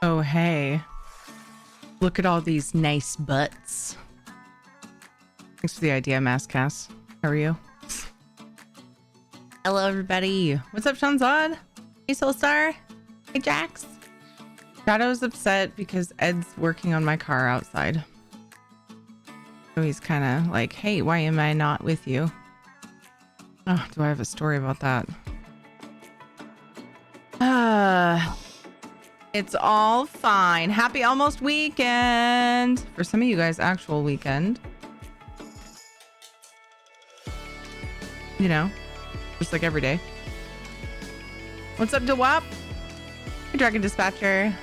Oh, hey. Look at all these nice butts. Thanks for the idea, Masscast. How are you? Hello, everybody. What's up, Shanzad? Hey, Soulstar. Hey, Jax. Shadow's upset because Ed's working on my car outside. So he's kind of like, hey, why am I not with you? Oh, do I have a story about that? It's all fine. Happy almost weekend. For some of you guys, actual weekend. You know, just like every day. What's up, DeWap? Hey, Dragon Dispatcher.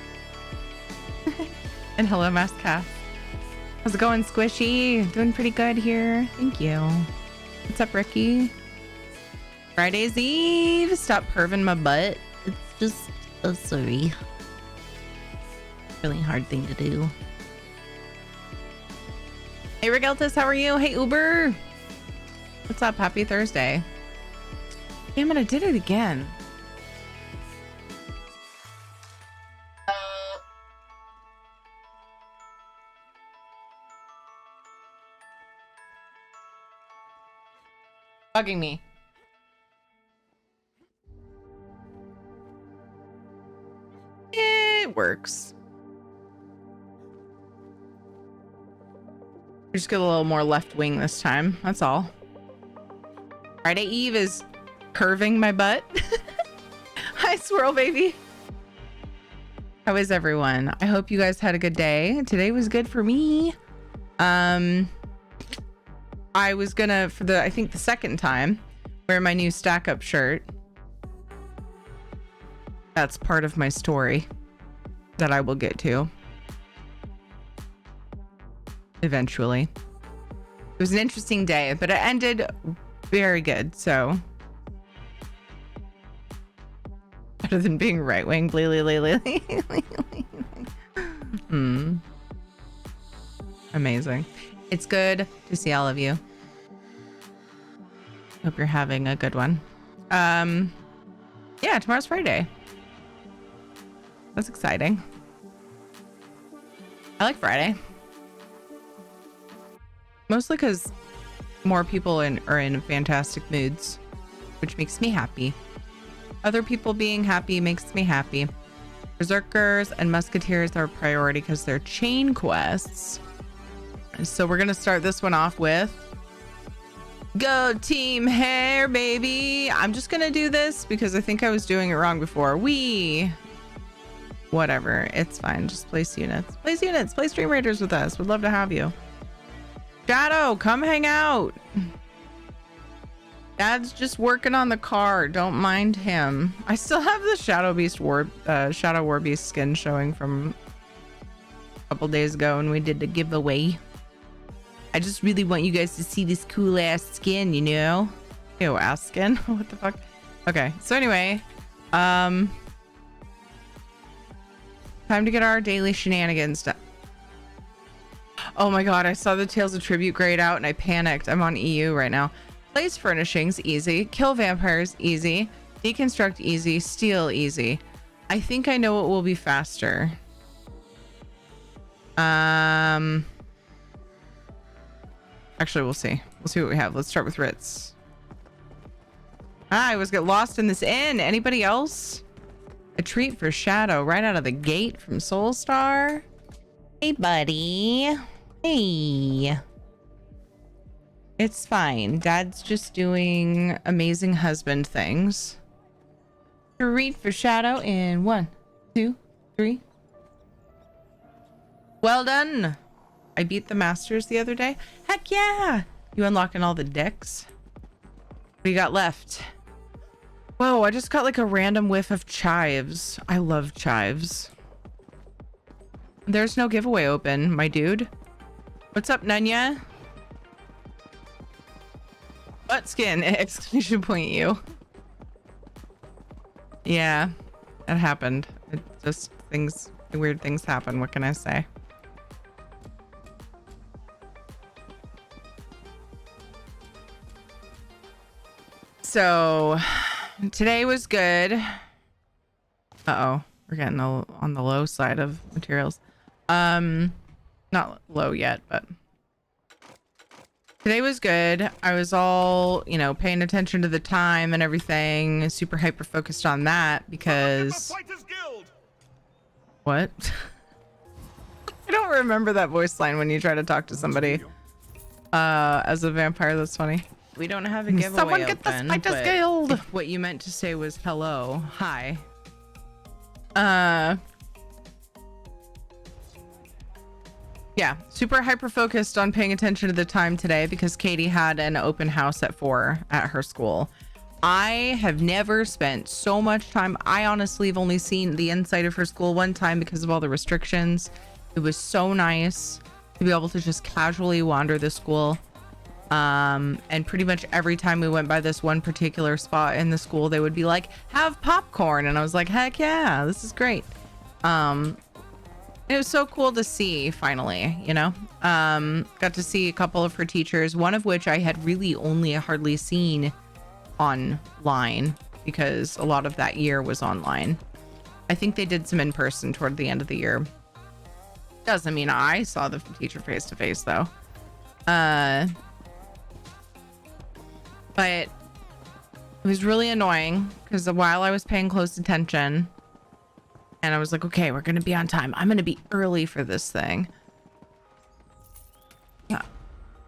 And hello, Maskcast. How's it going, Squishy? Doing pretty good here. Thank you. What's up, Ricky? Friday's Eve. Stop perving my butt. It's just a sorry. Really hard thing to do. Hey, Regeltus, how are you? Hey, Uber. What's up? Happy Thursday. Damn it, I did it again. Bugging me. It works. Just get a little more left wing this time. That's all. Friday Eve is curving my butt. Hi, Swirl Baby. How is everyone? I hope you guys had a good day. Today was good for me. I was gonna, for the, I think the second time, wear my new Stack Up shirt. That's part of my story that I will get to eventually. It was an interesting day, but it ended very good, so better than being right wing. Amazing. It's good to see all of you. Hope you're having a good one. Yeah, tomorrow's Friday. That's exciting. I like Friday. Mostly because more people are in fantastic moods, which makes me happy. Other people being happy makes me happy. Berserkers and Musketeers are a priority because they're chain quests. So we're going to start this one off with Go Team Hair, baby. I'm just going to do this because I think I was doing it wrong before. Whatever. It's fine. Just place units. Place units. Play Stream Raiders with us. Would love to have you. Shadow, come hang out. Dad's just working on the car. Don't mind him. I still have the Shadow War Beast skin showing from a couple days ago when we did the giveaway. I just really want you guys to see this cool ass skin, you know? Ew, ass skin? What the fuck? Okay, so anyway, time to get our daily shenanigans done. Oh my god, I saw the Tales of Tribute grayed out and I panicked. I'm on EU right now. Place furnishings, easy. Kill vampires, easy. Deconstruct, easy. Steal, easy. I think I know what will be faster. Actually, we'll see. We'll see what we have. Let's start with Ritz. I always get lost in this inn. Anybody else? A treat for Shadow right out of the gate from Soulstar. Hey, buddy. Hey. It's fine. Dad's just doing amazing husband things. Treat for Shadow in 1, 2, 3. Well done. I beat the Masters the other day. Heck yeah. You unlocking all the decks? What do you got left? Whoa, I just got like a random whiff of chives. I love chives. There's no giveaway open, my dude. What's up, Nunya? Butt skin! Exclamation point you. Yeah, it happened. It just weird things happen. What can I say? So today was good. Uh-oh. We're getting on the low side of materials. Not low yet, but today was good. I was all, you know, paying attention to the time and everything, super hyper focused on that because what? I don't remember that voice line when you try to talk to somebody as a vampire. That's funny. We don't have a giveaway. Someone get the Spiders Guild. What you meant to say was hello, hi. Yeah, super hyper focused on paying attention to the time today because Katie had an open house at 4 at her school. I have never spent so much time. I honestly have only seen the inside of her school one time because of all the restrictions. It was so nice to be able to just casually wander the school. And pretty much every time we went by this one particular spot in the school, they would be like, have popcorn. And I was like, heck yeah, this is great. It was so cool to see finally, you know, got to see a couple of her teachers, one of which I had really only hardly seen online because a lot of that year was online. I think they did some in person toward the end of the year. Doesn't mean I saw the teacher face to face though. But it was really annoying because while I was paying close attention and I was like, okay, we're going to be on time. I'm going to be early for this thing. Yeah.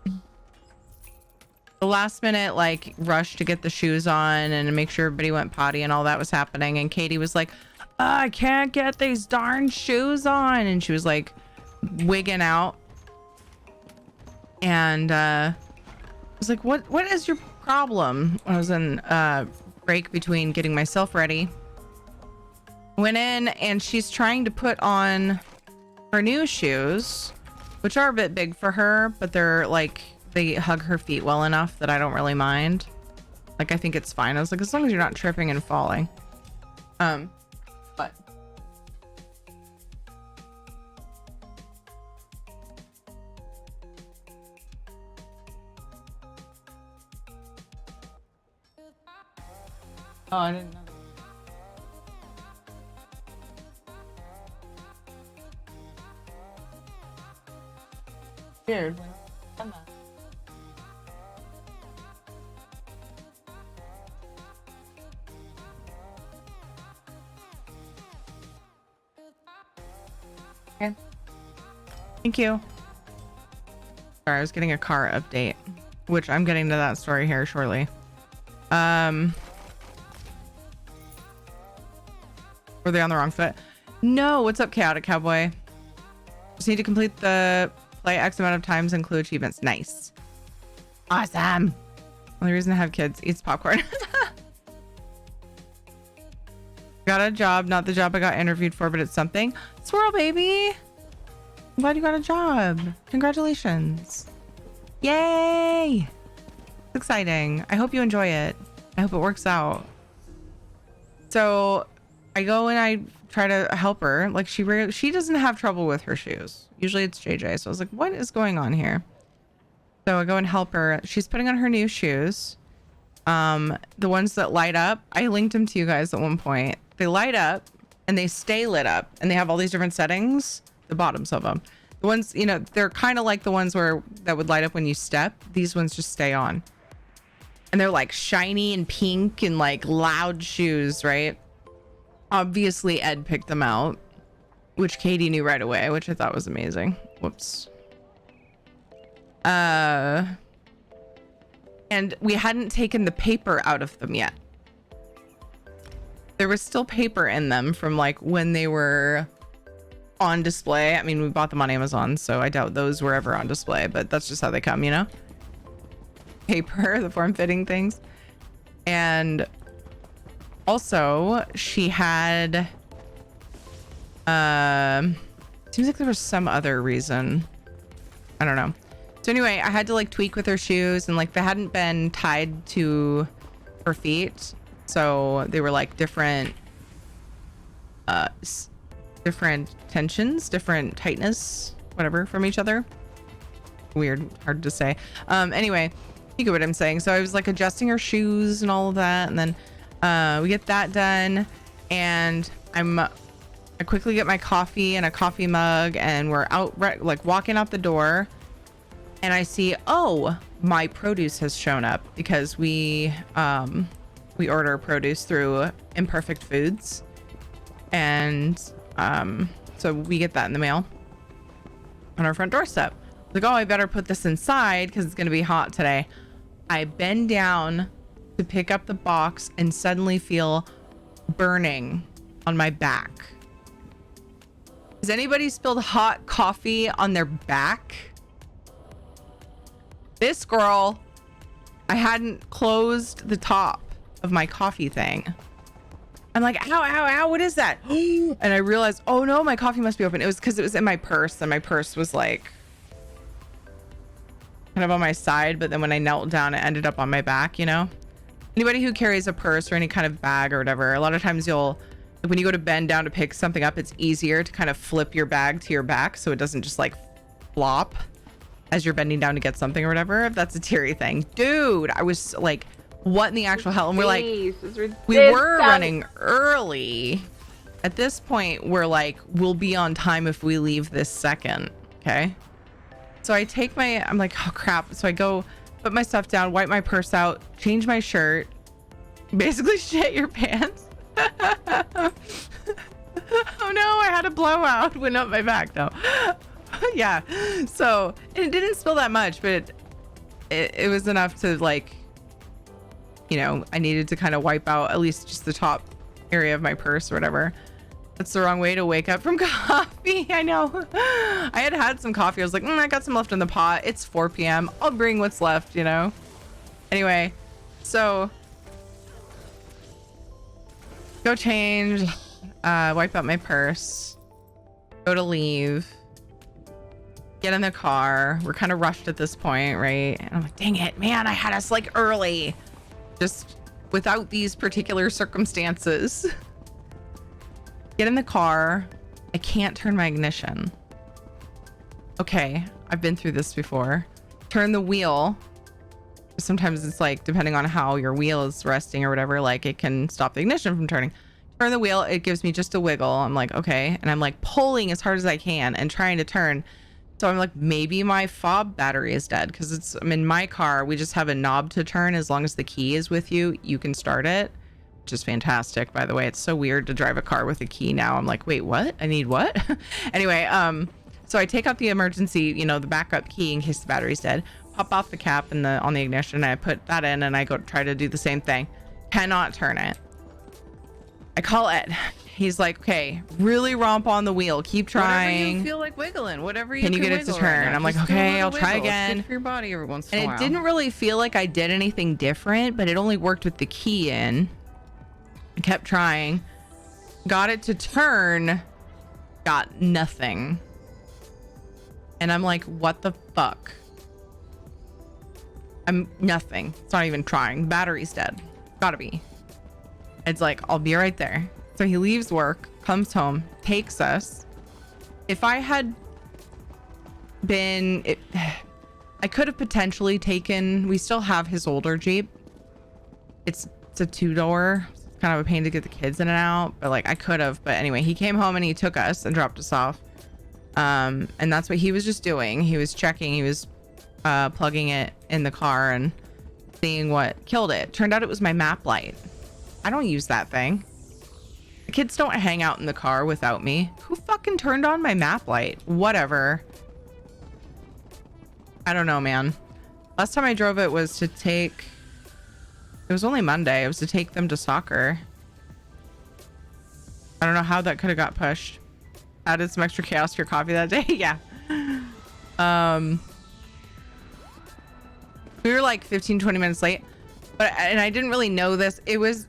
The last minute, like, rush to get the shoes on and make sure everybody went potty and all that was happening. And Katie was like, I can't get these darn shoes on. And she was like wigging out. And I was like, what is your problem? I was in break between getting myself ready. Went in and she's trying to put on her new shoes, which are a bit big for her, but they're like, they hug her feet well enough that I don't really mind. Like, I think it's fine. I was like, as long as you're not tripping and falling. But oh, I didn't know. Weird. Okay. Thank you. Sorry, I was getting a car update, which I'm getting to that story here shortly. Were they on the wrong foot? No. What's up, Chaotic Cowboy? Just need to complete the play X amount of times and clue achievements. Nice. Awesome. Only reason to have kids eats popcorn. Got a job, not the job I got interviewed for, but it's something. Swirl, baby. I'm glad you got a job. Congratulations. Yay. It's exciting. I hope you enjoy it. I hope it works out. So I go and I try to help her. Like, she doesn't have trouble with her shoes. Usually it's JJ. So I was like, what is going on here? So I go and help her. She's putting on her new shoes. The ones that light up. I linked them to you guys at one point. They light up and they stay lit up and they have all these different settings. The bottoms of them. The ones, you know, they're kind of like the ones that would light up when you step. These ones just stay on. And they're like shiny and pink and like loud shoes, right? Obviously Ed picked them out, which Katie knew right away, which I thought was amazing. Whoops. And we hadn't taken the paper out of them yet. There was still paper in them from like when they were on display. I mean, we bought them on Amazon, so I doubt those were ever on display, but that's just how they come, you know? Paper, the form-fitting things. And also she had seems like there was some other reason, I don't know. So anyway, I had to like tweak with her shoes and like they hadn't been tied to her feet, so they were like different tensions, different tightness, whatever, from each other. Weird, hard to say. Anyway, you get what I'm saying. So I was like adjusting her shoes and all of that, and then we get that done, and I'm I quickly get my coffee and a coffee mug, and we're out, like walking out the door, and I see, oh, my produce has shown up because we order produce through Imperfect Foods, and so we get that in the mail on our front doorstep. Like, oh, I better put this inside because it's gonna be hot today. I bend down to pick up the box and suddenly feel burning on my back. Has anybody spilled hot coffee on their back? This girl, I hadn't closed the top of my coffee thing. I'm like, ow, ow, ow, what is that? And I realized, oh no, my coffee must be open. It was because it was in my purse, and my purse was like kind of on my side, but then when I knelt down, it ended up on my back, you know? Anybody who carries a purse or any kind of bag or whatever, a lot of times when you go to bend down to pick something up, it's easier to kind of flip your bag to your back so it doesn't just like flop as you're bending down to get something or whatever. If that's a Terry thing. Dude, I was like, what in the actual hell? And we're like, we were running early. At this point, we're like, we'll be on time if we leave this second. Okay. So I take I'm like, oh crap. So I go put my stuff down, wipe my purse out, change my shirt, basically shit your pants. Oh no, I had a blowout. Went up my back though. Yeah. So it didn't spill that much, but it was enough to like, you know, I needed to kind of wipe out at least just the top area of my purse or whatever. That's the wrong way to wake up from coffee. I know. I had some coffee. I was like, I got some left in the pot. It's 4 p.m. I'll bring what's left, you know? Anyway, so go change, wipe out my purse, go to leave, get in the car. We're kind of rushed at this point, right? And I'm like, dang it, man, I had us like early. Just without these particular circumstances. Get in the car. I can't turn my ignition. Okay, I've been through this before. Turn the wheel. Sometimes it's like, depending on how your wheel is resting or whatever, like it can stop the ignition from turning. Turn the wheel. It gives me just a wiggle. I'm like, okay. And I'm like pulling as hard as I can and trying to turn. So I'm like, maybe my fob battery is dead because I'm in my car. We just have a knob to turn. As long as the key is with you, you can start it, which is fantastic. By the way, it's so weird to drive a car with a key now. I'm like, wait, what? I need what? Anyway, so I take out the emergency, you know, the backup key in case the battery's dead, pop off the cap and on the ignition, and I put that in, and I go try to do the same thing. Cannot turn it. I call Ed. He's like, okay, really romp on the wheel. Keep trying. Whatever you feel like wiggling. Whatever you can get it to turn? Right, I'm like, just okay, I'll try wiggle. again. It's good for your body every once in a while. And it didn't really feel like I did anything different, but it only worked with the key in. I kept trying. Got it to turn. Got nothing. And I'm like, what the fuck? I'm nothing. It's not even trying. Battery's dead. Gotta be. It's like, I'll be right there. So he leaves work, comes home, takes us. If I had been, I could have potentially taken, we still have his older Jeep. It's a 2-door. It's kind of a pain to get the kids in and out, but like I could have. But anyway, he came home and he took us and dropped us off. And that's what he was just doing. He was checking, he was plugging it in the car and seeing what killed it. Turned out it was my map light. I don't use that thing. The kids don't hang out in the car without me. Who fucking turned on my map light? Whatever. I don't know, man. Last time I drove it was to take, it was only Monday. It was to take them to soccer. I don't know how that could have got pushed. Added some extra chaos to your coffee that day. Yeah. We were like 15-20 minutes late, and I didn't really know this. It was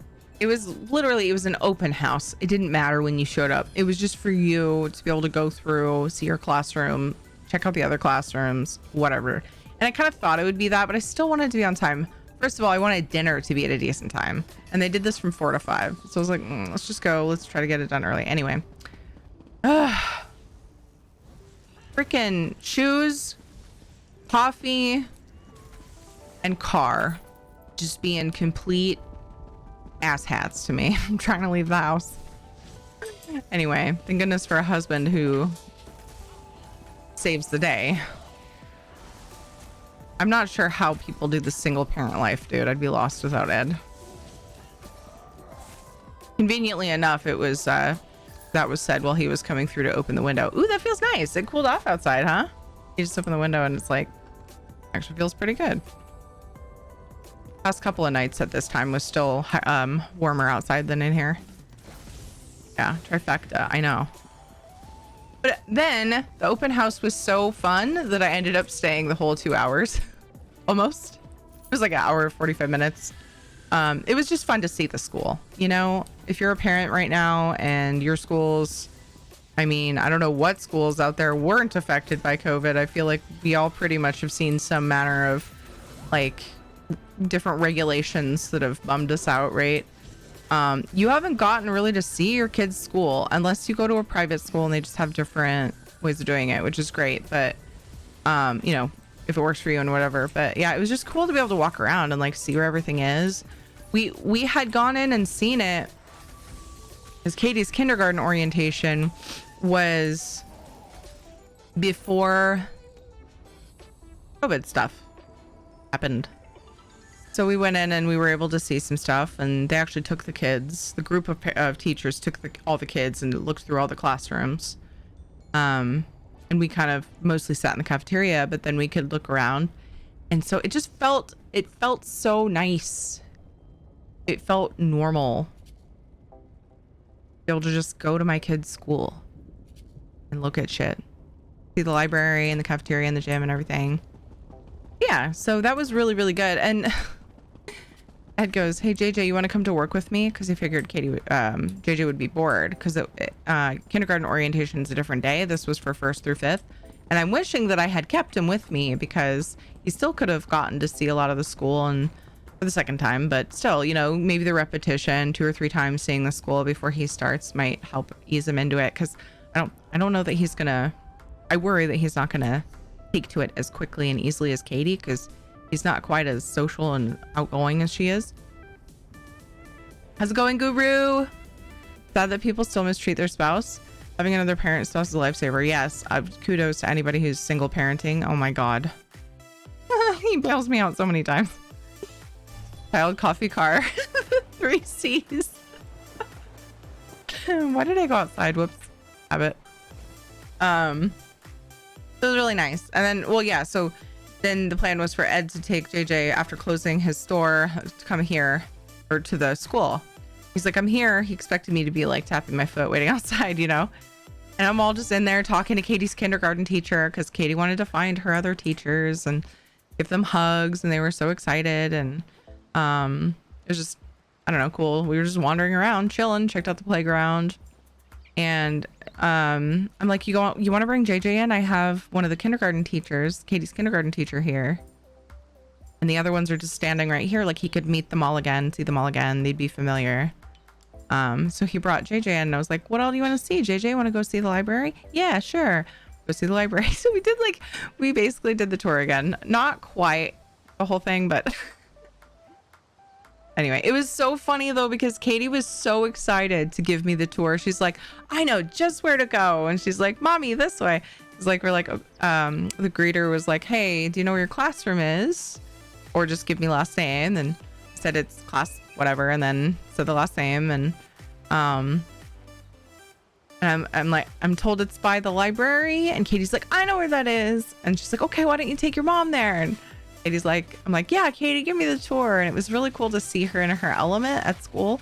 literally, it was an open house. It didn't matter when you showed up. It was just for you to be able to go through, see your classroom, check out the other classrooms, whatever. And I kind of thought it would be that, but I still wanted to be on time. First of all, I wanted dinner to be at a decent time, and they did this from 4 to 5. So I was like, let's just go. Let's try to get it done early. Anyway. Freaking shoes, coffee, and car just being complete asshats to me. I'm trying to leave the house. Anyway, thank goodness for a husband who saves the day. I'm not sure how people do the single parent life, dude. I'd be lost without Ed. Conveniently enough, it was that was said while he was coming through to open the window. Ooh, that feels nice. It cooled off outside, huh? You just open the window and it's like, actually feels pretty good. Last couple of nights at this time was still warmer outside than in here. Yeah, trifecta, I know. But then the open house was so fun that I ended up staying the whole 2 hours, almost. It was like an hour, 45 minutes. It was just fun to see the school. You know, if you're a parent right now and your schools, I mean, I don't know what schools out there weren't affected by COVID. I feel like we all pretty much have seen some manner of like different regulations that have bummed us out, right? You haven't gotten really to see your kids' school unless you go to a private school and they just have different ways of doing it, which is great. But, you know, if it works for you and whatever. But yeah, it was just cool to be able to walk around and like see where everything is. We had gone in and seen it because Katie's kindergarten orientation was before COVID stuff happened. So we went in and we were able to see some stuff, and they actually took the kids, the group of teachers took all the kids and looked through all the classrooms. And we kind of mostly sat in the cafeteria, but then we could look around. And so it felt so nice. It felt normal. Be able to just go to my kid's school and look at shit. See the library and the cafeteria and the gym and everything. Yeah, so that was really, really good. And Ed goes, "Hey JJ, you want to come to work with me?" Because he figured JJ would be bored because kindergarten orientation is a different day. This was for 1st through 5th, and I'm wishing that I had kept him with me because he still could have gotten to see a lot of the school and for the second time. But still, you know, maybe the repetition 2 or 3 times seeing the school before he starts might help ease him into it. Because I don't know that he's gonna. I worry that he's not gonna take to it as quickly and easily as Katie, because he's not quite as social and outgoing as she is. How's it going, Guru? Sad that people still mistreat their spouse. Having another parent spouse is a lifesaver. Yes, kudos to anybody who's single parenting. Oh my god. He bails me out so many times. Child coffee car. 3 C's. Why did I go outside? Whoops. Habit. It was really nice. And then, well, yeah, so then the plan was for Ed to take JJ after closing his store to come here or to the school. He's like, "I'm here." He expected me to be like tapping my foot waiting outside, you know? And I'm all just in there talking to Katie's kindergarten teacher because Katie wanted to find her other teachers and give them hugs, and they were so excited. And it was just, I don't know, cool. We were just wandering around, chilling, checked out the playground. And I'm like, you want to bring JJ in? I have one of the kindergarten teachers, Katie's kindergarten teacher here. And the other ones are just standing right here. Like he could meet them all again, see them all again. They'd be familiar. So he brought JJ in and I was like, "What all do you want to see? JJ, want to go see the library?" "Yeah, sure. Go see the library." So we basically did the tour again. Not quite the whole thing, but anyway, it was so funny though, because Katie was so excited to give me the tour. She's like, "I know just where to go." And she's like, "Mommy, this way." It's like, we're like, the greeter was like, "Hey, do you know where your classroom is?" Or just give me last name. And I said it's class whatever, and then said the last name. And I'm like, "I'm told it's by the library." And Katie's like, "I know where that is." And she's like, "Okay, why don't you take your mom there?" And Katie's like, I'm like, "Yeah, Katie, give me the tour." And it was really cool to see her in her element at school.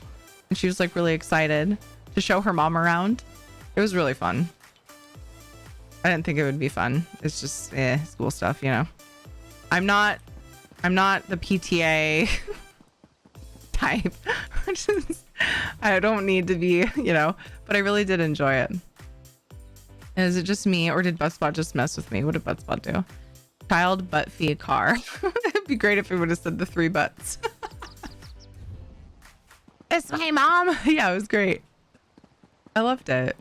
And she was like really excited to show her mom around. It was really fun. I didn't think it would be fun. It's just school stuff, you know. I'm not the PTA type. I don't need to be, you know, but I really did enjoy it. Is it just me, or did Buttspot just mess with me? What did Buttspot do? Child butt feed car. It'd be great if it would have said the 3 butts. "It's my mom." Yeah, it was great. I loved it.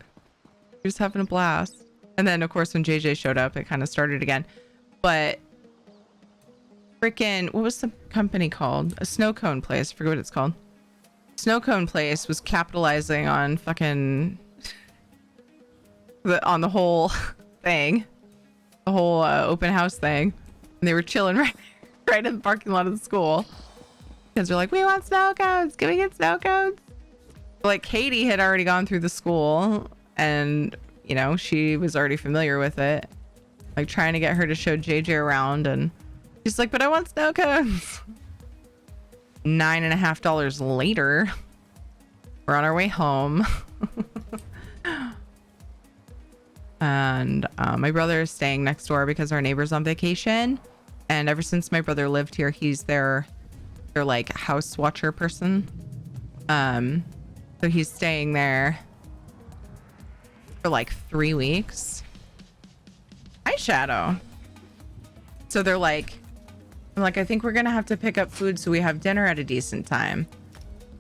He was having a blast. And then of course when JJ showed up, it kind of started again. But freaking, what was the company called? A snow cone place. I forget what it's called. Snow cone place was capitalizing on fucking on the whole thing, the whole open house thing. And they were chilling right in the parking lot of the school. Because they're like, we want snow cones. Can we get snow cones? Like Katie had already gone through the school and, you know, she was already familiar with it. Like trying to get her to show JJ around, and she's like, but I want snow cones. $9.50 later, we're on our way home. And my brother is staying next door because our neighbor's on vacation. And ever since my brother lived here, he's their like house watcher person. So he's staying there for like 3 weeks. Hi, Shadow. So they're like, I'm like, I think we're gonna have to pick up food so we have dinner at a decent time.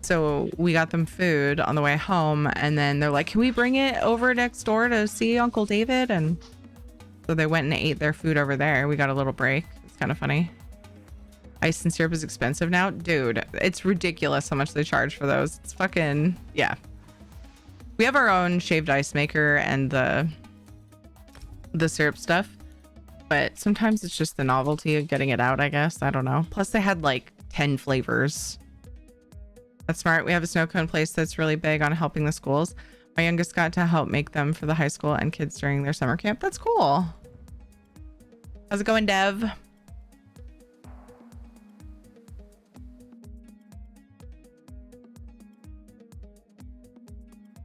So we got them food on the way home, and then they're like, can we bring it over next door to see Uncle David? And so they went and ate their food over there. We got a little break. It's kind of funny. Ice and syrup is expensive now. Dude, it's ridiculous how much they charge for those. It's fucking, yeah. We have our own shaved ice maker and the syrup stuff, but sometimes it's just the novelty of getting it out, I guess. I don't know. Plus they had like 10 flavors. That's smart. We have a snow cone place that's really big on helping the schools. My youngest got to help make them for the high school and kids during their summer camp. That's cool. How's it going, Dev?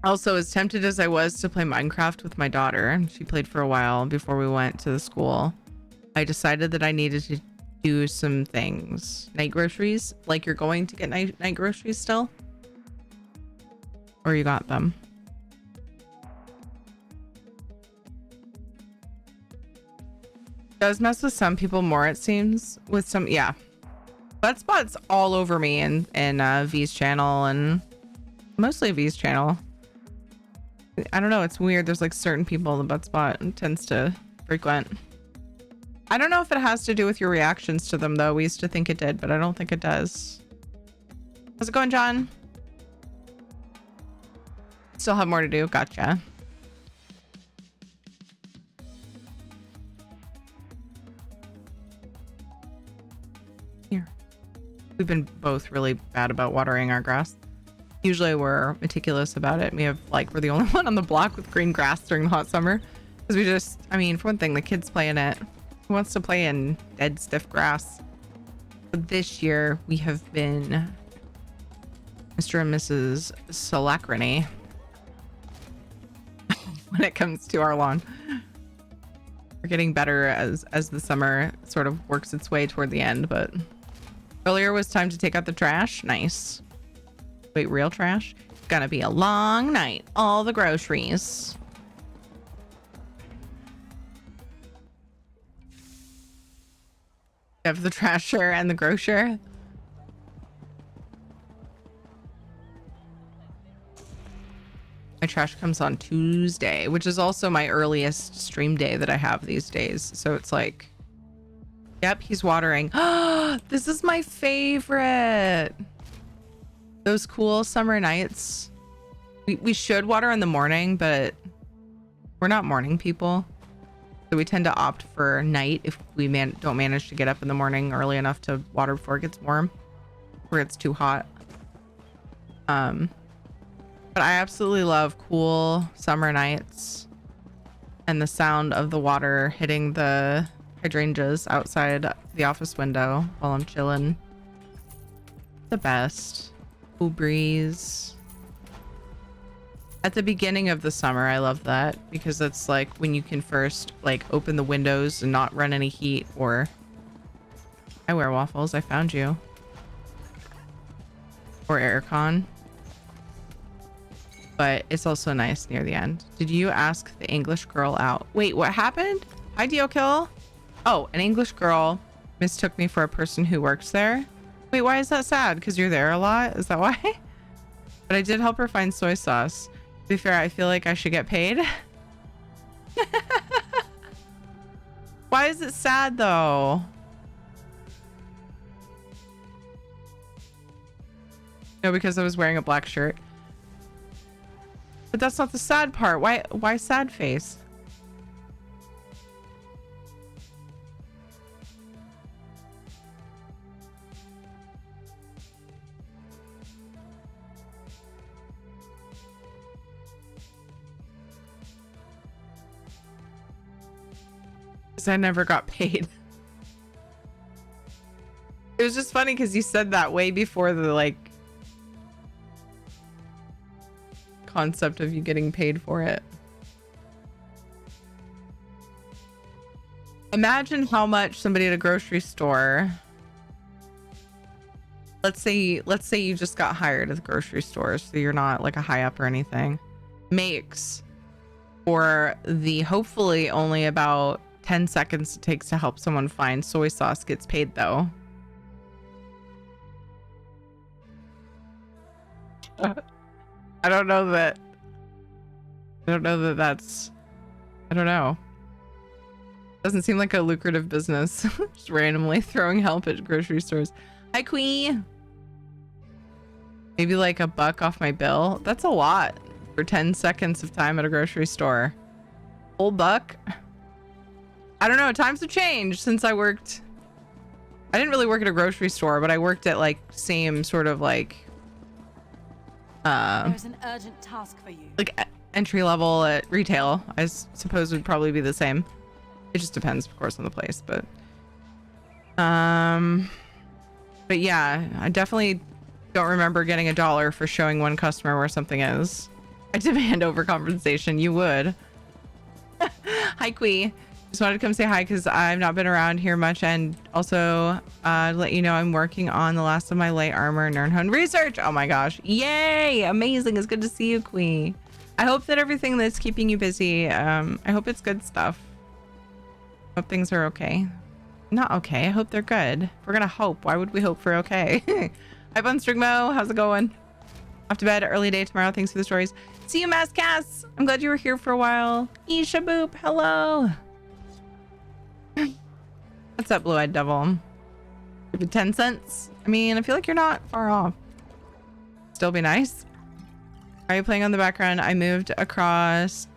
Also, as tempted as I was to play Minecraft with my daughter, she played for a while before we went to the school, I decided that I needed to do some things. Night groceries? Like you're going to get night groceries still? Or you got them? Does mess with some people more, it seems. With some, yeah. Butt spots all over me in V's channel, and mostly V's channel. I don't know, it's weird. There's like certain people the butt spot tends to frequent. I don't know if it has to do with your reactions to them though. We used to think it did, but I don't think it does. How's it going, John? Still have more to do. Gotcha. Here. We've been both really bad about watering our grass. Usually we're meticulous about it. We're the only one on the block with green grass during the hot summer. Because we just, I mean, for one thing, the kids play in it. Who wants to play in dead, stiff grass? But this year, we have been Mr. and Mrs. Salacriny when it comes to our lawn. We're getting better as the summer sort of works its way toward the end, but earlier was time to take out the trash. Nice. Wait, real trash? It's gonna be a long night. All the groceries. You have the trasher and the grocer. My trash comes on Tuesday, which is also my earliest stream day that I have these days. So it's like, yep, he's watering. This is my favorite. Those cool summer nights. We should water in the morning, but we're not morning people. So we tend to opt for night if we don't manage to get up in the morning early enough to water before it gets warm, where it's too hot. But I absolutely love cool summer nights and the sound of the water hitting the hydrangeas outside the office window while I'm chilling. The best. Cool breeze. At the beginning of the summer, I love that because it's like when you can first like open the windows and not run any heat. Or I wear waffles. I found you. Or aircon. But it's also nice near the end. Did you ask the English girl out? Wait, what happened? Hi, Deokill. Oh, an English girl mistook me for a person who works there. Wait, why is that sad? Because you're there a lot? Is that why? But I did help her find soy sauce. To be fair, I feel like I should get paid. Why is it sad though? No, because I was wearing a black shirt. But that's not the sad part. Why sad face? Because I never got paid. It was just funny because you said that way before the like concept of you getting paid for it. Imagine how much somebody at a grocery store, let's say you just got hired at the grocery store, so you're not like a high up or anything, makes for the hopefully only about 10 seconds it takes to help someone find soy sauce gets paid though. I don't know that that's, I don't know. Doesn't seem like a lucrative business. Just randomly throwing help at grocery stores. Hi, Queen. Maybe like $1 off my bill. That's a lot for 10 seconds of time at a grocery store. Whole buck. I don't know. Times have changed since I worked. I didn't really work at a grocery store, but I worked at like same sort of like There's an urgent task for you. like entry level at retail. I suppose would probably be the same. It just depends, of course, on the place, but yeah, I definitely don't remember getting $1 for showing one customer where something is. I demand overcompensation. You would. Hi, Quee. Just wanted to come say hi because I've not been around here much, and also let you know I'm working on the last of my light armor Nernhund research. Oh my gosh, yay, amazing. It's good to see you, Quee. I hope that everything that's keeping you busy, I hope it's good stuff. Hope things are okay. Not okay, I hope they're good. We're gonna hope. Why would we hope for okay? Hi, Bunstrigmo, how's it going? Off to bed, early day tomorrow. Thanks for the stories. See you, Maskcass. I'm glad you were here for a while. Isha Boop, hello. What's up, Blue-Eyed Devil? Give it 10 cents. I mean, I feel like you're not far off. Still be nice. Are you playing on the background? I moved across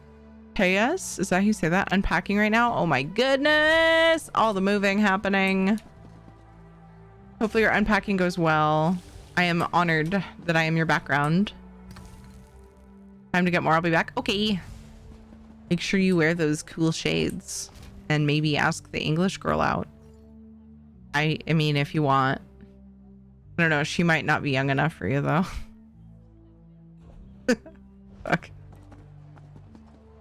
HAZ. Is that how you say that? Unpacking right now. Oh my goodness. All the moving happening. Hopefully your unpacking goes well. I am honored that I am your background. Time to get more. I'll be back. Okay. Make sure you wear those cool shades. And maybe ask the English girl out. I mean, if you want. I don't know. She might not be young enough for you, though. Fuck.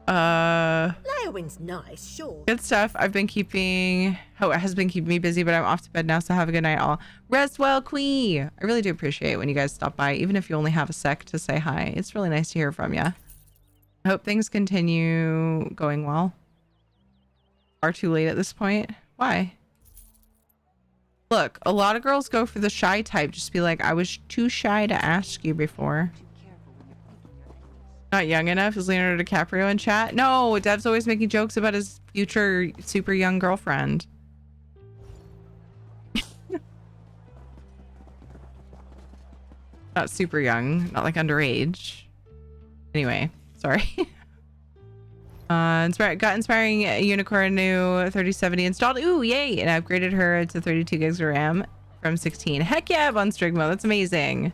Layerwing's nice, sure. Good stuff. I've been keeping... Oh, it has been keeping me busy, but I'm off to bed now, so have a good night, all. Rest well, Quee. I really do appreciate when you guys stop by, even if you only have a sec to say hi. It's really nice to hear from you. I hope things continue going well. Are too late at this point. Why? Look, a lot of girls go for the shy type. Just be like, I was too shy to ask you before. Not young enough? Is Leonardo DiCaprio in chat? No, Dev's always making jokes about his future super young girlfriend. Not super young, not like underage. Anyway, sorry. Got inspiring unicorn new 3070 installed. Ooh, yay! And I upgraded her to 32 gigs of RAM from 16. Heck yeah, Bunstrigmo, that's amazing.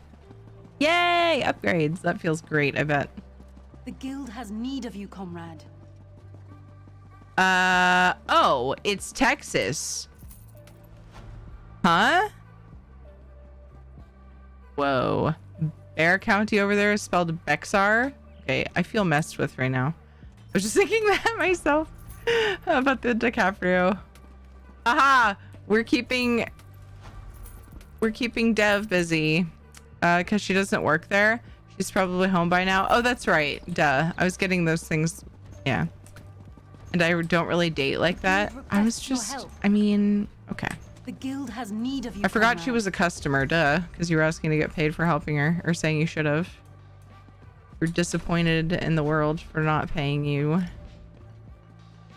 Yay! Upgrades. That feels great, I bet. The guild has need of you, comrade. Oh, it's Texas. Huh? Whoa. Bear County over there is spelled Bexar. Okay, I feel messed with right now. I was just thinking that myself about the DiCaprio. Aha! We're keeping Dev busy because she doesn't work there. She's probably home by now. Oh, that's right. Duh. I was getting those things. Yeah. And I don't really date like that. I was just, I mean, okay. The guild has need of you. I forgot she was a customer. Duh. Because you were asking to get paid for helping her, or saying you should have. We're disappointed in the world for not paying you.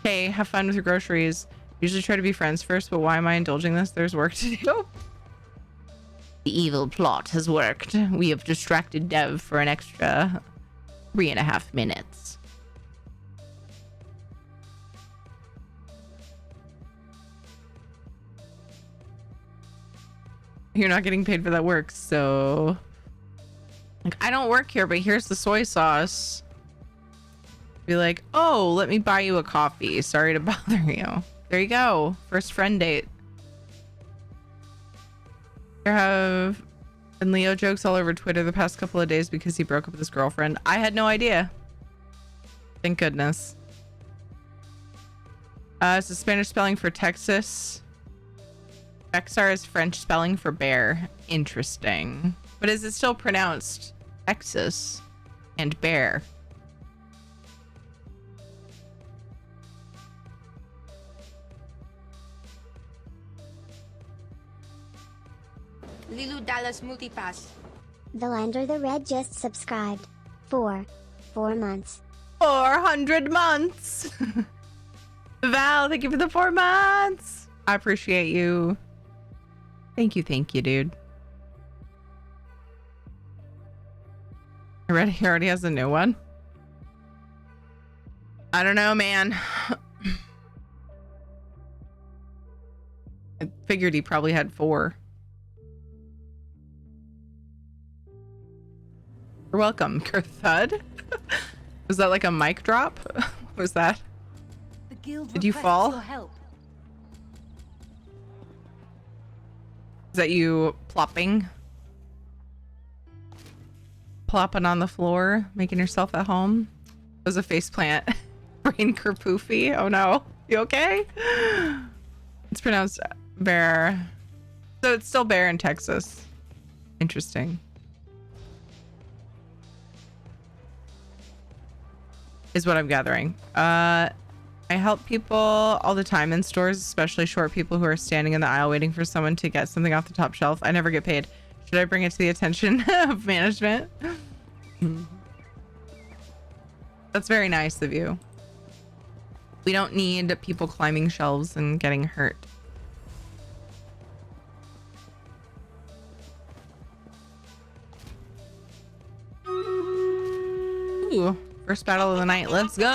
Hey, have fun with your groceries. Usually try to be friends first, but why am I indulging this? There's work to do. The evil plot has worked. We have distracted Dev for an extra 3.5 minutes. You're not getting paid for that work, so like, I don't work here, but here's the soy sauce. Be like, oh, let me buy you a coffee. Sorry to bother you. There you go. First friend date. There have been Leo jokes all over Twitter the past couple of days because he broke up with his girlfriend. I had no idea. Thank goodness. It's the Spanish spelling for Texas. Bexar is French spelling for bear. Interesting. But is it still pronounced Texas and bear? Lilu Dallas Multipass. The Lander the Red just subscribed. For 4 months. 400 months. Val, thank you for the 4 months. I appreciate you. Thank you, dude. He already has a new one. I don't know, man. I figured he probably had 4. You're welcome, Kurthud. Was that like a mic drop? What was that? The guild Did you requests fall? your help. Is that you plopping? Plopping on the floor, making yourself at home? It was a faceplant. Brain kerpoofy. Oh no. You okay? It's pronounced bear. So it's still bear in Texas. Interesting. Is what I'm gathering. I help people all the time in stores, especially short people who are standing in the aisle waiting for someone to get something off the top shelf. I never get paid. Should I bring it to the attention of management? That's very nice of you. We don't need people climbing shelves and getting hurt. Ooh. First battle of the night. Let's go.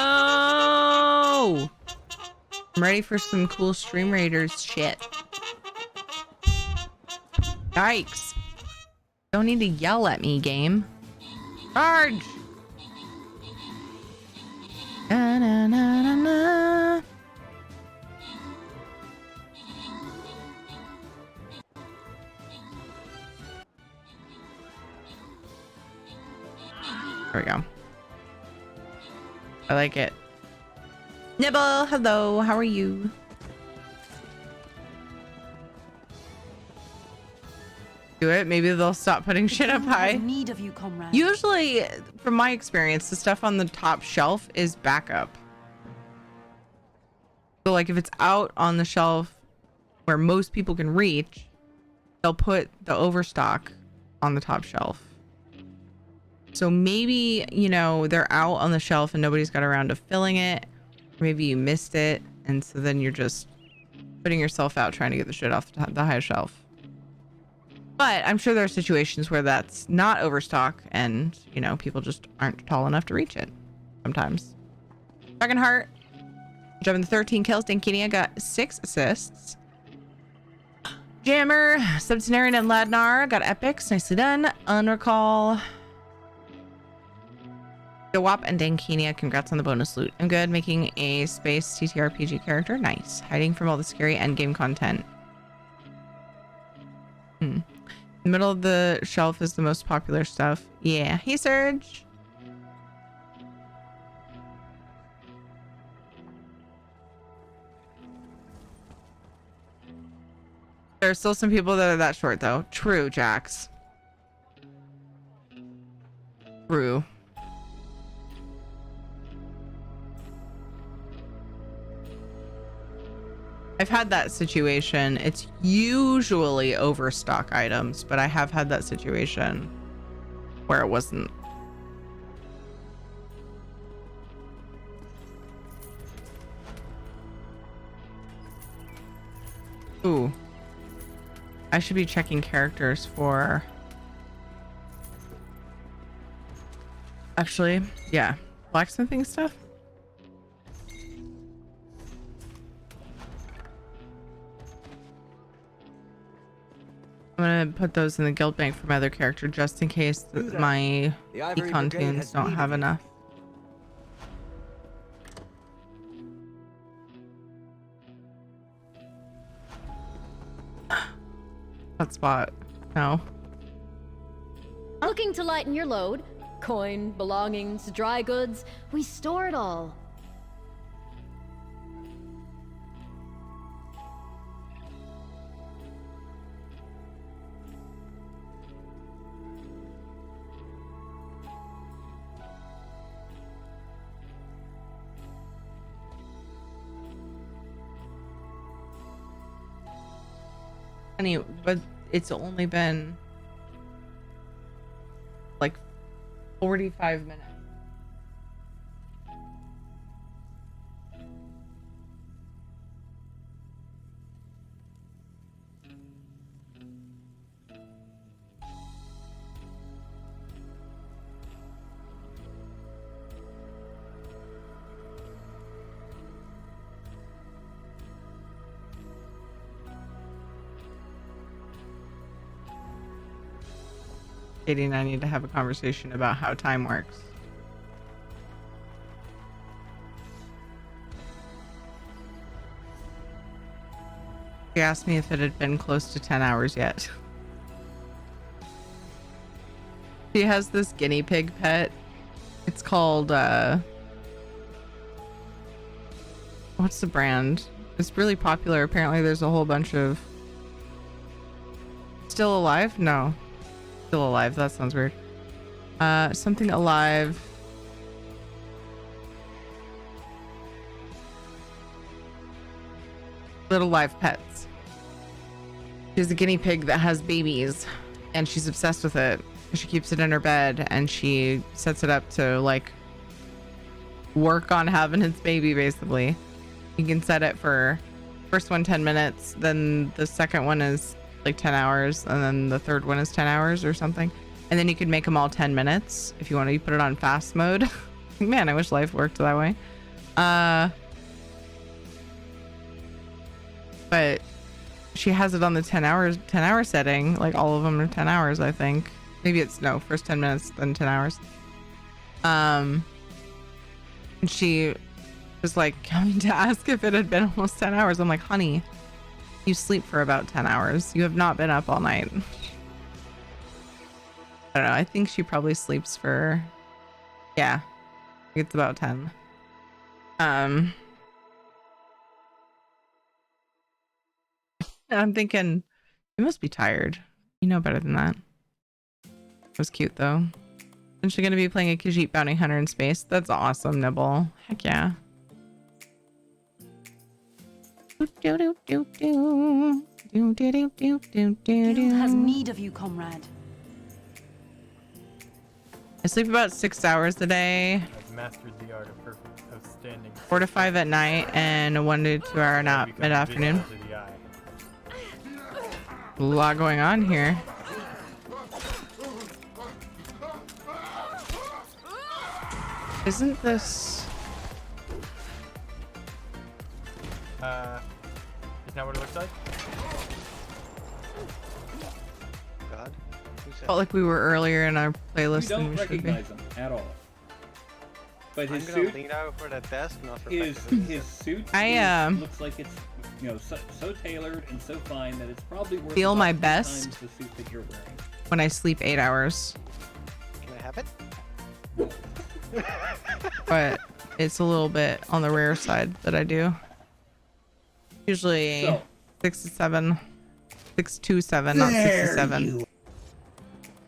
I'm ready for some cool Stream Raiders shit. Yikes. Don't need to yell at me, game. Charge. Na, na, na, na, na. There we go. I like it. Nibble, hello, how are you? Do it. Maybe they'll stop putting shit up high. Need of you, comrade. Usually, from my experience, the stuff on the top shelf is backup. So like if it's out on the shelf where most people can reach, they'll put the overstock on the top shelf. So maybe, you know, they're out on the shelf and nobody's got around to filling it. Maybe you missed it. And so then you're just putting yourself out trying to get the shit off the high shelf. But I'm sure there are situations where that's not overstock and, you know, people just aren't tall enough to reach it sometimes. Dragonheart, jumping the 13 kills. Dankinia got 6 assists. Jammer, Subtenarian, and Ladnar got epics. Nicely done. Unrecall. Dewap and Dankinia, congrats on the bonus loot. I'm good. Making a space TTRPG character. Nice. Hiding from all the scary endgame content. The middle of the shelf is the most popular stuff. Yeah. Hey, Surge. There are still some people that are that short, though. True, Jax. True. I've had that situation. It's usually overstock items, but I have had that situation where it wasn't. Ooh. I should be checking characters for Actually, yeah. Blacksmithing stuff. I'm gonna put those in the guild bank for my other character just in case my The Ivory econ Brigade tunes has don't need have of you. enough. Hotspot. No. Looking to lighten your load? Coin, belongings, dry goods. We store it all. Honey, but it's only been like 45 minutes. Katie and I need to have a conversation about how time works. She asked me if it had been close to 10 hours yet. She has this guinea pig pet. It's called, what's the brand? It's really popular. Apparently there's a whole bunch of... Still alive? No. Still alive. That sounds weird. Something alive. Little live pets. She has a guinea pig that has babies and she's obsessed with it. She keeps it in her bed and she sets it up to like work on having its baby basically. You can set it for first one 10 minutes, then the second one is like 10 hours, and then the third one is 10 hours or something. And then you can make them all 10 minutes if you want to. You put it on fast mode. Man, I wish life worked that way. But she has it on the 10 hour setting. Like all of them are 10 hours, I think. Maybe it's no, first 10 minutes, then 10 hours. And she was like coming to ask if it had been almost 10 hours. I'm like, honey, you sleep for about 10 hours. You have not been up all night. I don't know. I think she probably sleeps for, yeah, it's about 10. And I'm thinking, you must be tired. You know better than that. It was cute though. Isn't she going to be playing a Khajiit bounty hunter in space? That's awesome, Nibble. Heck yeah. Guild has need of you, comrade. I sleep about 6 hours a day. I've mastered the art of standing 4 to 5 at night and a 1 to 2 hour nap mid-afternoon. A lot going on here. Isn't this... Isn't that what it looks like? God. Felt like we were earlier in our playlist You than don't we should be. recognize him at all. But his I'm gonna suit lean out for the desk, not for his practice. suit looks like it's so tailored and so fine that it's probably worth Feel about my 10 best times the suit that you're wearing. when I sleep 8 hours. Can I have it? But it's a little bit on the rare side that I do. Usually So, 6 to 7. 6 to 7, not 6 to 7.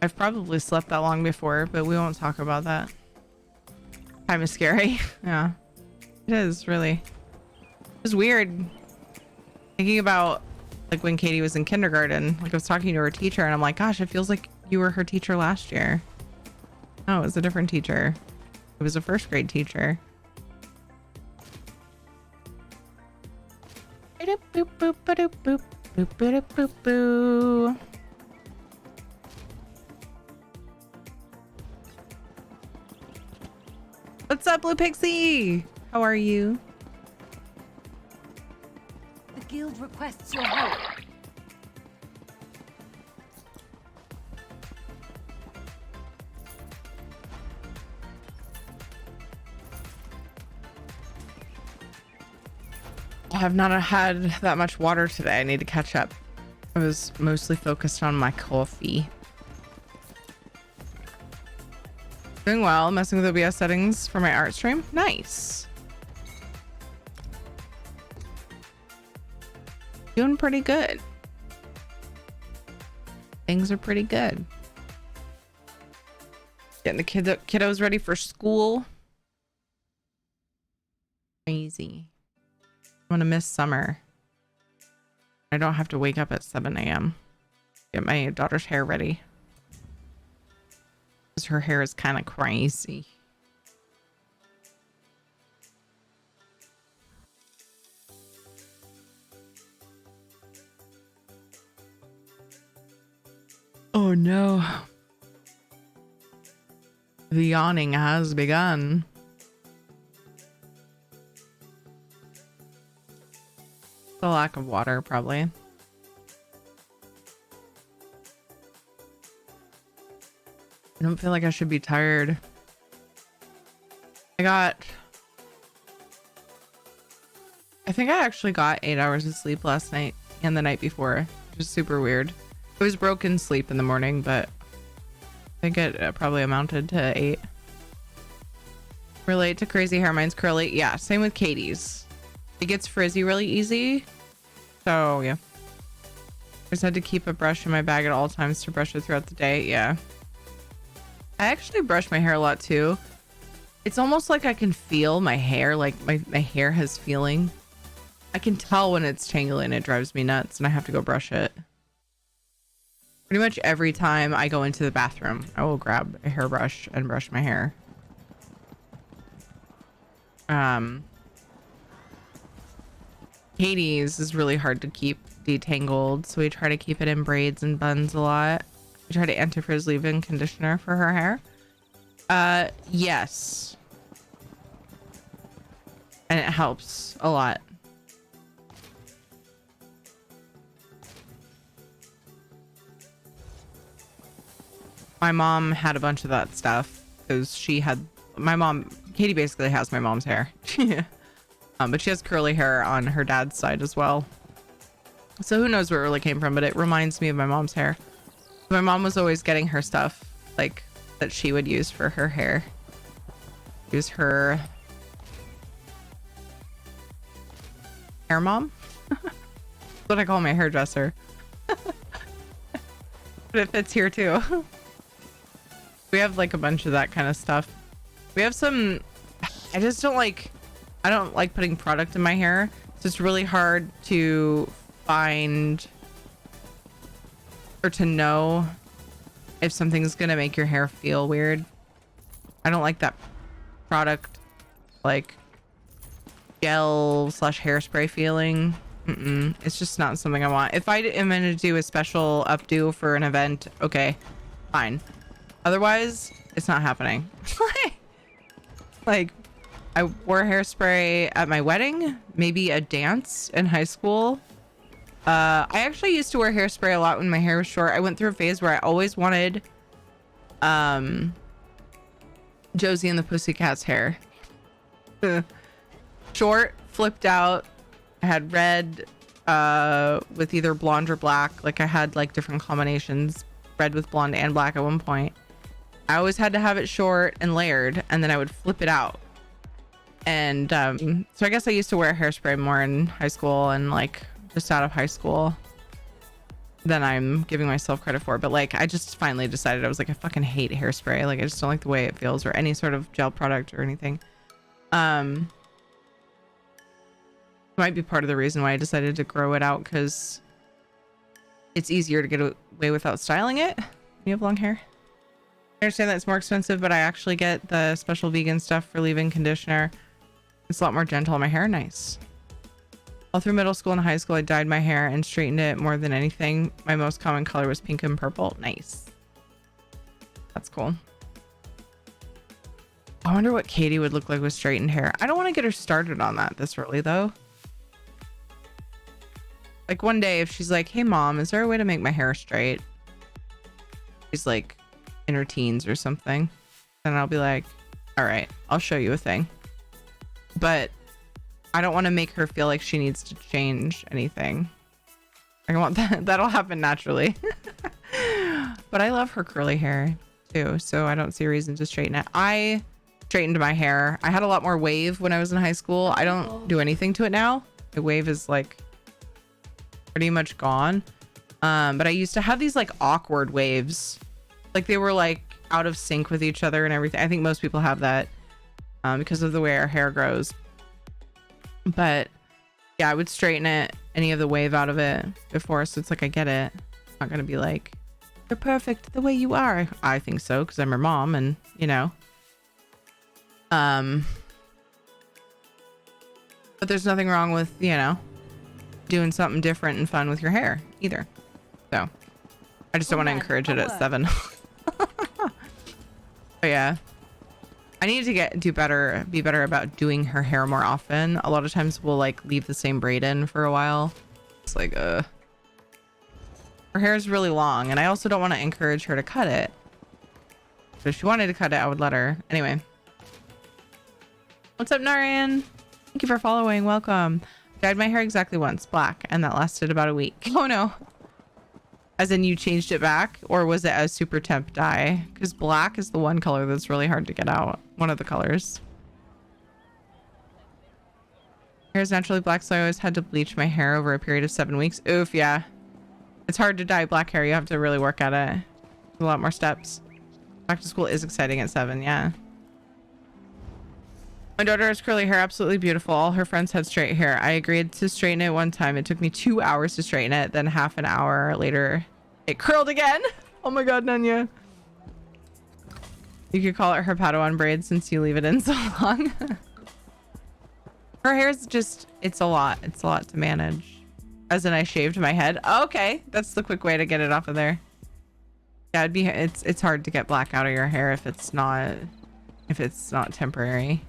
I've probably slept that long before, but we won't talk about that. Time is scary. Yeah. It is, really. It's weird. Thinking about like when Katie was in kindergarten, like I was talking to her teacher and I'm like, gosh, it feels like you were her teacher last year. No, it was a different teacher. It was a first grade teacher. Boop, boop, boop, boop, boop, boop, boop, boop. What's up, Blue Pixie? How are you? The guild requests your help. I have not had that much water today. I need to catch up. I was mostly focused on my coffee. Doing well, messing with OBS settings for my art stream. Nice. Doing pretty good. Things are pretty good. Getting the kiddos ready for school. Crazy. I'm gonna miss summer. I don't have to wake up at 7 a.m. Get my daughter's hair ready. Because her hair is kind of crazy. Oh no. The yawning has begun. The lack of water, probably. I don't feel like I should be tired. I think I actually got 8 hours of sleep last night and the night before, which is super weird. It was broken sleep in the morning, but I think it probably amounted to 8. Relate to crazy hair. Mine's curly. Yeah, same with Katie's. It gets frizzy really easy. So, yeah. I just had to keep a brush in my bag at all times to brush it throughout the day. Yeah. I actually brush my hair a lot too. It's almost like I can feel my hair, like my hair has feeling. I can tell when it's tangly and it drives me nuts and I have to go brush it. Pretty much every time I go into the bathroom, I will grab a hairbrush and brush my hair. Katie's is really hard to keep detangled, so we try to keep it in braids and buns a lot. We try to anti-frizz leave-in conditioner for her hair. Yes. And it helps a lot. My mom had a bunch of that stuff because Katie basically has my mom's hair. But she has curly hair on her dad's side as well. So who knows where it really came from, but it reminds me of my mom's hair. My mom was always getting her stuff like that she would use for her hair. Use her hair mom. That's what I call my hairdresser. But it fits here too. We have like a bunch of that kind of stuff. We have some, I don't like putting product in my hair. So it's really hard to find or to know if something's gonna make your hair feel weird. I don't like that product, like gel / hairspray feeling. It's just not something I want. If I am gonna do a special updo for an event, okay, fine. Otherwise, it's not happening. Like, I wore hairspray at my wedding, maybe a dance in high school. I actually used to wear hairspray a lot when my hair was short. I went through a phase where I always wanted Josie and the Pussycats hair. Short, flipped out. I had red with either blonde or black. Like I had like different combinations, red with blonde and black at one point. I always had to have it short and layered, and then I would flip it out. And so I guess I used to wear hairspray more in high school and like just out of high school than I'm giving myself credit for. But like I just finally decided, I was like, I fucking hate hairspray. Like I just don't like the way it feels or any sort of gel product or anything. Might be part of the reason why I decided to grow it out, because it's easier to get away without styling it. You have long hair. I understand that it's more expensive, but I actually get the special vegan stuff for leave-in conditioner. It's a lot more gentle on my hair. Nice. All through middle school and high school, I dyed my hair and straightened it more than anything. My most common color was pink and purple. Nice. That's cool. I wonder what Katie would look like with straightened hair. I don't want to get her started on that this early though. Like one day if she's like, hey mom, is there a way to make my hair straight? She's like in her teens or something. Then I'll be like, all right, I'll show you a thing. But I don't want to make her feel like she needs to change anything. I want that. That'll happen naturally. But I love her curly hair too. So I don't see a reason to straighten it. I straightened my hair. I had a lot more wave when I was in high school. I don't do anything to it now. The wave is like pretty much gone. But I used to have these like awkward waves. Like they were like out of sync with each other and everything. I think most people have that because of the way our hair grows. But yeah, I would straighten it, any of the wave out of it before. So it's like, I get it. I'm not going to be like, you're perfect the way you are. I think so because I'm her mom and, you know. But there's nothing wrong with, you know, doing something different and fun with your hair either. So I just don't want to encourage it at 7. But yeah, I need to be better about doing her hair more often. A lot of times we'll like leave the same braid in for a while. It's like, her hair is really long and I also don't want to encourage her to cut it. But if she wanted to cut it, I would let her. Anyway. What's up, Narayan? Thank you for following. Welcome. Dyed my hair exactly once, black, and that lasted about a week. Oh no. As in you changed it back, or was it a super temp dye? Because black is the one color that's really hard to get out. One of the colors. Hair is naturally black, so I always had to bleach my hair over a period of 7 weeks. Oof, yeah. It's hard to dye black hair. You have to really work at it. There's a lot more steps. Back to school is exciting at 7, yeah. My daughter has curly hair, absolutely beautiful. All her friends had straight hair. I agreed to straighten it one time. It took me 2 hours to straighten it. Then half an hour later, it curled again. Oh my God, Nanya. You could call it her Padawan braid since you leave it in so long. Her hair's just, it's a lot. It's a lot to manage. As in I shaved my head. Oh, okay. That's the quick way to get it off of there. Yeah, it's hard to get black out of your hair if it's not temporary.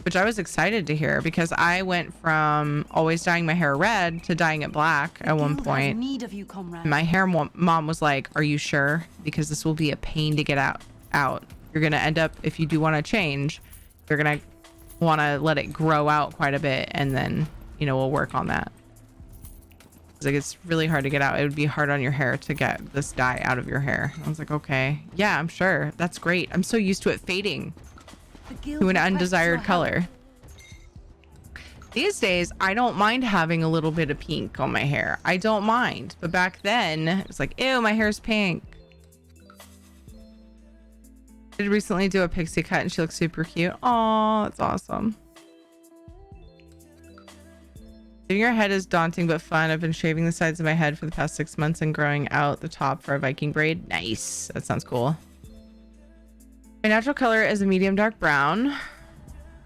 Which I was excited to hear because I went from always dyeing my hair red to dyeing it black at one point. Need of you, comrade. My hair mom was like, are you sure? Because this will be a pain to get out. You're going to end up, if you do want to change, you're going to want to let it grow out quite a bit. And then, you know, we'll work on that. It's like, it's really hard to get out. It would be hard on your hair to get this dye out of your hair. I was like, okay, yeah, I'm sure. That's great. I'm so used to it fading to an undesired color. These days, I don't mind having a little bit of pink on my hair. I don't mind. But back then, it was like, ew, my hair's pink. I did recently do a pixie cut and she looks super cute. Oh, that's awesome. Shaving your head is daunting but fun. I've been shaving the sides of my head for the past 6 months and growing out the top for a Viking braid. Nice. That sounds cool. My natural color is a medium dark brown.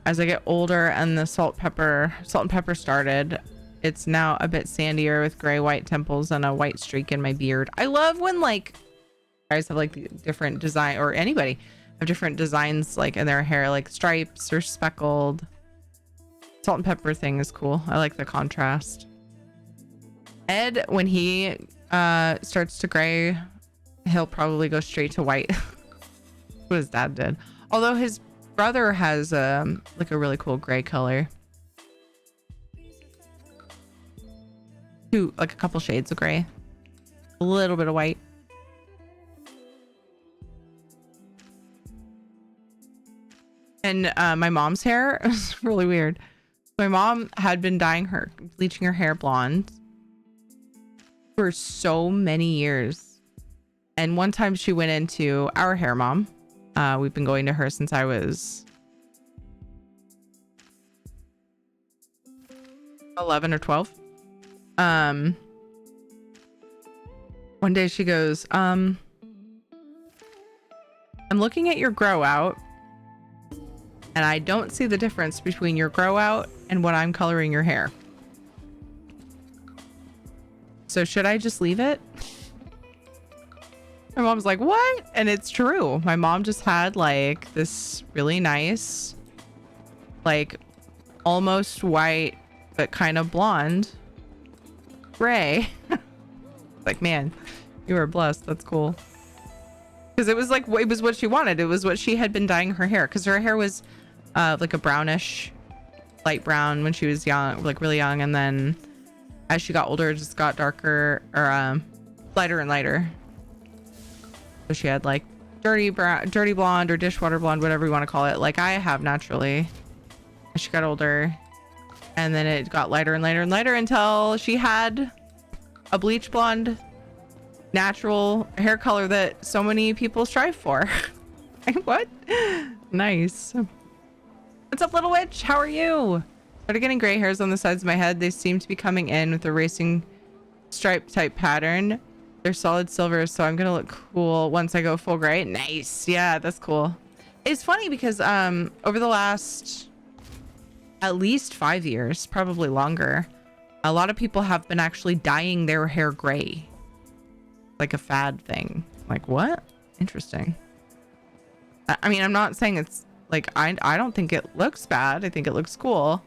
As I get older and the salt and pepper started, it's now a bit sandier with gray white temples and a white streak in my beard. I love when like guys have like different design, or anybody have different designs like in their hair, like stripes or speckled. Salt and pepper thing is cool. I like the contrast. Ed, when he starts to gray, he'll probably go straight to white. What his dad did. Although his brother has like a really cool gray color. Like a couple shades of gray. A little bit of white. And my mom's hair is really weird. My mom had been bleaching her hair blonde for so many years. And one time she went into our hair mom. We've been going to her since I was 11 or 12. One day she goes, I'm looking at your grow out and I don't see the difference between your grow out and what I'm coloring your hair. So should I just leave it? My mom's like, what? And it's true. My mom just had like this really nice, like almost white, but kind of blonde gray. Like, man, you were blessed. That's cool. Because it was like, it was what she wanted. It was what she had been dyeing her hair. Because her hair was like a brownish, light brown when she was young, like really young. And then as she got older, it just got darker or lighter and lighter. So she had like dirty brown, dirty blonde or dishwater blonde, whatever you want to call it. Like I have naturally. As she got older. And then it got lighter and lighter and lighter until she had a bleach blonde natural hair color that so many people strive for. What? Nice. What's up, little witch? How are you? Started getting gray hairs on the sides of my head. They seem to be coming in with a racing stripe type pattern. They're solid silver, so I'm gonna look cool once I go full gray. Nice. Yeah, that's cool. It's funny because over the last at least 5 years, probably longer, a lot of people have been actually dyeing their hair gray. Like a fad thing. Like, what? Interesting. I mean, I'm not saying it's like, I don't think it looks bad. I think it looks cool.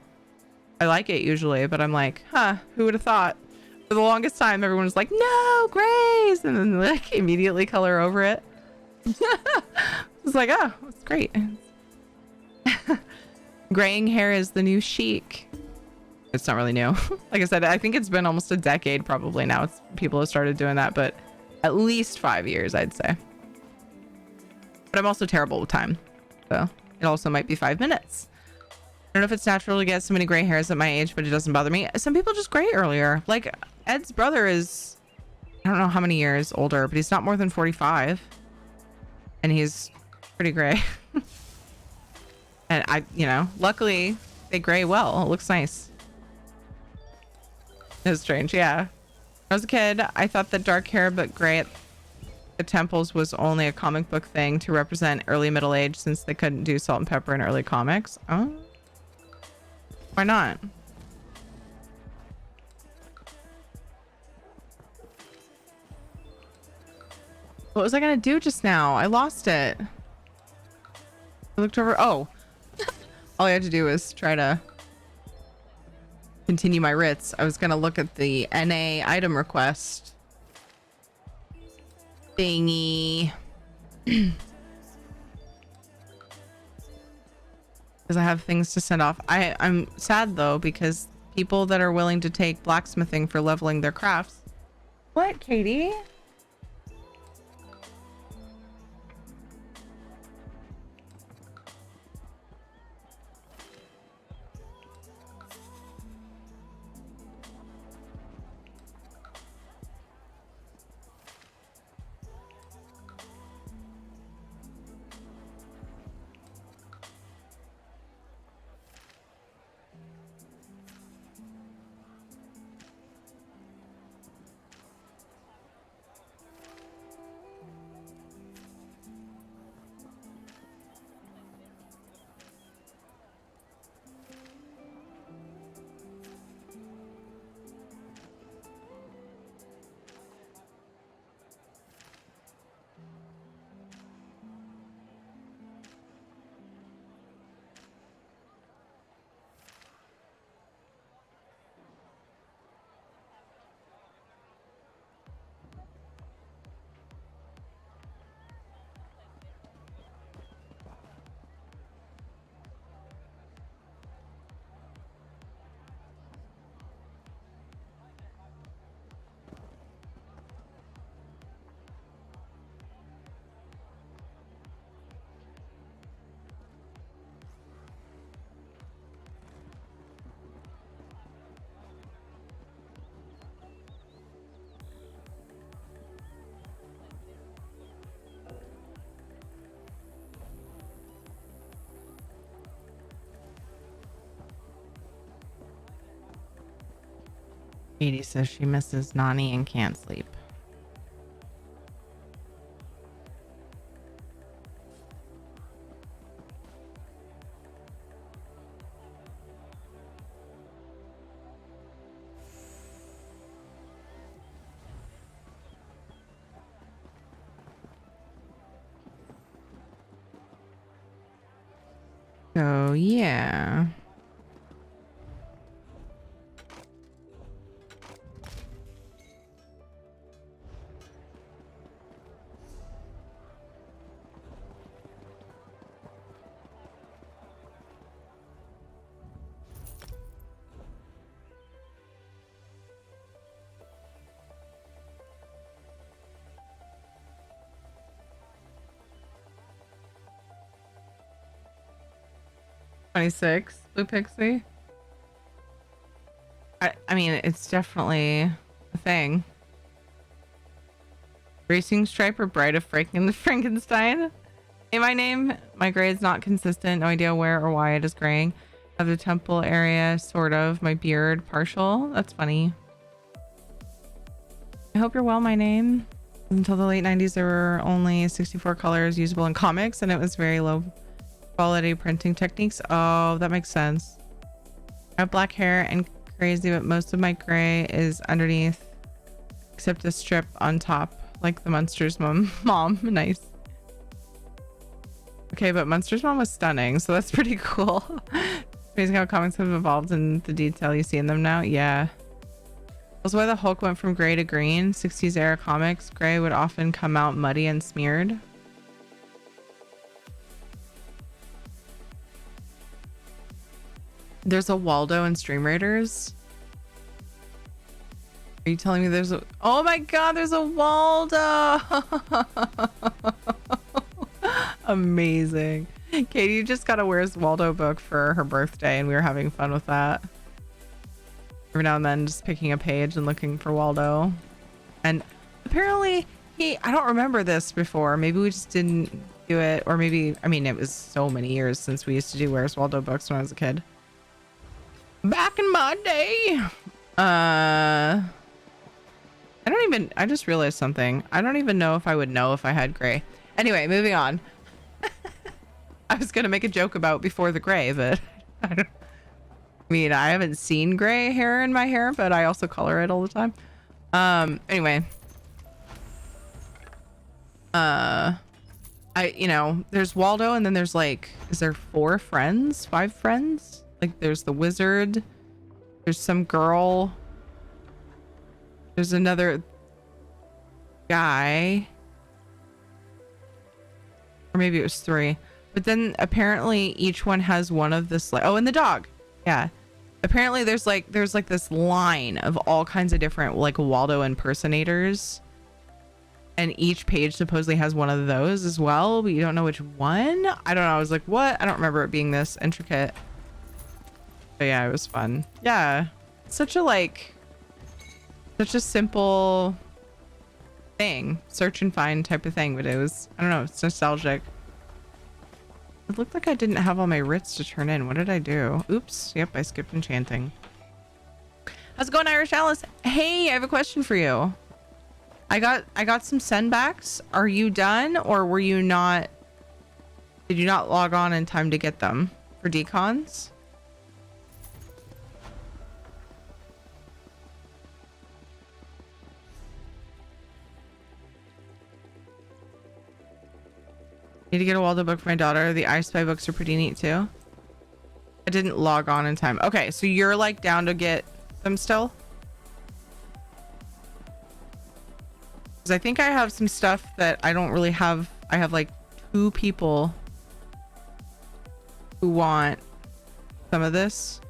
I like it usually, but I'm like, huh, who would have thought? For the longest time, everyone was like, no, grays, and then like immediately color over it. It's like, oh, it's great. Graying hair is the new chic. It's not really new. Like I said, I think it's been almost a decade probably now. People have started doing that, but at least 5 years, I'd say. But I'm also terrible with time. So it also might be 5 minutes. I don't know if it's natural to get so many gray hairs at my age, but it doesn't bother me. Some people just gray earlier. Like Ed's brother is, I don't know how many years older, but he's not more than 45. And he's pretty gray. And I, you know, luckily they gray well. It looks nice. It's strange. Yeah. When I was a kid, I thought that dark hair but gray at the temples was only a comic book thing to represent early middle age since they couldn't do salt and pepper in early comics. Oh. Why not? What was I gonna do just now? I lost it. I looked over. Oh. All I had to do was try to continue my writs. I was gonna look at the NA item request thingy. Because I have things to send off. I'm sad though, because people that are willing to take blacksmithing for leveling their crafts. What, Katie? Katie says she misses Nani and can't sleep. So yeah. $26 blue pixie. I mean, it's definitely a thing. Racing stripe or bright of Frankenstein. Hey, my name. My grade's not consistent. No idea where or why it is graying. I have the temple area, sort of. My beard, partial. That's funny. I hope you're well, my name. Until the late 90s, there were only 64 colors usable in comics, and it was very low quality printing techniques. Oh, that makes sense. I have black hair and crazy, but most of my gray is underneath, except a strip on top, like the Munsters mom. Nice. Okay, but Munsters mom was stunning, so that's pretty cool. It's amazing how comics have evolved in the detail you see in them now. Yeah. That's why the Hulk went from gray to green. 60s era comics, gray would often come out muddy and smeared. There's a Waldo in Stream Raiders. Are you telling me there's a... Oh my god, there's a Waldo! Amazing. Katie just got a Where's Waldo book for her birthday, and we were having fun with that. Every now and then just picking a page and looking for Waldo. And apparently I don't remember this before. Maybe we just didn't do it, or maybe, I mean, it was so many years since we used to do Where's Waldo books when I was a kid. Back in my day. I just realized something. I don't even know if I would know if I had gray. Anyway, moving on. I was gonna make a joke about before the gray, but I mean, I haven't seen gray hair in my hair, but I also color it all the time. Anyway. There's Waldo, and then there's like, is there 5 friends? Like there's the wizard, there's some girl, there's another guy, or maybe it was 3. But then apparently each one has one of this, like, oh, and the dog. Yeah. Apparently there's like this line of all kinds of different like Waldo impersonators, and each page supposedly has one of those as well, but you don't know which one. I don't know. I was like, what? I don't remember it being this intricate. But yeah, it was fun. Yeah. Such a simple thing. Search and find type of thing, but it was, I don't know, it's nostalgic. It looked like I didn't have all my writs to turn in. What did I do? Oops. Yep, I skipped enchanting. How's it going, Irish Alice? Hey, I have a question for you. I got some sendbacks. Are you done, or were you not? Did you not log on in time to get them for decons? Need to get a Waldo book for my daughter. The I Spy books are pretty neat too. I didn't log on in time. Okay, so you're like down to get them still? Because I think I have some stuff that I don't really have. I have like 2 people who want some of this.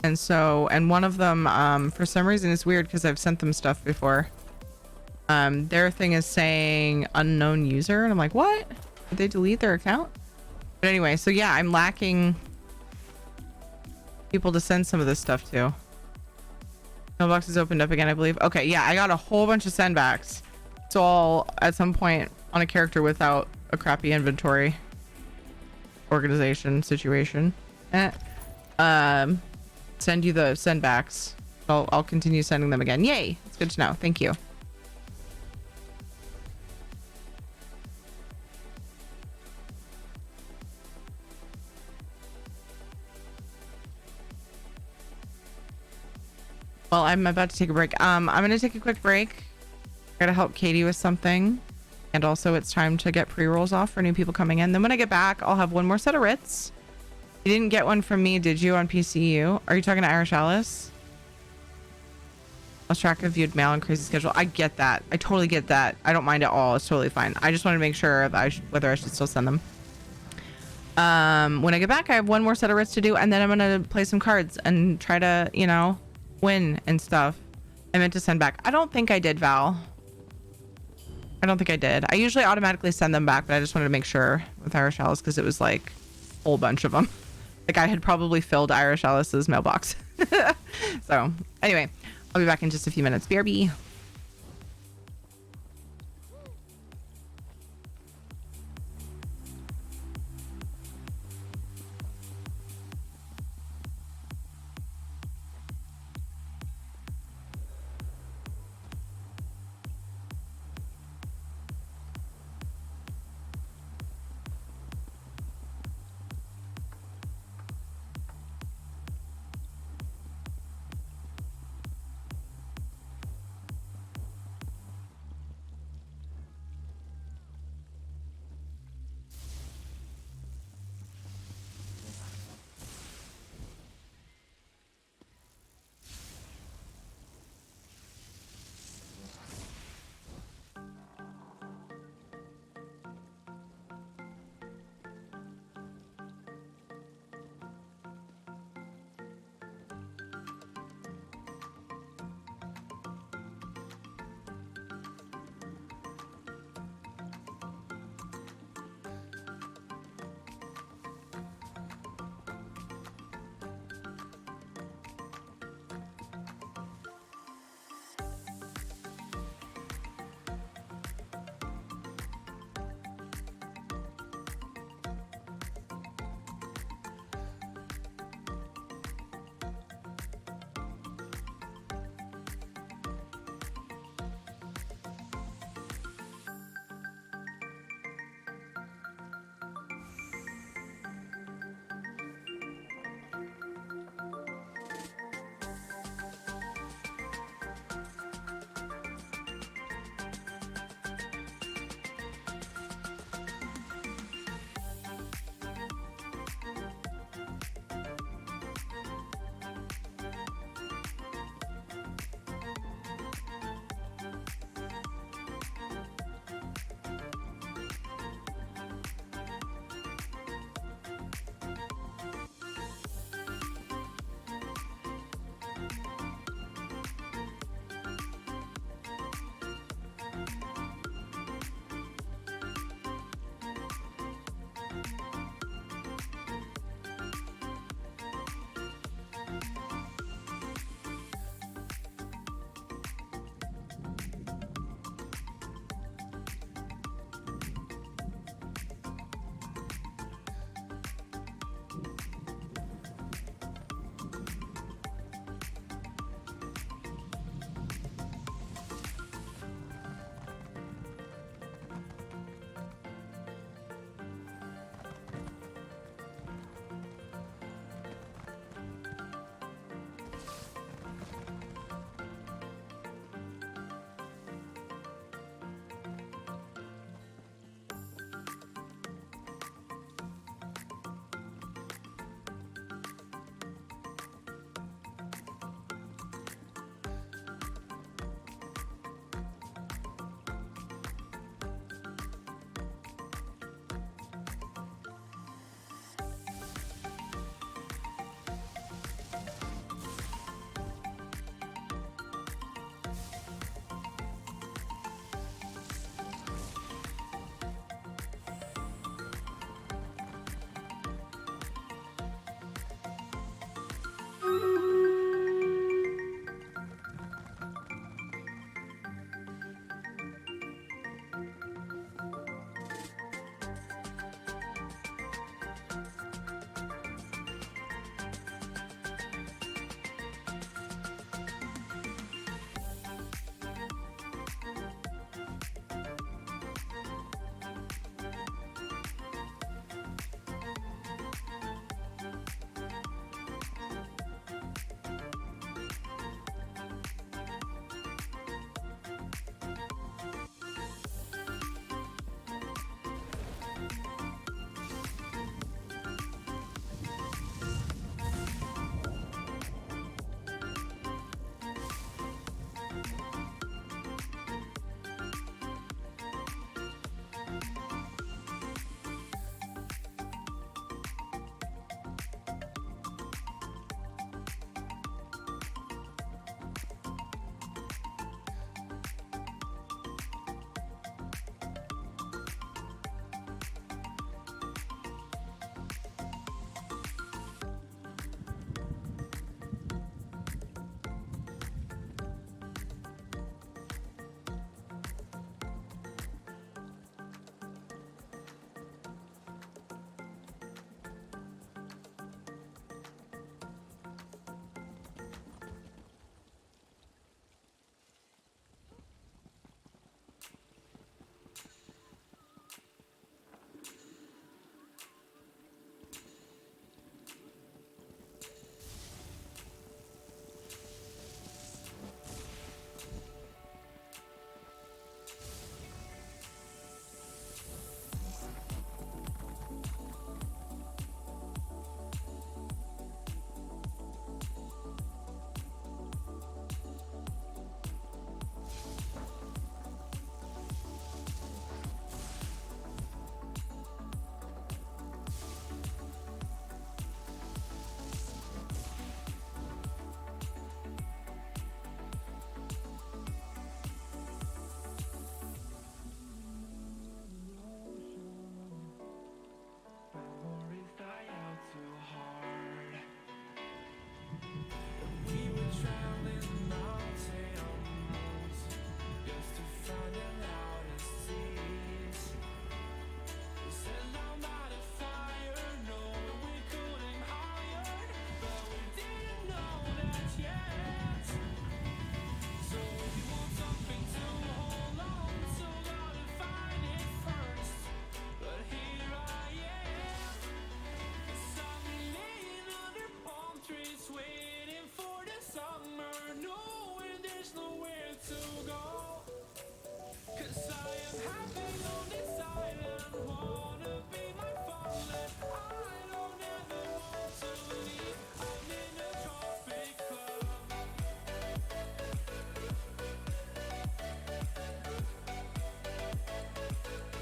And so, and one of them, for some reason it's weird because I've sent them stuff before. Their thing is saying unknown user, and I'm like, what? Did they delete their account? But anyway, so yeah, I'm lacking people to send some of this stuff to. Mailbox is opened up again, I believe. Okay, yeah, I got a whole bunch of sendbacks. So I'll at some point on a character without a crappy inventory organization situation. Send you the sendbacks. I'll continue sending them again. Yay! It's good to know. Thank you. Well, I'm about to take a break. I'm gonna take a quick break. I gotta help Katie with something, And also it's time to get pre-rolls off for new people coming in. Then when I get back, I'll have one more set of writs. You didn't get one from me, did you, on PCU? Are you talking to Irish Alice? Lost track of viewed mail and crazy schedule. I get that. I totally get that. I don't mind at all. It's totally fine. I just wanted to make sure that whether I should still send them. When I get back, I have one more set of writs to do, and then I'm gonna play some cards and try to, you know, win and stuff. I meant to send back. I don't think I did, Val. I don't think I did. I usually automatically send them back, but I just wanted to make sure with Irish Alice because it was like a whole bunch of them. Like I had probably filled Irish Alice's mailbox. So anyway, I'll be back in just a few minutes. BRB.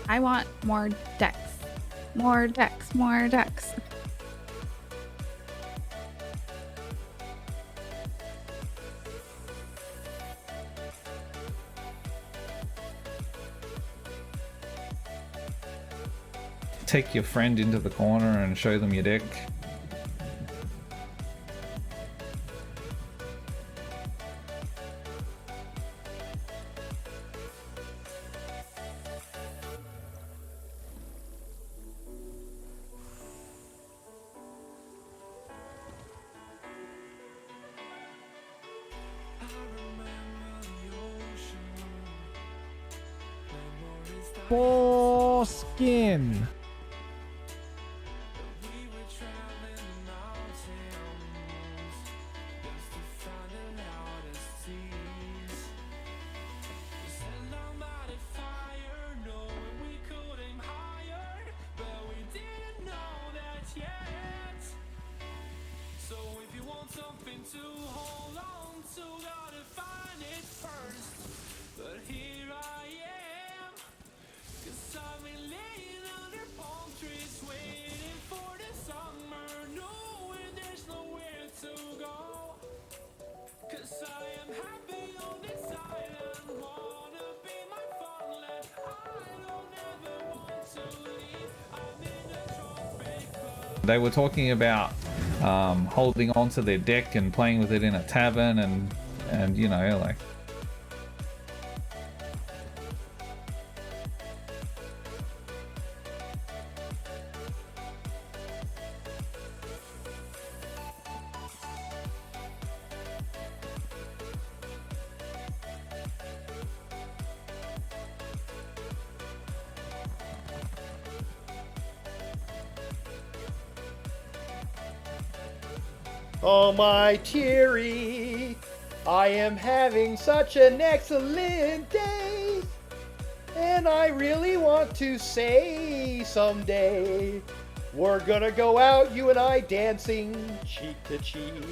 I want more decks. More decks, more decks. Take your friend into the corner and show them your deck. Foreskin. They were talking about holding on to their deck and playing with it in a tavern and you know, like. Oh my Thierry, I am having such an excellent day, and I really want to say someday we're gonna go out, you and I, dancing cheek to cheek.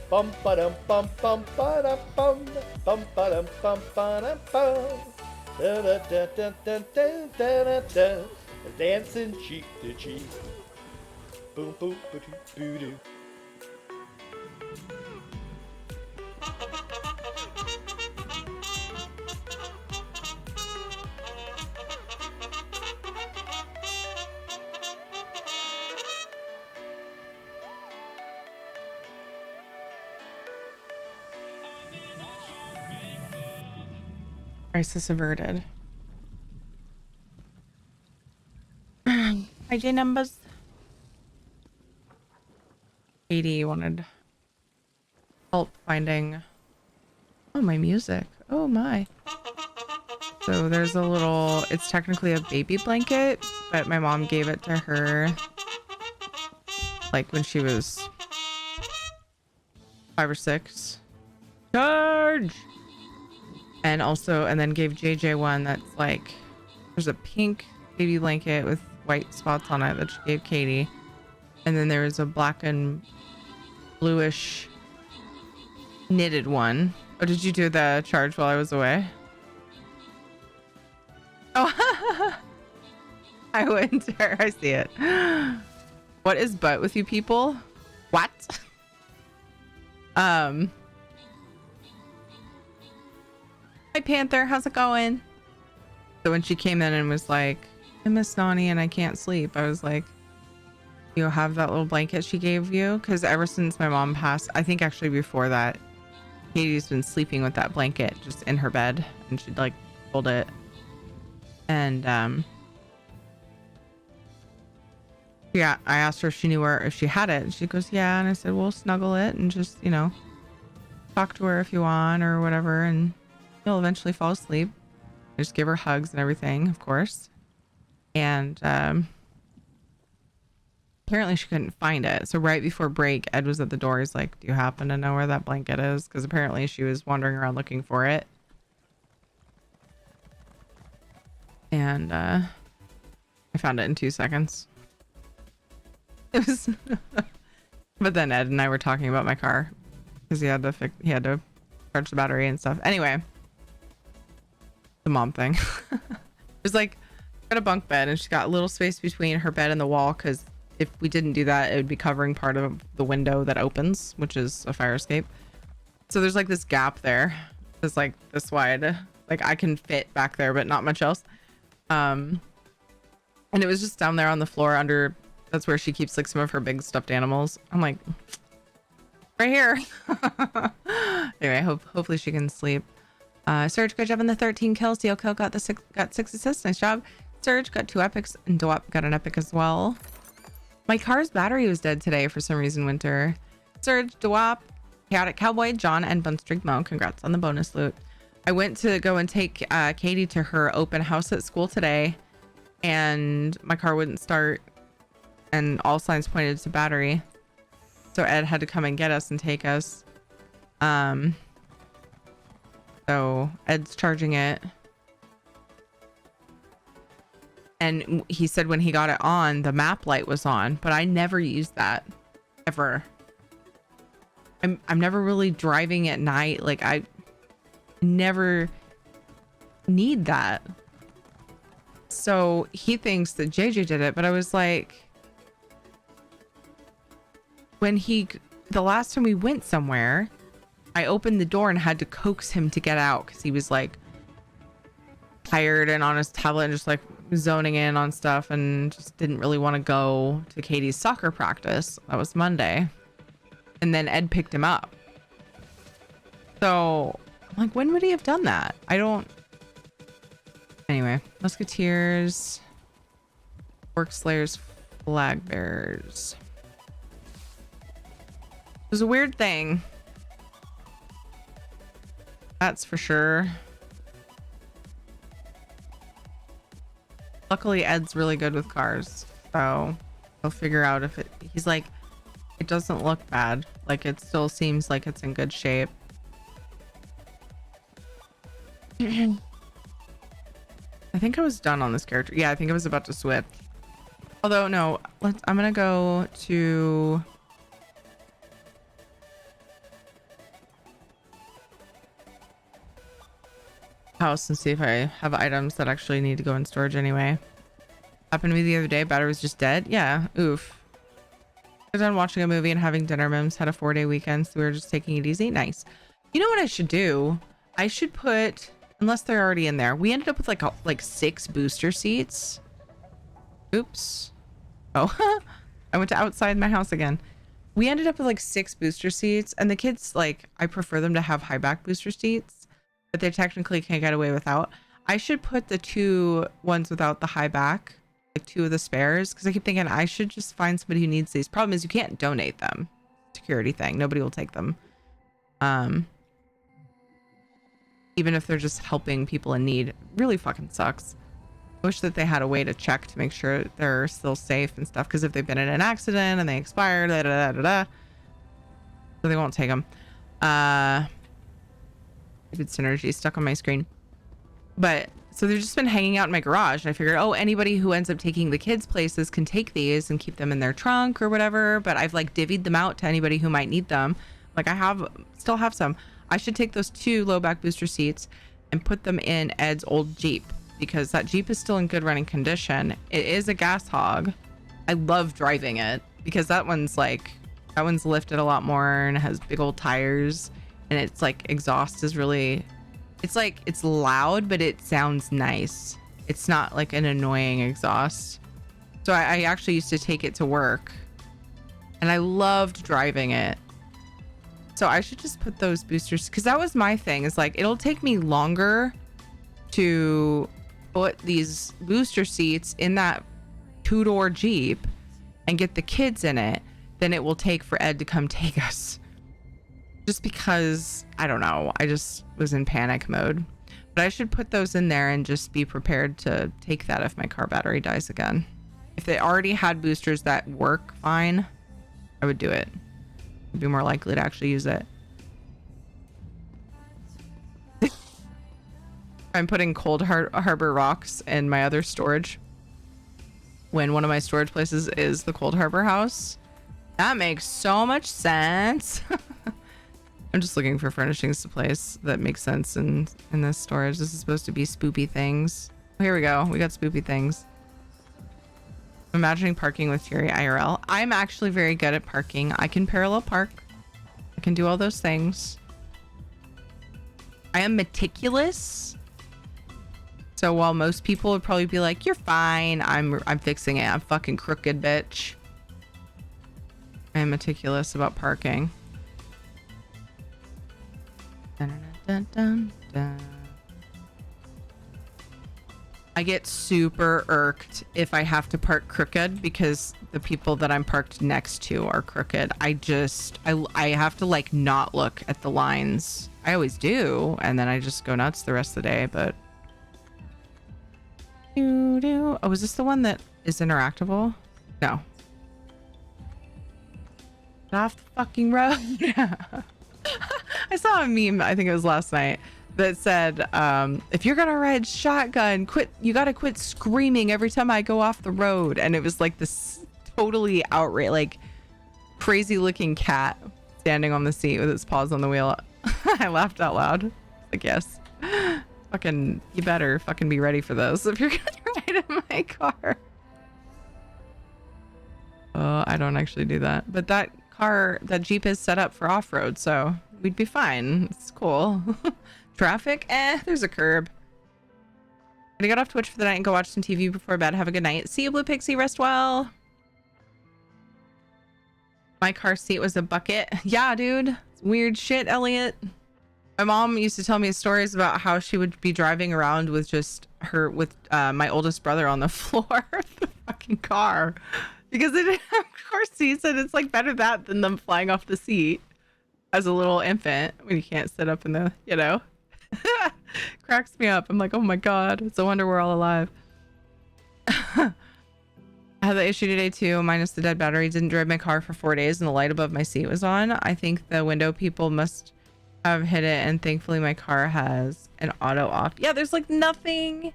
Bum ba dum bum bum ba dum bum bum ba dum bum ba dum bum da da da da da da da da, dancing cheek to cheek. Boom boom ba doo boo doo. Crisis averted. Hi, J numbers. 80 wanted help finding. Oh, my music. Oh my. So there's a little, it's technically a baby blanket, but my mom gave it to her like when she was 5 or 6. Charge! And also, and then gave JJ one that's like, there's a pink baby blanket with white spots on it that she gave Katie. And then there was a black and bluish knitted one. Oh, did you do the charge while I was away? Oh, I went there. I see it. What is butt with you people? What? Hi Panther, how's it going? So when she came in and was like, I miss Nani and I can't sleep, I was like, you have that little blanket she gave you? Because ever since my mom passed, I think actually before that, Katie's been sleeping with that blanket just in her bed, and she'd like hold it. And yeah, I asked her if she knew where, if she had it, and she goes, yeah. And I said, well, snuggle it and just, you know, talk to her if you want or whatever, and you'll eventually fall asleep. I just give her hugs and everything, of course. And apparently she couldn't find it. So right before break, Ed was at the door. He's like, do you happen to know where that blanket is? Because apparently she was wandering around looking for it. And I found it in 2 seconds. It was but then Ed and I were talking about my car because he had to charge the battery and stuff. Anyway, the mom thing. It was like got a bunk bed, and she's got a little space between her bed and the wall, because if we didn't do that, it would be covering part of the window that opens, which is a fire escape. So there's like this gap there. It's like this wide. Like I can fit back there, but not much else. And it was just down there on the floor under, that's where she keeps like some of her big stuffed animals. I'm like, right here. Anyway, hopefully she can sleep. Surge, good job on the 13 kills. Deal Kill got 6 assists. Nice job. Surge got 2 epics, and Dwap got an epic as well. My car's battery was dead today for some reason, Winter. Surge, Dwap, Chaotic Cowboy, John, and Bunstreak Mo. Congrats on the bonus loot. I went to go and take Katie to her open house at school today, and my car wouldn't start, and all signs pointed to battery. So Ed had to come and get us and take us. So Ed's charging it. And he said when he got it on, the map light was on, but I never used that ever. I'm never really driving at night. Like I never need that. So he thinks that JJ did it, but I was like, the last time we went somewhere, I opened the door and had to coax him to get out because he was like tired and on his tablet and just like zoning in on stuff and just didn't really want to go to Katie's soccer practice. That was Monday. And then Ed picked him up. So I'm like, when would he have done that? I don't. Anyway, Musketeers, Orc Slayers, Flag Bearers. It was a weird thing. That's for sure. Luckily, Ed's really good with cars, so he'll figure out if he's like, it doesn't look bad. Like it still seems like it's in good shape. I think I was done on this character. Yeah, I think I was about to switch. Although no, I'm gonna go to house and see if I have items that actually need to go in storage anyway. Happened to me the other day. Battery was just dead. Yeah, oof. I was done watching a movie and having dinner. Mims had a 4-day weekend, so we were just taking it easy. Nice. You know what I should do? I should put, unless they're already in there, we ended up with like 6 booster seats. Oops. Oh, I went to outside my house again. We ended up with like 6 booster seats, and the kids, like, I prefer them to have high back booster seats, but they technically can't get away without. I should put the 2 ones without the high back, like 2 of the spares, because I keep thinking I should just find somebody who needs these. Problem is you can't donate them. Security thing. Nobody will take them. Even if they're just helping people in need. Really fucking sucks. I wish that they had a way to check to make sure they're still safe and stuff, because if they've been in an accident and they expire, so they won't take them. Good synergy stuck on my screen. But so they've just been hanging out in my garage, and I figured, oh, anybody who ends up taking the kids places can take these and keep them in their trunk or whatever. But I've like divvied them out to anybody who might need them. Like I still have some. I should take those 2 low back booster seats and put them in Ed's old Jeep, because that Jeep is still in good running condition. It is a gas hog. I love driving it because that one's lifted a lot more and has big old tires, and it's like exhaust is really, it's like, it's loud, but it sounds nice. It's not like an annoying exhaust. So I actually used to take it to work and I loved driving it. So I should just put those boosters, because that was my thing, is like, it'll take me longer to put these booster seats in that 2-door Jeep and get the kids in it than it will take for Ed to come take us. Just because, I don't know, I just was in panic mode. But I should put those in there and just be prepared to take that if my car battery dies again. If they already had boosters that work fine, I would do it. I'd be more likely to actually use it. I'm putting Cold Harbor rocks in my other storage when one of my storage places is the Cold Harbor house. That makes so much sense. I'm just looking for furnishings to place that make sense in this storage. This is supposed to be spoopy things. Here we go. We got spoopy things. I'm imagining parking with Fury IRL. I'm actually very good at parking. I can parallel park. I can do all those things. I am meticulous. So while most people would probably be like, "You're fine," I'm fixing it. I'm fucking crooked, bitch. I am meticulous about parking. Dun, dun, dun, dun. I get super irked if I have to park crooked because the people that I'm parked next to are crooked. I have to like not look at the lines. I always do, and then I just go nuts the rest of the day. But oh, is this the one that is interactable? No. Get off the fucking road. I saw a meme, I think it was last night, that said, if you're gonna ride shotgun, you gotta quit screaming every time I go off the road. And it was like this totally outrage, like crazy looking cat standing on the seat with its paws on the wheel. I laughed out loud. Like, yes, fucking, you better fucking be ready for this if you're gonna ride in my car. I don't actually do that, but that Jeep is set up for off-road, so we'd be fine. It's cool. Traffic? There's a curb. Gonna get off Twitch for the night and go watch some TV before bed. Have a good night. See you, Blue Pixie. Rest well. My car seat was a bucket. Yeah, dude. It's weird shit, Elliot. My mom used to tell me stories about how she would be driving around with my oldest brother on the floor of the fucking car because they didn't have car seats, and it's like better that than them flying off the seat as a little infant when you can't sit up in the, cracks me up. I'm like, oh my god, it's a wonder we're all alive. I had the issue today too, minus the dead battery. Didn't drive my car for 4 days and the light above my seat was on. I think the window people must have hit it, and thankfully my car has an auto off. Yeah, there's like nothing.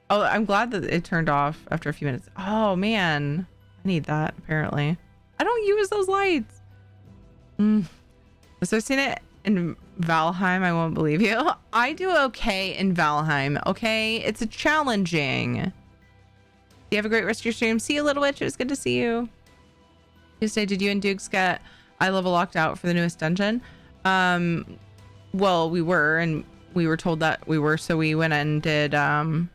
Oh, I'm glad that it turned off after a few minutes. Oh man, I need that apparently. I don't use those lights. So I've seen it in Valheim. I won't believe you. I do okay in Valheim. Okay, it's a challenging. You have a great rest of your stream. See you, Little Witch. It was good to see you. Tuesday, did you and Dukes get eye level locked out for the newest dungeon? Well, we were, and we were told that we were, so we went and did a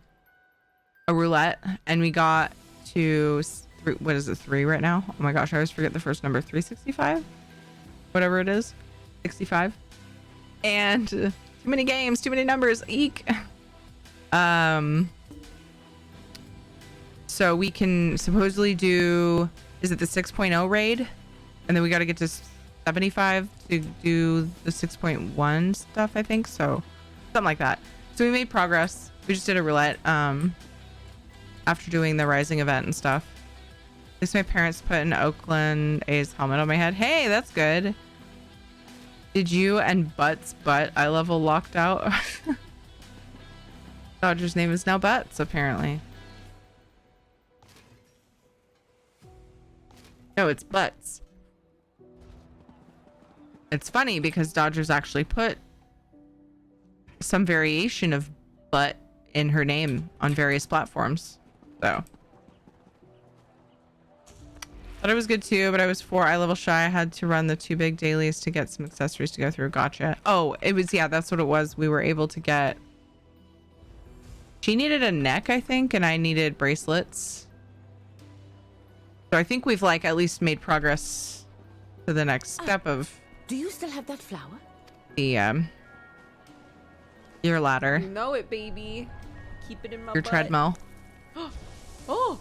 roulette, and we got to what is it, 3 right now? Oh my gosh, I always forget the first number. 365, whatever it is, 65. And too many games, too many numbers. Eek. So we can supposedly do, is it the 6.0 raid? And then we got to get to 75 to do the 6.1 stuff, I think. So something like that. So we made progress. We just did a roulette after doing the Rising event and stuff. At least my parents put an Oakland A's helmet on my head. Hey, that's good. Did you and Butts eye level locked out? Dodger's name is now Butts, apparently. No, it's Butts. It's funny because Dodgers actually put some variation of butt in her name on various platforms. So thought it was good too, but I was 4 eye level shy. I had to run the 2 big dailies to get some accessories to go through. Gotcha. Oh, it was, yeah, that's what it was. We were able to get, she needed a neck, I think, and I needed bracelets. So I think we've like at least made progress to the next step of. Do you still have that flower? The your ladder. You know it, baby. Keep it in my your butt. treadmill. Oh.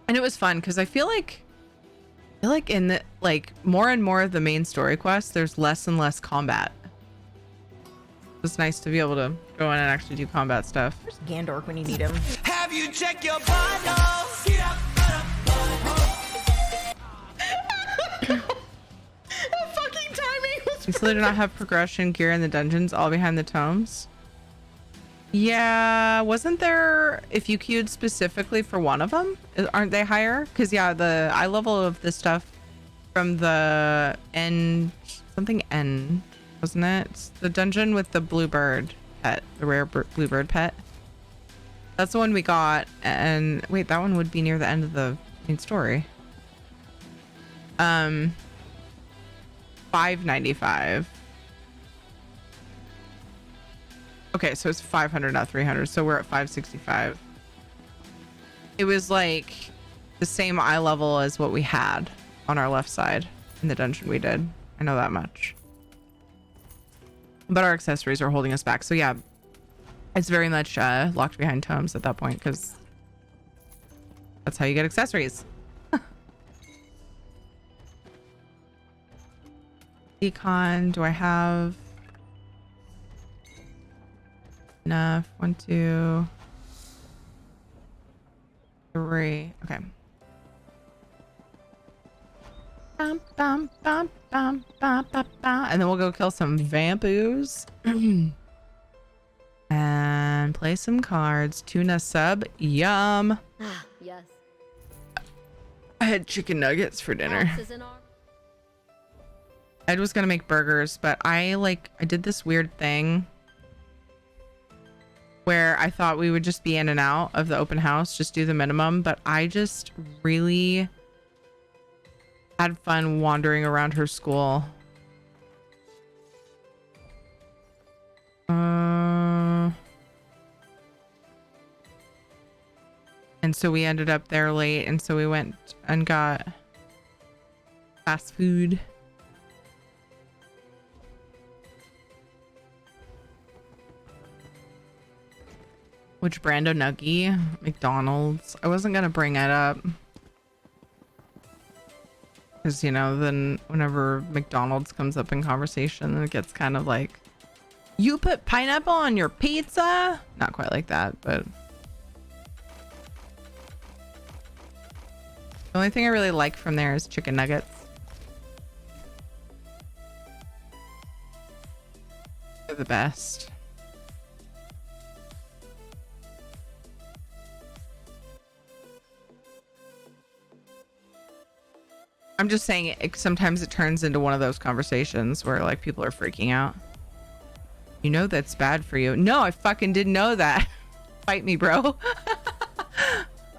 And it was fun because I feel like in the more and more of the main story quests, there's less and less combat. It's nice to be able to go in and actually do combat stuff. Where's Gandorf when you need him? Have you checked your vitals? Fucking timing was We still do not have progression gear in the dungeons, all behind the tomes. Yeah, wasn't there, if you queued specifically for one of them, aren't they higher? Because yeah, the eye level of the stuff from the N, something N, wasn't it? It's the dungeon with the bluebird pet, the rare bluebird pet. That's the one we got. And wait, that one would be near the end of the main story. $595. Okay, so it's 500, not 300. So we're at 565. It was like the same eye level as what we had on our left side in the dungeon we did. I know that much. But our accessories are holding us back. So yeah, it's very much locked behind tomes at that point because that's how you get accessories. Econ, do I have enough? 1, 2, 3. Okay. Bum, bum, bum, bum, bum, bum, bum. And then we'll go kill some vampoos. And play some cards. Tuna sub. Yum. Yes. I had chicken nuggets for dinner. Ox is in our- Ed was gonna make burgers, but I did this weird thing where I thought we would just be in and out of the open house, just do the minimum, but I just really had fun wandering around her school. And so we ended up there late, and so we went and got fast food. Which Brando Nuggie? McDonald's. I wasn't gonna bring it up. Because, you know, then whenever McDonald's comes up in conversation, it gets kind of like, you put pineapple on your pizza? Not quite like that, but the only thing I really like from there is chicken nuggets. They're the best. I'm just saying sometimes it turns into one of those conversations where like people are freaking out. You know that's bad for you. No, I fucking didn't know that. Fight me, bro.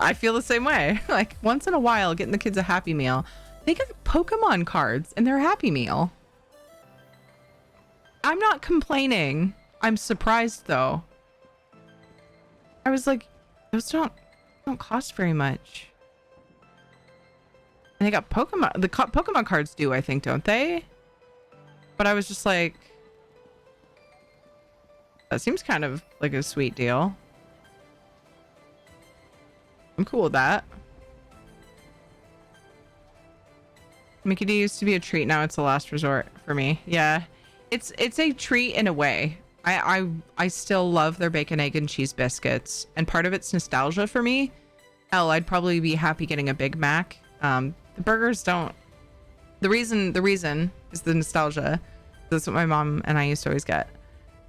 I feel the same way. Like once in a while, getting the kids a Happy Meal. They get Pokemon cards in their Happy Meal. I'm not complaining. I'm surprised though. I was like, those don't cost very much. And they got Pokemon. The Pokemon cards do, I think, don't they? But I was just like, that seems kind of like a sweet deal. I'm cool with that. Mickey D used to be a treat. Now it's a last resort for me. Yeah, it's a treat in a way. I still love their bacon, egg, and cheese biscuits, and part of it's nostalgia for me. Hell, I'd probably be happy getting a Big Mac. The burgers don't. The reason is the nostalgia. That's what my mom and I used to always get.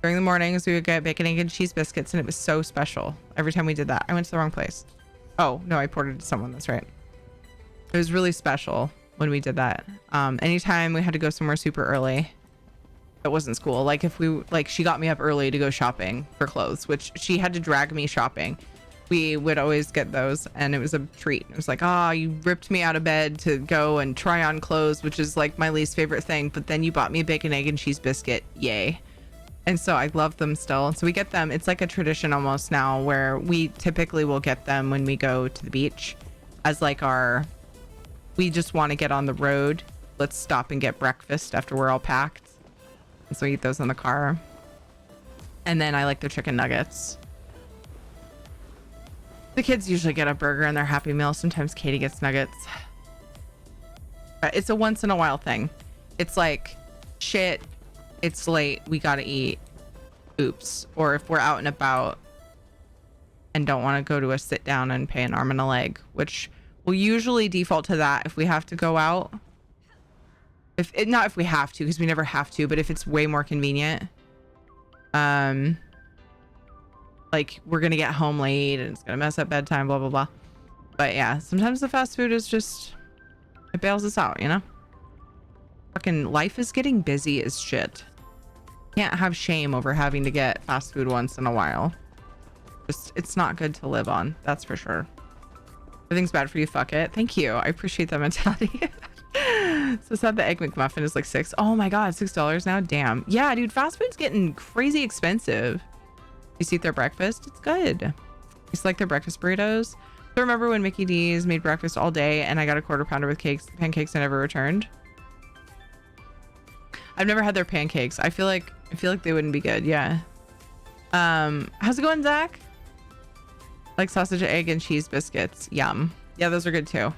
During the mornings, we would get bacon, egg, and cheese biscuits, and it was so special. Every time we did that, I went to the wrong place. Oh, no, I poured it to someone. That's right. It was really special when we did that. Anytime we had to go somewhere super early, it wasn't school. Like if she got me up early to go shopping for clothes, which she had to drag me shopping. We would always get those, and it was a treat. It was like, you ripped me out of bed to go and try on clothes, which is like my least favorite thing. But then you bought me a bacon, egg, and cheese biscuit. Yay. And so I love them still. So we get them. It's like a tradition almost now where we typically will get them when we go to the beach as like we just want to get on the road. Let's stop and get breakfast after we're all packed. And so we eat those in the car. And then I like the chicken nuggets. The kids usually get a burger and their Happy Meal. Sometimes Katie gets nuggets. But it's a once in a while thing. It's like, shit, it's late, we gotta eat. Oops. Or if we're out and about and don't want to go to a sit down and pay an arm and a leg, which will usually default to that if we have to go out. Not if we have to, because we never have to, but if it's way more convenient. Like we're gonna get home late and it's gonna mess up bedtime, blah blah blah. But yeah, sometimes the fast food is just, it bails us out, you know. Fucking life is getting busy as shit. Can't have shame over having to get fast food once in a while. Just, it's not good to live on. That's for sure. Everything's bad for you. Fuck it. Thank you. I appreciate that mentality. So sad the Egg McMuffin is like $6. Oh my God, $6 now? Damn. Yeah, dude, fast food's getting crazy expensive. You see their breakfast? It's good. It's like their breakfast burritos. So remember when Mickey D's made breakfast all day and I got a quarter pounder with pancakes and never returned? I've never had their pancakes. I feel like they wouldn't be good. Yeah. How's it going, Zach? Like sausage, egg, and cheese biscuits. Yum. Yeah, those are good too.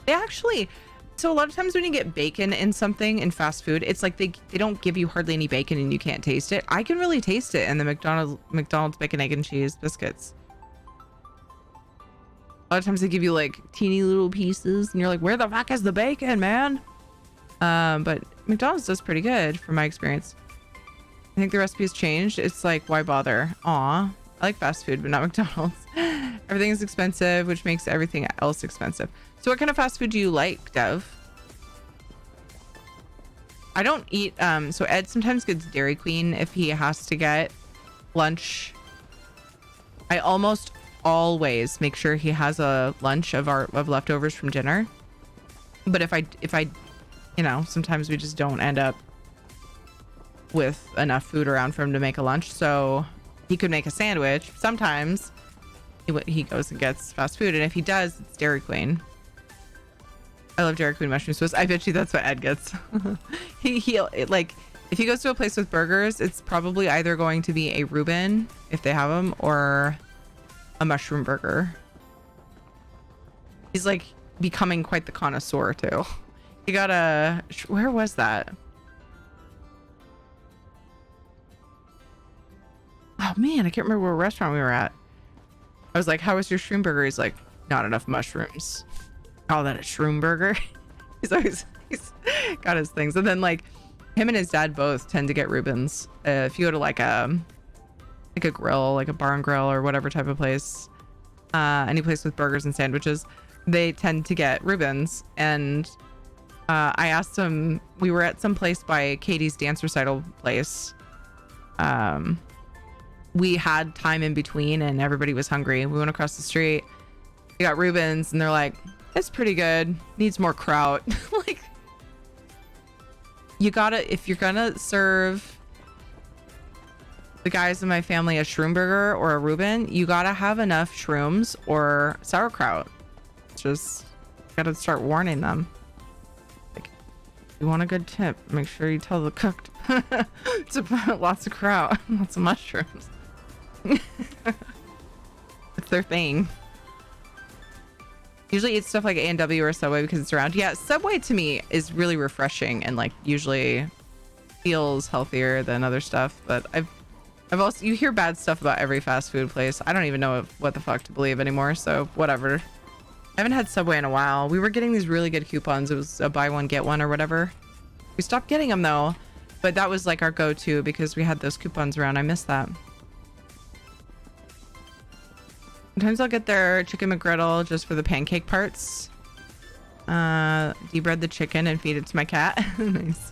They actually, so a lot of times when you get bacon in something in fast food, it's like they don't give you hardly any bacon and you can't taste it. I can really taste it in the McDonald's bacon, egg, and cheese biscuits. A lot of times they give you like teeny little pieces and you're like, where the fuck is the bacon, man? But McDonald's does pretty good from my experience. I think the recipe has changed. It's like, why bother? Aw, I like fast food, but not McDonald's. Everything is expensive, which makes everything else expensive. So what kind of fast food do you like, Dev? I don't eat, so Ed sometimes gets Dairy Queen if he has to get lunch. I almost always make sure he has a lunch of leftovers from dinner. But if I, you know, sometimes we just don't end up with enough food around for him to make a lunch. So he could make a sandwich. Sometimes he goes and gets fast food. And if he does, it's Dairy Queen. I love Dairy Queen mushroom Swiss. I bet you that's what Ed gets. Like, if he goes to a place with burgers, it's probably either going to be a Reuben, if they have them, or a mushroom burger. He's like becoming quite the connoisseur too. He got a, where was that? Oh man, I can't remember what restaurant we were at. I was like, how was your shroom burger? He's like, not enough mushrooms. Call that a shroom burger? he's got his things. And then like him and his dad both tend to get Reubens. If you go to like a grill, like a bar and grill or whatever type of place, any place with burgers and sandwiches, they tend to get Reubens. And I asked him, we were at some place by Katie's dance recital place. We had time in between and everybody was hungry. We went across the street, we got Reubens, and they're like, it's pretty good, needs more kraut. Like, you gotta, if you're gonna serve the guys in my family a shroom burger or a Reuben, you gotta have enough shrooms or sauerkraut. Just gotta start warning them. Like, you want a good tip, make sure you tell the cook to put lots of kraut, lots of mushrooms. It's their thing. Usually eat stuff like A&W or Subway because it's around. Yeah, Subway to me is really refreshing and like usually feels healthier than other stuff. But I've also, you hear bad stuff about every fast food place. I don't even know what the fuck to believe anymore. So whatever. I haven't had Subway in a while. We were getting these really good coupons. It was a buy one get one or whatever. We stopped getting them though, but that was like our go-to because we had those coupons around. I miss that. Sometimes I'll get their chicken McGriddle just for the pancake parts. Debread the chicken and feed it to my cat. Nice.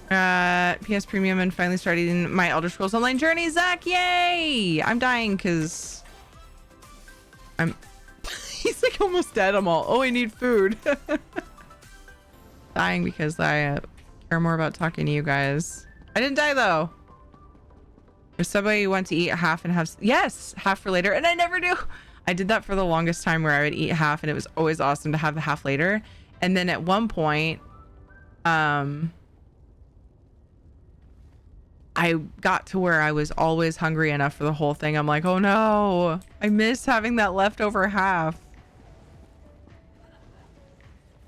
PS Premium and finally starting my Elder Scrolls Online journey. Zach, yay! I'm dying because he's like almost dead. I'm all, oh, I need food. Dying because I care more about talking to you guys. I didn't die though. If somebody wants to eat half and have, yes, half for later, and I never do. I did that for the longest time where I would eat half and it was always awesome to have the half later. And then at one point, I got to where I was always hungry enough for the whole thing. I'm like, oh no, I miss having that leftover half.